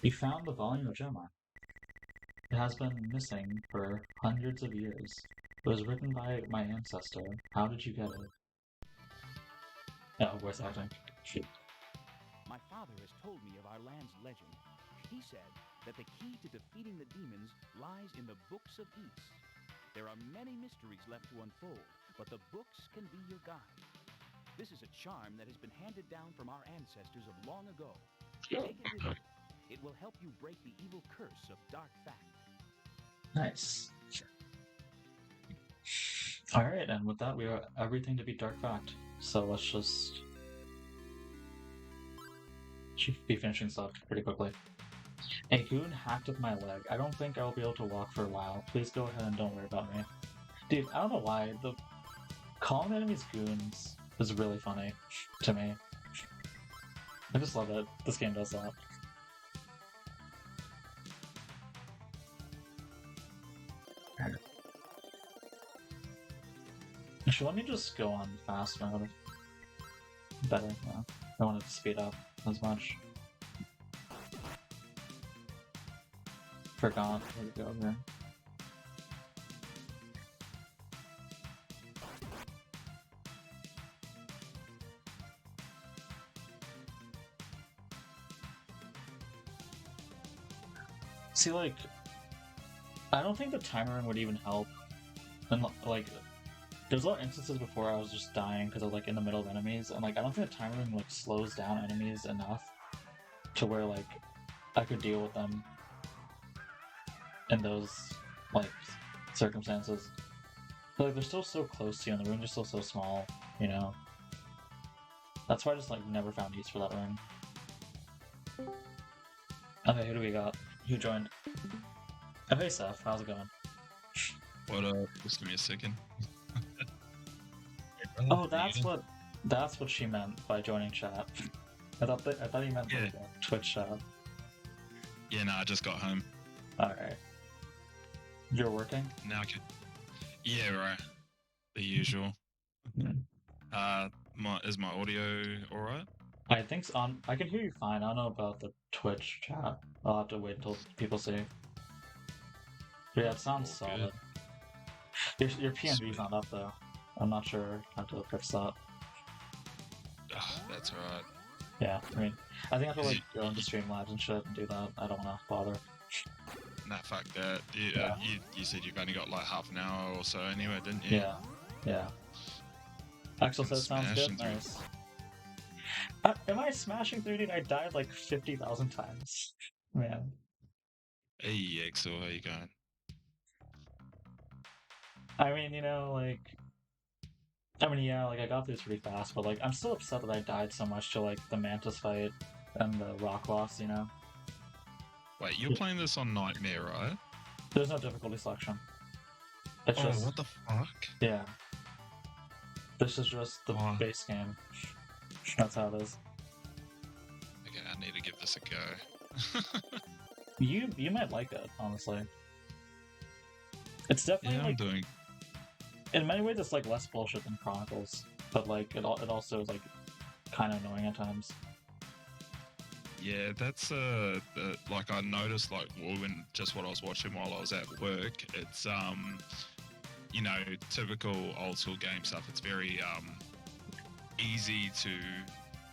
You found the volume of Gemma. It has been missing for hundreds of years. It was written by my ancestor. How did you get it? Oh, voice acting. Shoot. My father has told me of our land's legend. He said that the key to defeating the demons lies in the books of East. There are many mysteries left to unfold, but the books can be your guide. This is a charm that has been handed down from our ancestors of long ago. Take it with you. It will help you break the evil curse of dark fact. Nice. Alright, and with that, we are everything to be dark fact. So let's just... Should be finishing stuff pretty quickly. A goon hacked up my leg. I don't think I'll be able to walk for a while. Please go ahead and don't worry about me. Dude, I don't know why. The calling enemies goons is really funny to me. I just love it. This game does that. Actually, let me just go on fast mode. Better, yeah. I don't want it to speed up as much. Forgot where to go here. See, like, I don't think the timering would even help. And, like, there's a lot of instances before I was just dying because I was, like, in the middle of enemies, and, like, I don't think the timering, like, slows down enemies enough to where, like, I could deal with them in those, like, circumstances. But, like, they're still so close to you, and the rooms are still so small, you know? That's why I just, like, never found use for that room. Okay, who do we got? Who joined? Oh, hey, Seth. How's it going? What up? Just give me a second. Oh, that's what she meant by joining chat. I thought you meant Yeah. like Twitch chat. Yeah, no, I just got home. Alright. You're working? Now I can... Yeah, right. The usual. Is my audio alright? I think I can hear you fine. I don't know about the Twitch chat. I'll have to wait until people see. But yeah, it sounds All solid. Your PNG's Sweet. not up though. I'm not sure how to fix that. That's alright. Yeah, I mean, I think I have to Is like it- go into Streamlabs and shit and do that. I don't want to bother. Nah, fuck that. Yeah. You said you've only got like half an hour or so anyway, didn't you? Yeah. Axel says sounds good. Smashing through. Nice. Am I smashing through, dude? I died like 50,000 times. Man. Hey, Axel, how you going? I mean, you know, like... I mean, yeah, like, I got through this pretty fast, but, like, I'm still upset that I died so much to, like, the Mantis fight and the Rock Loss, you know? Wait, you're Yeah. playing this on Nightmare, right? There's no difficulty selection. It's Oh, just... what the fuck? Yeah. This is just the Oh. base game. That's how it is. Okay, I need to give this a go. You might like it, honestly. It's definitely, Yeah, I'm like... doing... In many ways, it's like less bullshit than Chronicles, but like it also is like kind of annoying at times. Yeah, that's like I noticed like when just what I was watching while I was at work. It's you know, typical old school game stuff. It's very easy to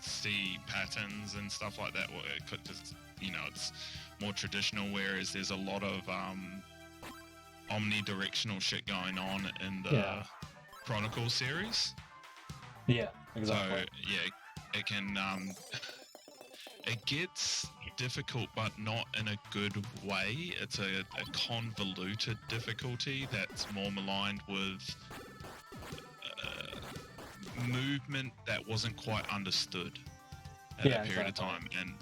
see patterns and stuff like that. It could just, you know, it's more traditional. Whereas there's a lot of omnidirectional shit going on in the Yeah. Chronicles series. Yeah, exactly. So yeah, it can it gets difficult, but not in a good way. It's a convoluted difficulty that's more maligned with movement that wasn't quite understood at Yeah, that period exactly. of time,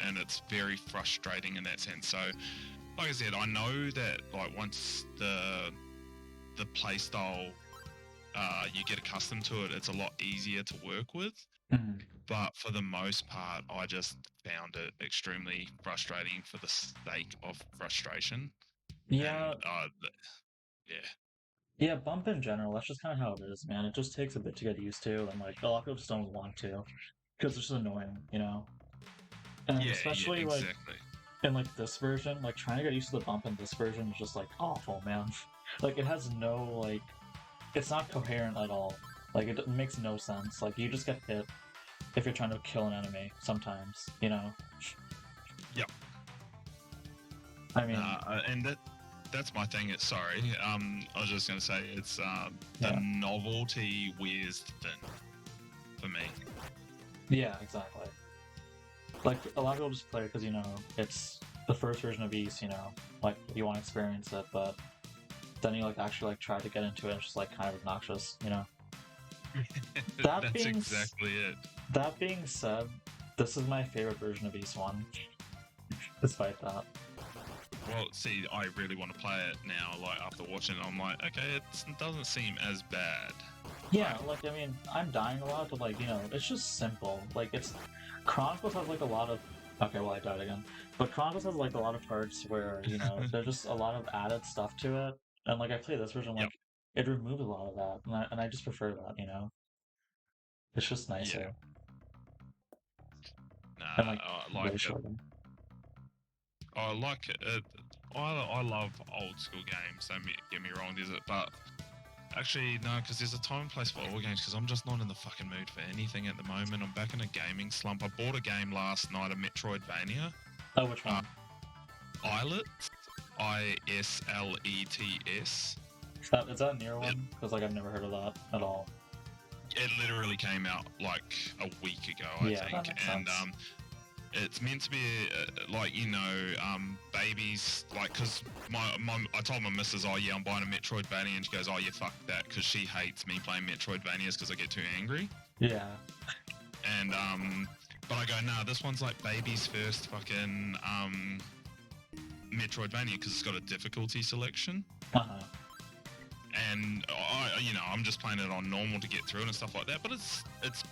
and it's very frustrating in that sense. So, like I said, I know that like once the playstyle you get accustomed to it, it's a lot easier to work with. Mhm. But for the most part, I just found it extremely frustrating for the sake of frustration. Yeah, And, yeah. yeah, bump in general, that's just kind of how it is, man. It just takes a bit to get used to, and like a lot of people just don't want to, because it's just annoying, you know? And Yeah, especially yeah, like, exactly. in like this version, like trying to get used to the bump in this version is just like awful, man. Like it has no like, it's not coherent at all. Like it makes no sense. Like you just get hit if you're trying to kill an enemy sometimes, you know? Yep. I mean, and that's my thing. I was just gonna say it's the Yeah. novelty wears thin for me. yeah, exactly. Like a lot of people just play it because, you know, it's the first version of East, you know, like you want to experience it, but then you like actually like try to get into it and it's just like kind of obnoxious, you know? That's being exactly it. That being said, this is my favorite version of East 1, despite that. Well, see, I really want to play it now. Like after watching it, I'm like, okay, it doesn't seem as bad. Yeah, like, I mean, I'm dying a lot, but, like, you know, it's just simple. Like, it's... Chronicles has, like, a lot of... Okay, well, I died again. But Chronicles has, like, a lot of parts where, you know, there's just a lot of added stuff to it. And, like, I play this version, like, it removes a lot of that. And I just prefer that, you know? It's just nicer. Nah, And, like, I way like it. shorter. I like it. I love old school games. Don't get me wrong. But actually, no, because there's a time and place for all games. Because I'm just not in the fucking mood for anything at the moment. I'm back in a gaming slump. I bought a game last night, a Metroidvania. Oh, which one? Islet. ISLETS. Is that a near one? Because, like, I've never heard of that at all. It literally came out like a week ago, I think, that makes and sense. it's meant to be like, you know, babies, like, because I told my missus, oh yeah, I'm buying a Metroidvania, and she goes, oh yeah, fuck that, because she hates me playing Metroidvanias because I get too angry. Yeah. And but I go, nah, this one's like baby's first fucking Metroidvania because it's got a difficulty selection. Uh-huh. And I'm just playing it on normal to get through it and stuff like that. But it's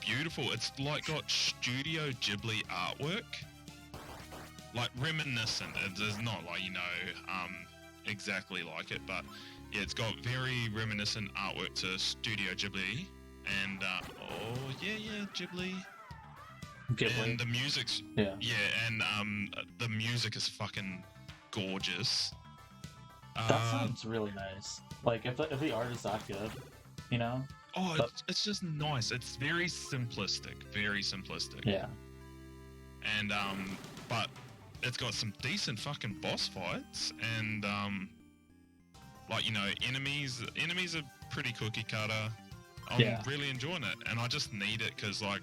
beautiful. It's like got Studio Ghibli artwork, like reminiscent. It's not like, you know, exactly like it, but yeah, it's got very reminiscent artwork to Studio Ghibli. And Ghibli. Ghibli. And the music's Yeah. and the music is fucking gorgeous. That sounds really nice. Like, if the art is that good, you know? Oh, it's just nice. It's very simplistic. Yeah. And but it's got some decent fucking boss fights, and like, you know, enemies are pretty cookie cutter. I'm really enjoying it, and I just need it because, like,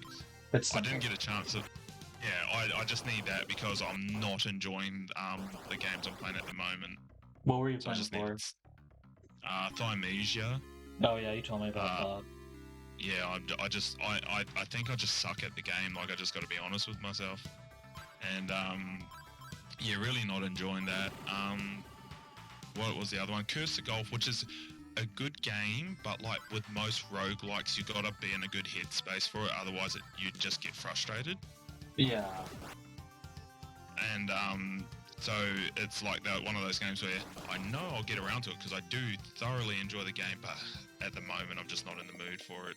I didn't get a chance to. Yeah, I just need that because I'm not enjoying the games I'm playing at the moment. What were you So I playing just for? need Thymesia. Oh yeah, you told me about that. Yeah, I think I just suck at the game. Like, I just got to be honest with myself. And yeah, really not enjoying that. What was the other one? Curse of Golf, which is a good game, but like with most roguelikes, you got to be in a good headspace for it. Otherwise, you just get frustrated. Yeah. And so it's like one of those games where I know I'll get around to it because I do thoroughly enjoy the game, but at the moment I'm just not in the mood for it.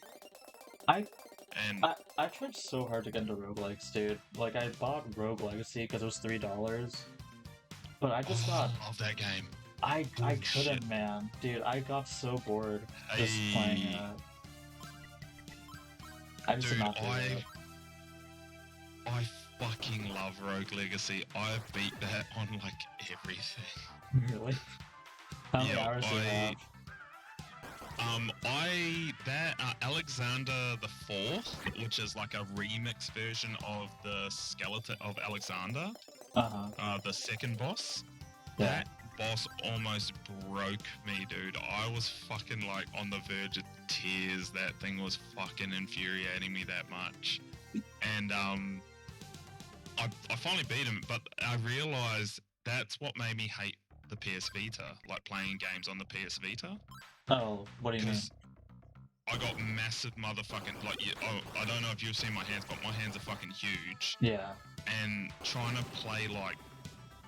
I tried so hard to get into roguelikes, dude. Like, I bought Rogue Legacy because it was $3, but I just I love that game. I couldn't, man. Dude, I got so bored just playing it. I just did not do it. I fucking love Rogue Legacy. I beat that on like everything. Really? How many hours do you have? Alexander the Fourth, which is like a remix version of the Skeleton of Alexander, the second boss. Yeah. That boss almost broke me, dude. I was fucking like on the verge of tears. That thing was fucking infuriating me that much. And I finally beat him, but I realized that's what made me hate the PS Vita, like playing games on the PS Vita. Oh, what do you mean? I got massive motherfucking, like, I don't know if you've seen my hands, but my hands are fucking huge. Yeah. And trying to play like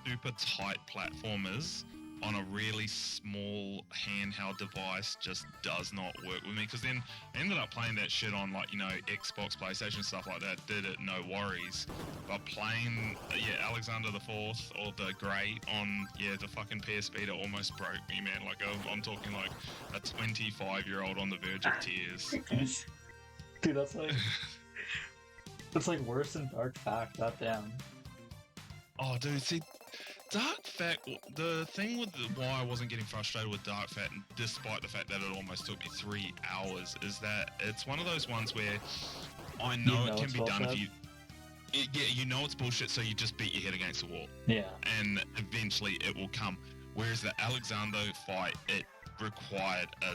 super tight platformers on a really small handheld device just does not work with me. Because then I ended up playing that shit on like, you know, Xbox, PlayStation, stuff like that. Did it, no worries. But playing, Alexander the Fourth or the Great on, the fucking PS Vita almost broke me, man. Like I'm talking like a 25-year-old on the verge of tears. Dude, that's like it's like worse than Dark Fact. That damn. Oh, dude, see, Dark Fact, the thing with why I wasn't getting frustrated with Dark Fact, despite the fact that it almost took me 3 hours, is that it's one of those ones where I know it can be done if you... you know it's bullshit, so you just beat your head against the wall. Yeah. And eventually it will come. Whereas the Alexander fight, it required a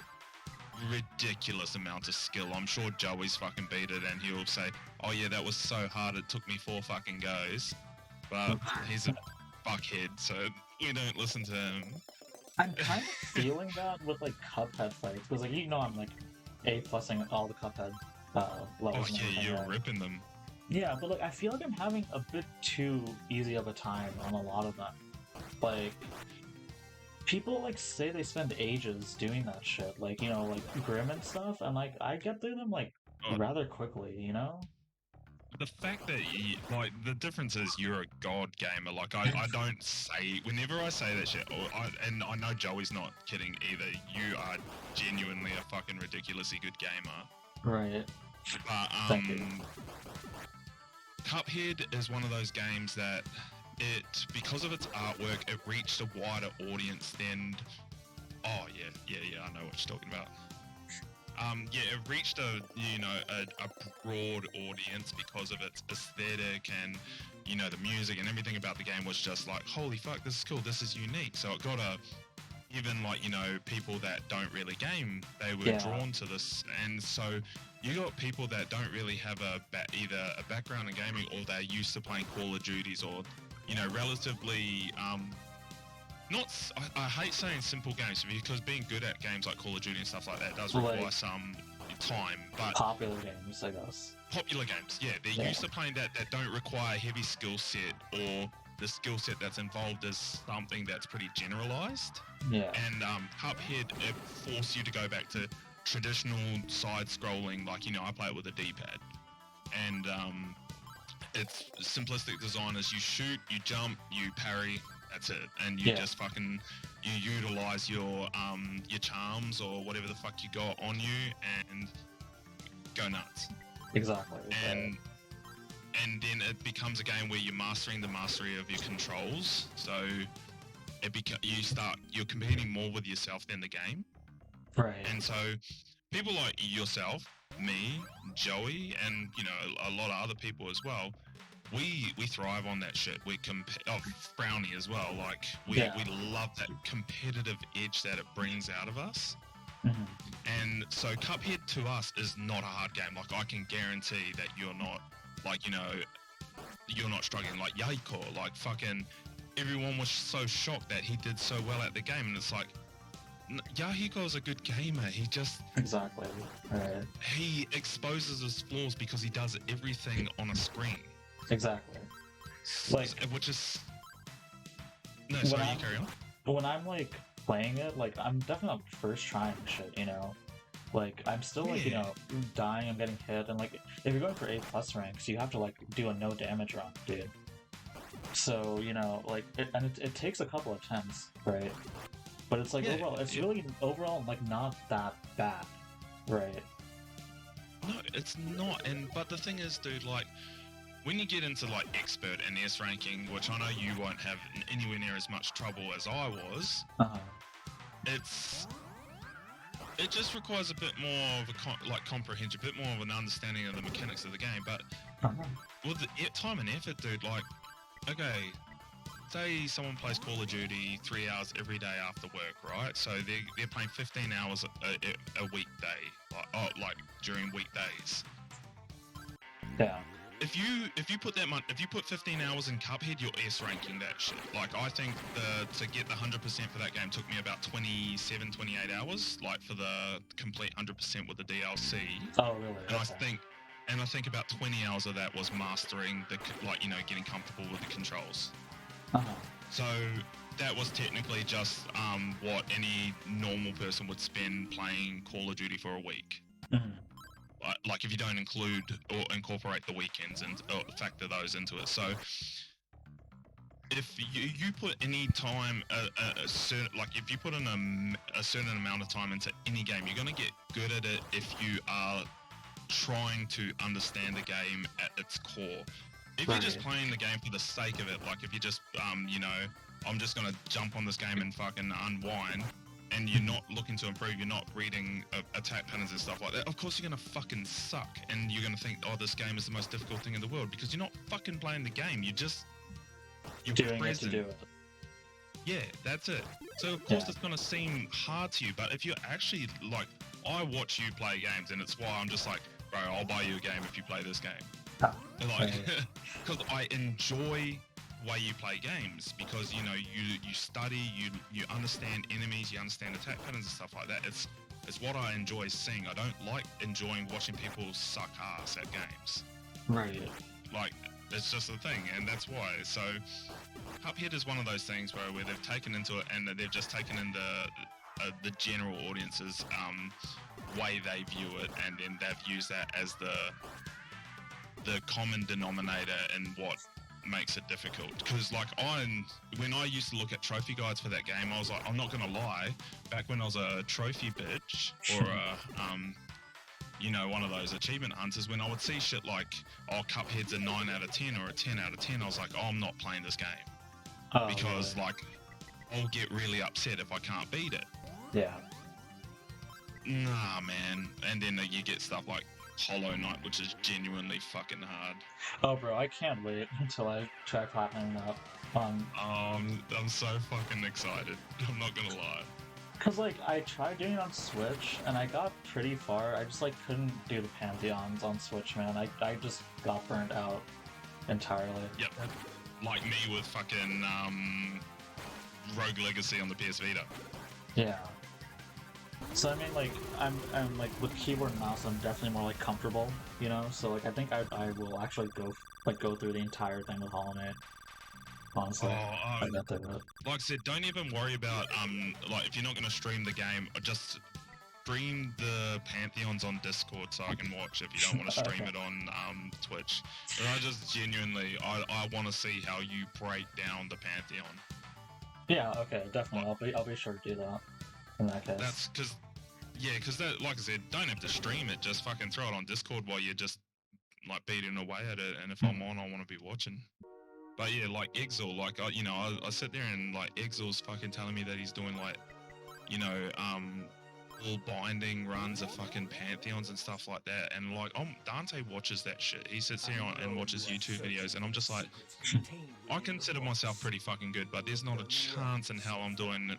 ridiculous amount of skill. I'm sure Joey's fucking beat it and he'll say, oh yeah, that was so hard, it took me 4 fucking goes. But he's a fuckhead, so we don't listen to him. I'm kind of feeling that with like Cuphead fights, because like, you know, I'm like A+ing all the Cuphead levels. Oh yeah, you're ripping them. Yeah, but like I feel like I'm having a bit too easy of a time on a lot of them. Like, people like say they spend ages doing that shit, like, you know, like Grim and stuff, and like I get through them like rather quickly, you know? The fact that like the difference is you're a god gamer. Like I don't say, whenever I say that shit, and I know Joey's not kidding either. You are genuinely a fucking ridiculously good gamer. Right. But Thank you. Cuphead is one of those games that because of its artwork, it reached a wider audience than. Oh yeah, I know what you're talking about. It reached a broad audience because of its aesthetic and, you know, the music and everything about the game was just like, holy fuck, this is cool, this is unique. So it got even like, you know, people that don't really game, they were drawn to this. And so you got people that don't really have either a background in gaming or they're used to playing Call of Duties or, you know, relatively I hate saying simple games because being good at games like Call of Duty and stuff like that does require some time. But popular games, I guess. Popular games, yeah, they're used to playing that don't require heavy skill set, or the skill set that's involved is something that's pretty generalized. Yeah. And Cuphead, it forced you to go back to traditional side-scrolling, like, you know, I play it with a D-pad, and it's simplistic design is you shoot, you jump, you parry. That's it, and you just fucking utilize your charms or whatever the fuck you got on you and go nuts. Exactly. And then it becomes a game where you're mastering the mastery of your controls. So you're competing more with yourself than the game. Right. And so people like yourself, me, Joey, and, you know, a lot of other people as well. We thrive on that shit. Brownie as well. Like we love that competitive edge that it brings out of us. Mm-hmm. And so Cuphead to us is not a hard game. Like I can guarantee that you're not, like, you know, you're not struggling. Like Yahiko, like fucking everyone was so shocked that he did so well at the game, and it's like, Yahiko's a good gamer. He just exactly. Right. He exposes his flaws because he does everything on a screen. Exactly. Like, which is no, sorry, you carry on. When I'm like playing it, like I'm definitely not first trying shit, you know. Like I'm still like, you know, dying, I'm getting hit, and like if you're going for A+ ranks, you have to like do a no damage run, dude. So, you know, like it takes a couple attempts, right? But it's like overall, it's really overall like not that bad, right? No, it's not. But the thing is, dude, like, when you get into like expert and S ranking, which I know you won't have anywhere near as much trouble as I was, it just requires a bit more of a comprehension, a bit more of an understanding of the mechanics of the game. But with the time and effort, dude, like, okay, say someone plays Call of Duty 3 hours every day after work, right? So they're playing 15 hours a weekday, like during weekdays. Yeah. If you put 15 hours in Cuphead, you're S ranking that shit. Like, I think to get the 100% for that game took me about 27, 28 hours, like for the complete 100% with the DLC. Oh, really? And I think about 20 hours of that was mastering getting comfortable with the controls. Uh-huh. So that was technically just what any normal person would spend playing Call of Duty for a week. Mhm. Like if you don't include or incorporate the weekends and or factor those into it. So if you put any time, a certain, like if you put in a certain amount of time into any game, you're gonna get good at it if you are trying to understand the game at its core. If you're just Right. playing the game for the sake of it, like if you just I'm just gonna jump on this game and fucking unwind, and you're not looking to improve, you're not reading attack patterns and stuff like that, of course you're gonna fucking suck, and you're gonna think, oh, this game is the most difficult thing in the world, because you're not fucking playing the game, you're Doing it to present. do it. Yeah, that's it. So of course Yeah. it's gonna seem hard to you, but if you're actually like, I watch you play games, and it's why I'm just like, bro, I'll buy you a game if you play this game. Ah, Like, right. because I enjoy way you play games, because you know you study, you understand enemies, you understand attack patterns and stuff like that. It's what I enjoy seeing. I don't like enjoying watching people suck ass at games. Right. Like, it's just a thing, and that's why. So Cuphead is one of those things where they've taken into it, and they've just taken in the general audience's way they view it, and then they've used that as the common denominator in what makes it difficult. Because like when I used to look at trophy guides for that game, I was like, I'm not gonna lie, back when I was a trophy bitch or one of those achievement hunters, when I would see shit like, oh, Cuphead's a 9 out of 10 or a 10 out of 10, I was like, oh, I'm not playing this game, Oh, because really? like I'll get really upset if I can't beat it. Yeah. Nah, man. And then you get stuff like Hollow Knight, which is genuinely fucking hard. Oh, bro, I can't wait until I try platinum that. I'm so fucking excited. I'm not gonna lie. Cause like I tried doing it on Switch and I got pretty far. I just like couldn't do the Pantheons on Switch, man. I just got burnt out entirely. Yep. Like me with fucking Rogue Legacy on the PS Vita. Yeah. So I mean, like I'm like with keyboard and mouse, I'm definitely more like comfortable, you know. So like I think I will actually go through the entire thing with Hollow Knight. Honestly, I got through it. Like I said, don't even worry about like if you're not gonna stream the game, just stream the Pantheons on Discord so I can watch if you don't want to stream it on Twitch. But I just genuinely I want to see how you break down the Pantheon. Yeah. Okay. Definitely. I'll be sure to do that. In that case. That's because that, like I said, don't have to stream it. Just fucking throw it on Discord while you're just like beating away at it. And if I'm on, I want to be watching. But yeah, like Exil, like I sit there and like Exil's fucking telling me that he's doing like, all binding runs of fucking Pantheons and stuff like that. And like, Dante watches that shit. He sits there and watches YouTube videos, and I'm just like, I consider myself pretty fucking good, but there's not a chance in hell I'm doing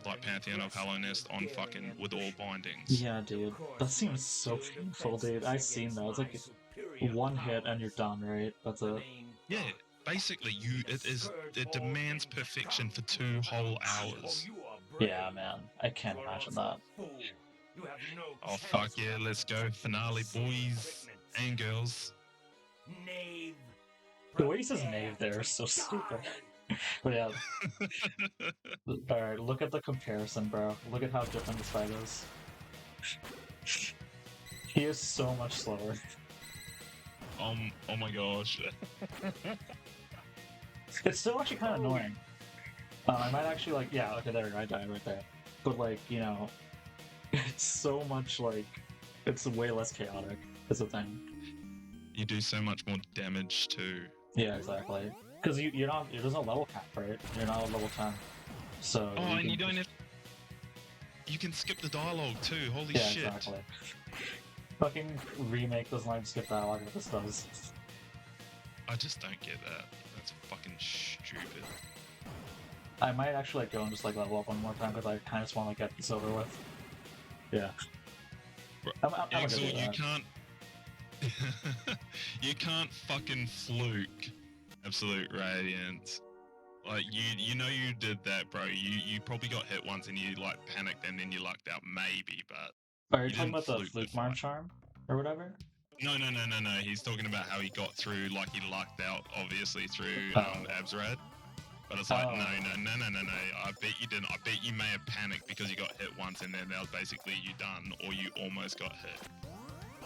like Pantheon of Hallownest on fucking with all bindings. Yeah, dude. That seems so painful, dude. I've seen that. It's like one hit and you're done, right? That's it. Yeah. Basically, it demands perfection for 2 whole hours. Yeah, man. I can't imagine that. Oh fuck yeah, let's go. Finale, boys and girls. The way he says knave there is so stupid. But yeah. Alright, look at the comparison, bro. Look at how different this fight is. He is so much slower. Oh my gosh. It's still actually kind of annoying. I might actually like, yeah, okay, there, I died right there. But like, it's so much like, it's way less chaotic, is the thing. You do so much more damage too. Yeah, exactly. Because you're not, there's no level cap, right? You're not at level 10. So. Oh, and you don't have. You can skip the dialogue too, holy yeah, shit. Exactly. Fucking remake doesn't let him skip dialogue like this does. I just don't get that. That's fucking stupid. I might actually go and just like level up one more time because I kind of just want to get this over with. Yeah. I'm Exil, gonna do you that. can't. You can't fucking fluke Absolute Radiance. Like you did that, bro. You probably got hit once and you like panicked and then you lucked out, maybe. But Are you you talking didn't about the fluke Fluke Marn charm or whatever? No. He's talking about how he got through, like he lucked out, obviously through Oh. Absrad. But it's like, Oh. no. I bet you didn't. I bet you may have panicked because you got hit once, and then that was basically you done, or you almost got hit.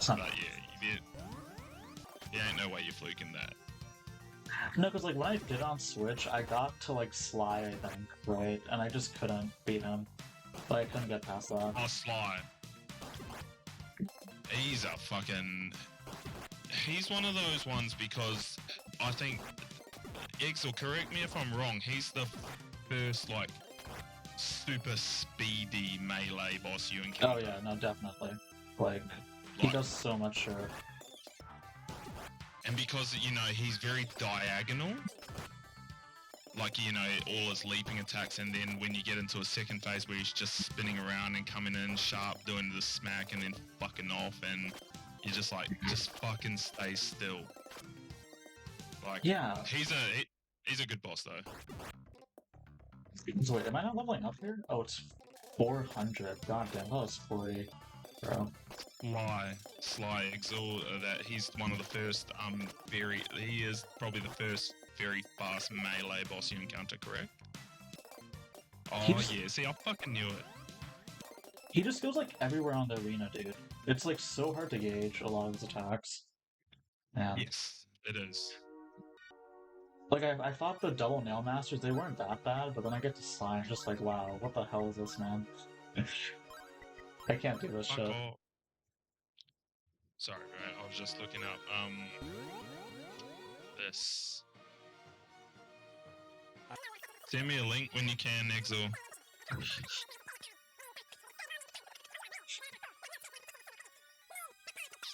Huh. But yeah, you did. There ain't no way you're fluking that. No, because like when I did on Switch, I got to like Sly, I think, right? And I just couldn't beat him. Like I couldn't get past that. Oh, Sly. He's a fucking... He's one of those ones because I think... Exil, correct me if I'm wrong, he's the first, like, super speedy melee boss you encounter. Oh yeah, no, definitely. Like, he does so much sure. And because, you know, he's very diagonal, like, you know, all his leaping attacks, and then when you get into a second phase where he's just spinning around and coming in sharp, doing the smack, and then fucking off, and you're just like, just fucking stay still. Like, Yeah. he's a good boss, though. So wait, am I not leveling up here? Oh, it's 400. God damn, that was 40. Bro. Sly Exil, that he's one of the first, he is probably the first very fast melee boss you encounter, correct? Oh yeah, see, I fucking knew it. He just goes like everywhere on the arena, dude. It's like so hard to gauge a lot of his attacks. Man. Yes, it is. Like I thought the double nail masters, they weren't that bad, but then I get to Sly and it's just like, wow, what the hell is this, man? I can't do this Fuck shit. off. Sorry, bro, I was just looking up, this. Send me a link when you can, Exil.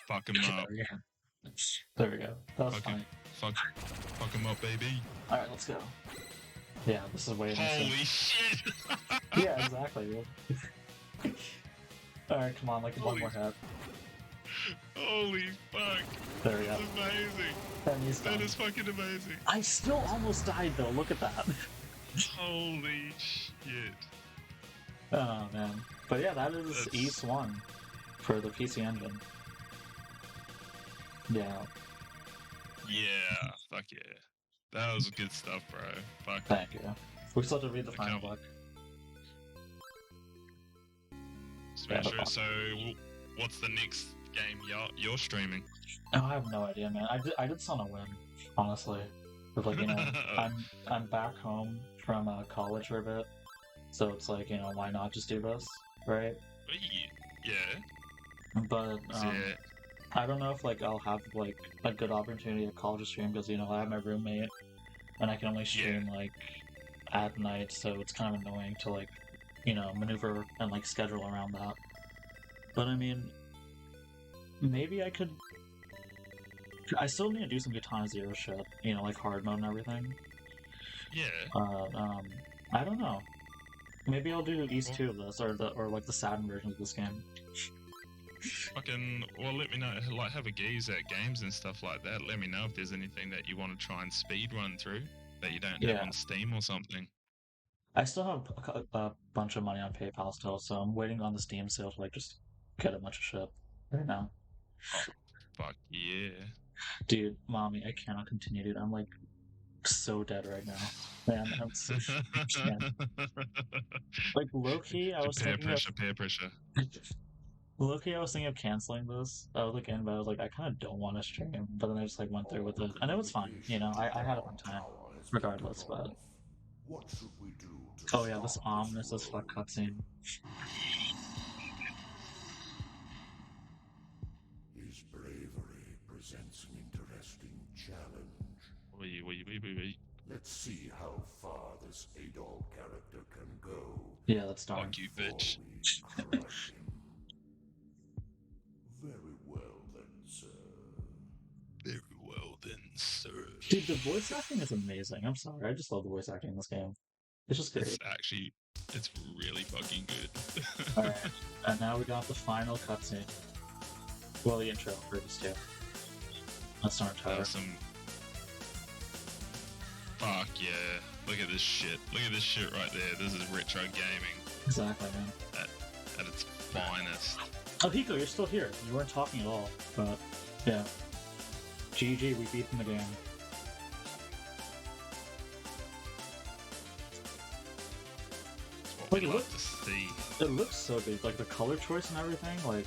Fuck him up. There we go. That was funny. Fuck him up, baby. Alright, let's go. Yeah, this is way Holy missing. shit! Yeah, exactly, dude. Alright, come on, like one more hit. Holy fuck! There we go. That's amazing! And he's That done. is fucking amazing! I still almost died though, look at that. Holy shit! Oh man. But yeah, that is That's- East 1 for the PC Engine. Yeah. Yeah, fuck yeah. That was good stuff, bro. Fuck. Thank you. We still have to read the final Okay. book. Smash Yeah, it. So, what's the next game you're streaming? Oh, I have no idea, man. I just want to win, honestly. But like, you know, I'm back home from college for a bit, so it's like, you know, why not just do this, right? Yeah. But Yeah. I don't know if like I'll have like a good opportunity at college to stream because, you know, I have my roommate and I can only stream like at night, so it's kind of annoying to like, you know, maneuver and like schedule around that. But I mean, maybe I could. I still need to do some Katana Zero shit, you know, like hard mode and everything. Yeah. I don't know. Maybe I'll do East 2 of this, or like the Saturn version of this game. Fucking, well, let me know. Like, have a gaze at games and stuff like that. Let me know if there's anything that you want to try and speed run through that you don't have on Steam or something. I still have a bunch of money on PayPal still, so I'm waiting on the Steam sale to like just get a bunch of shit right now. Oh, fuck yeah. Dude, mommy, I cannot continue, dude. I'm like so dead right now. Man, I'm so like low-key, I was thinking peer pressure. Low-key, I was thinking of canceling this again, but I was like, I kind of don't want to stream. But then I just like went through with it, and it was fine. You know, I had a fun time, regardless. But What should we do oh yeah, this ominous as fuck cutscene. His bravery presents an interesting challenge. Wait. Let's see how far this Adol character can go. Yeah, that's darn. Fuck you, bitch. before we crush him. Very well then, sir. Very well then, sir. Dude, the voice acting is amazing. I'm sorry, I just love the voice acting in this game. It's just great. It's really fucking good. Alright, and now we got the final cutscene. Well, the intro for this too. Let's start Tyler. Fuck yeah. Look at this shit. Look at this shit right there. This is retro gaming Exactly, man. at its finest. Oh, Hiko, you're still here. You weren't talking at all, but yeah. GG, we beat them again. Like, I'd it love to see. looks so good. Like the color choice and everything. Like,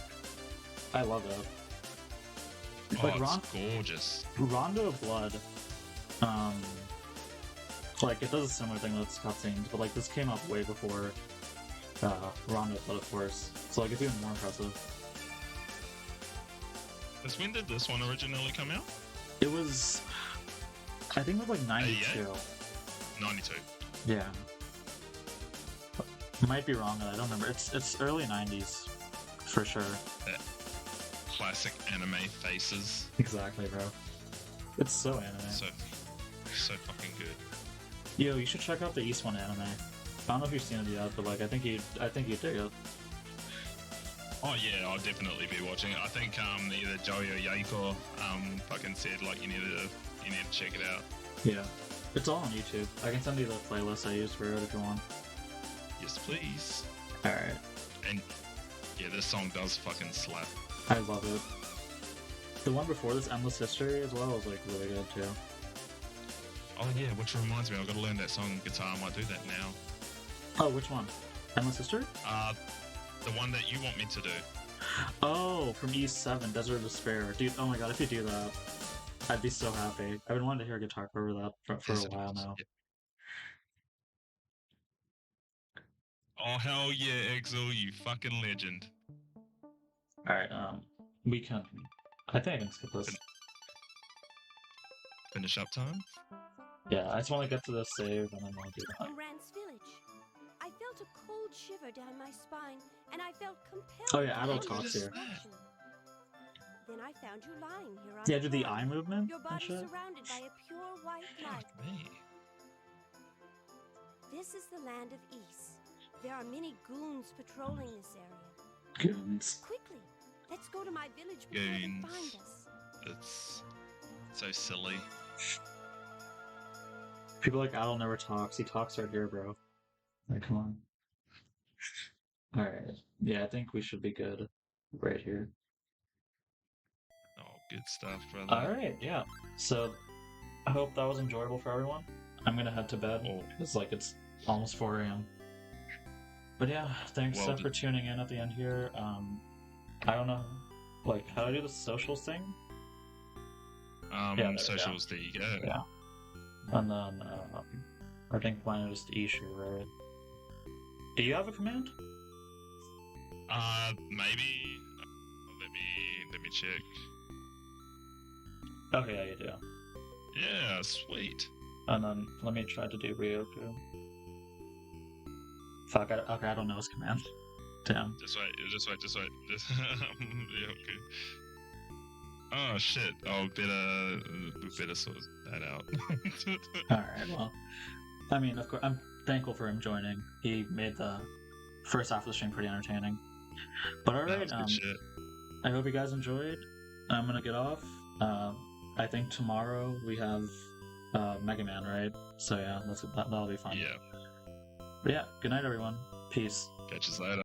I love it. Oh, Like it's gorgeous. Rondo of Blood. Like it does a similar thing with its cutscenes, but like this came out way before Rondo of Blood, of course. So like it's even more impressive. Since when did this one originally come out? It was, I think it was like 92. 92. Yeah. Might be wrong, I don't remember. It's early 90s, for sure. That classic anime faces. Exactly, bro. It's so anime. So fucking good. Yo, you should check out the East One anime. I don't know if you've seen it yet, but like I think you'd dig it. Oh yeah, I'll definitely be watching it. I think either Joey or Yaiko fucking said like you need to check it out. Yeah. It's all on YouTube. I can send you the playlist I used for it if you want. Yes, please. Alright. And yeah, this song does fucking slap. I love it. The one before this, Endless History, as well, was like really good too. Oh yeah, which reminds me, I've got to learn that song on guitar. I might do that now. Oh, which one? Endless History? The one that you want me to do. Oh, from E7, Desert of Despair. Dude, oh my god, if you do that, I'd be so happy. I've been wanting to hear a guitar cover of that for a while now. Yeah. Oh hell yeah, Exo, you fucking legend. Alright, we can... I think I can skip this. Finish up time? Yeah, I just want to get to the save and then I'll do that. In Rand's village, I felt a cold shiver down my spine, and I felt compelled. Oh yeah, to Adult enter talks this here. action. Then I found you lying here on Yeah, the do the floor, eye movement your and body shit? surrounded by a pure white light. Fuck me. This is the land of Ys. There are many goons patrolling this area. Goons. Quickly, let's go to my village before they Goons. find us. It's so silly. People like Adult never talks. He talks right here, bro. Like, come on. Alright. Yeah, I think we should be good right here. Oh, good stuff, brother. Alright, yeah. So, I hope that was enjoyable for everyone. I'm gonna head to bed. Oh. It's like it's almost 4 a.m. But yeah, thanks Well, for tuning in at the end here. I don't know, like, how do I do the socials thing? there we go. Socials, there you go. Yeah. And then, I think mine is Ishu, right? Do you have a command? Maybe. Let me check. Okay, yeah, you do. Yeah, sweet. And then, let me try to do Ryoku. Fuck, okay, I don't know his command. Damn. Just wait. Yeah, okay. Oh shit! Oh, better sort that out. Alright, well. I mean, of course, I'm thankful for him joining. He made the first half of the stream pretty entertaining. But That alright, was good shit. I hope you guys enjoyed. I'm gonna get off. I think tomorrow we have Mega Man, right? So yeah, that'll be fun. Yeah. But yeah, good night everyone. Peace. Catch you later.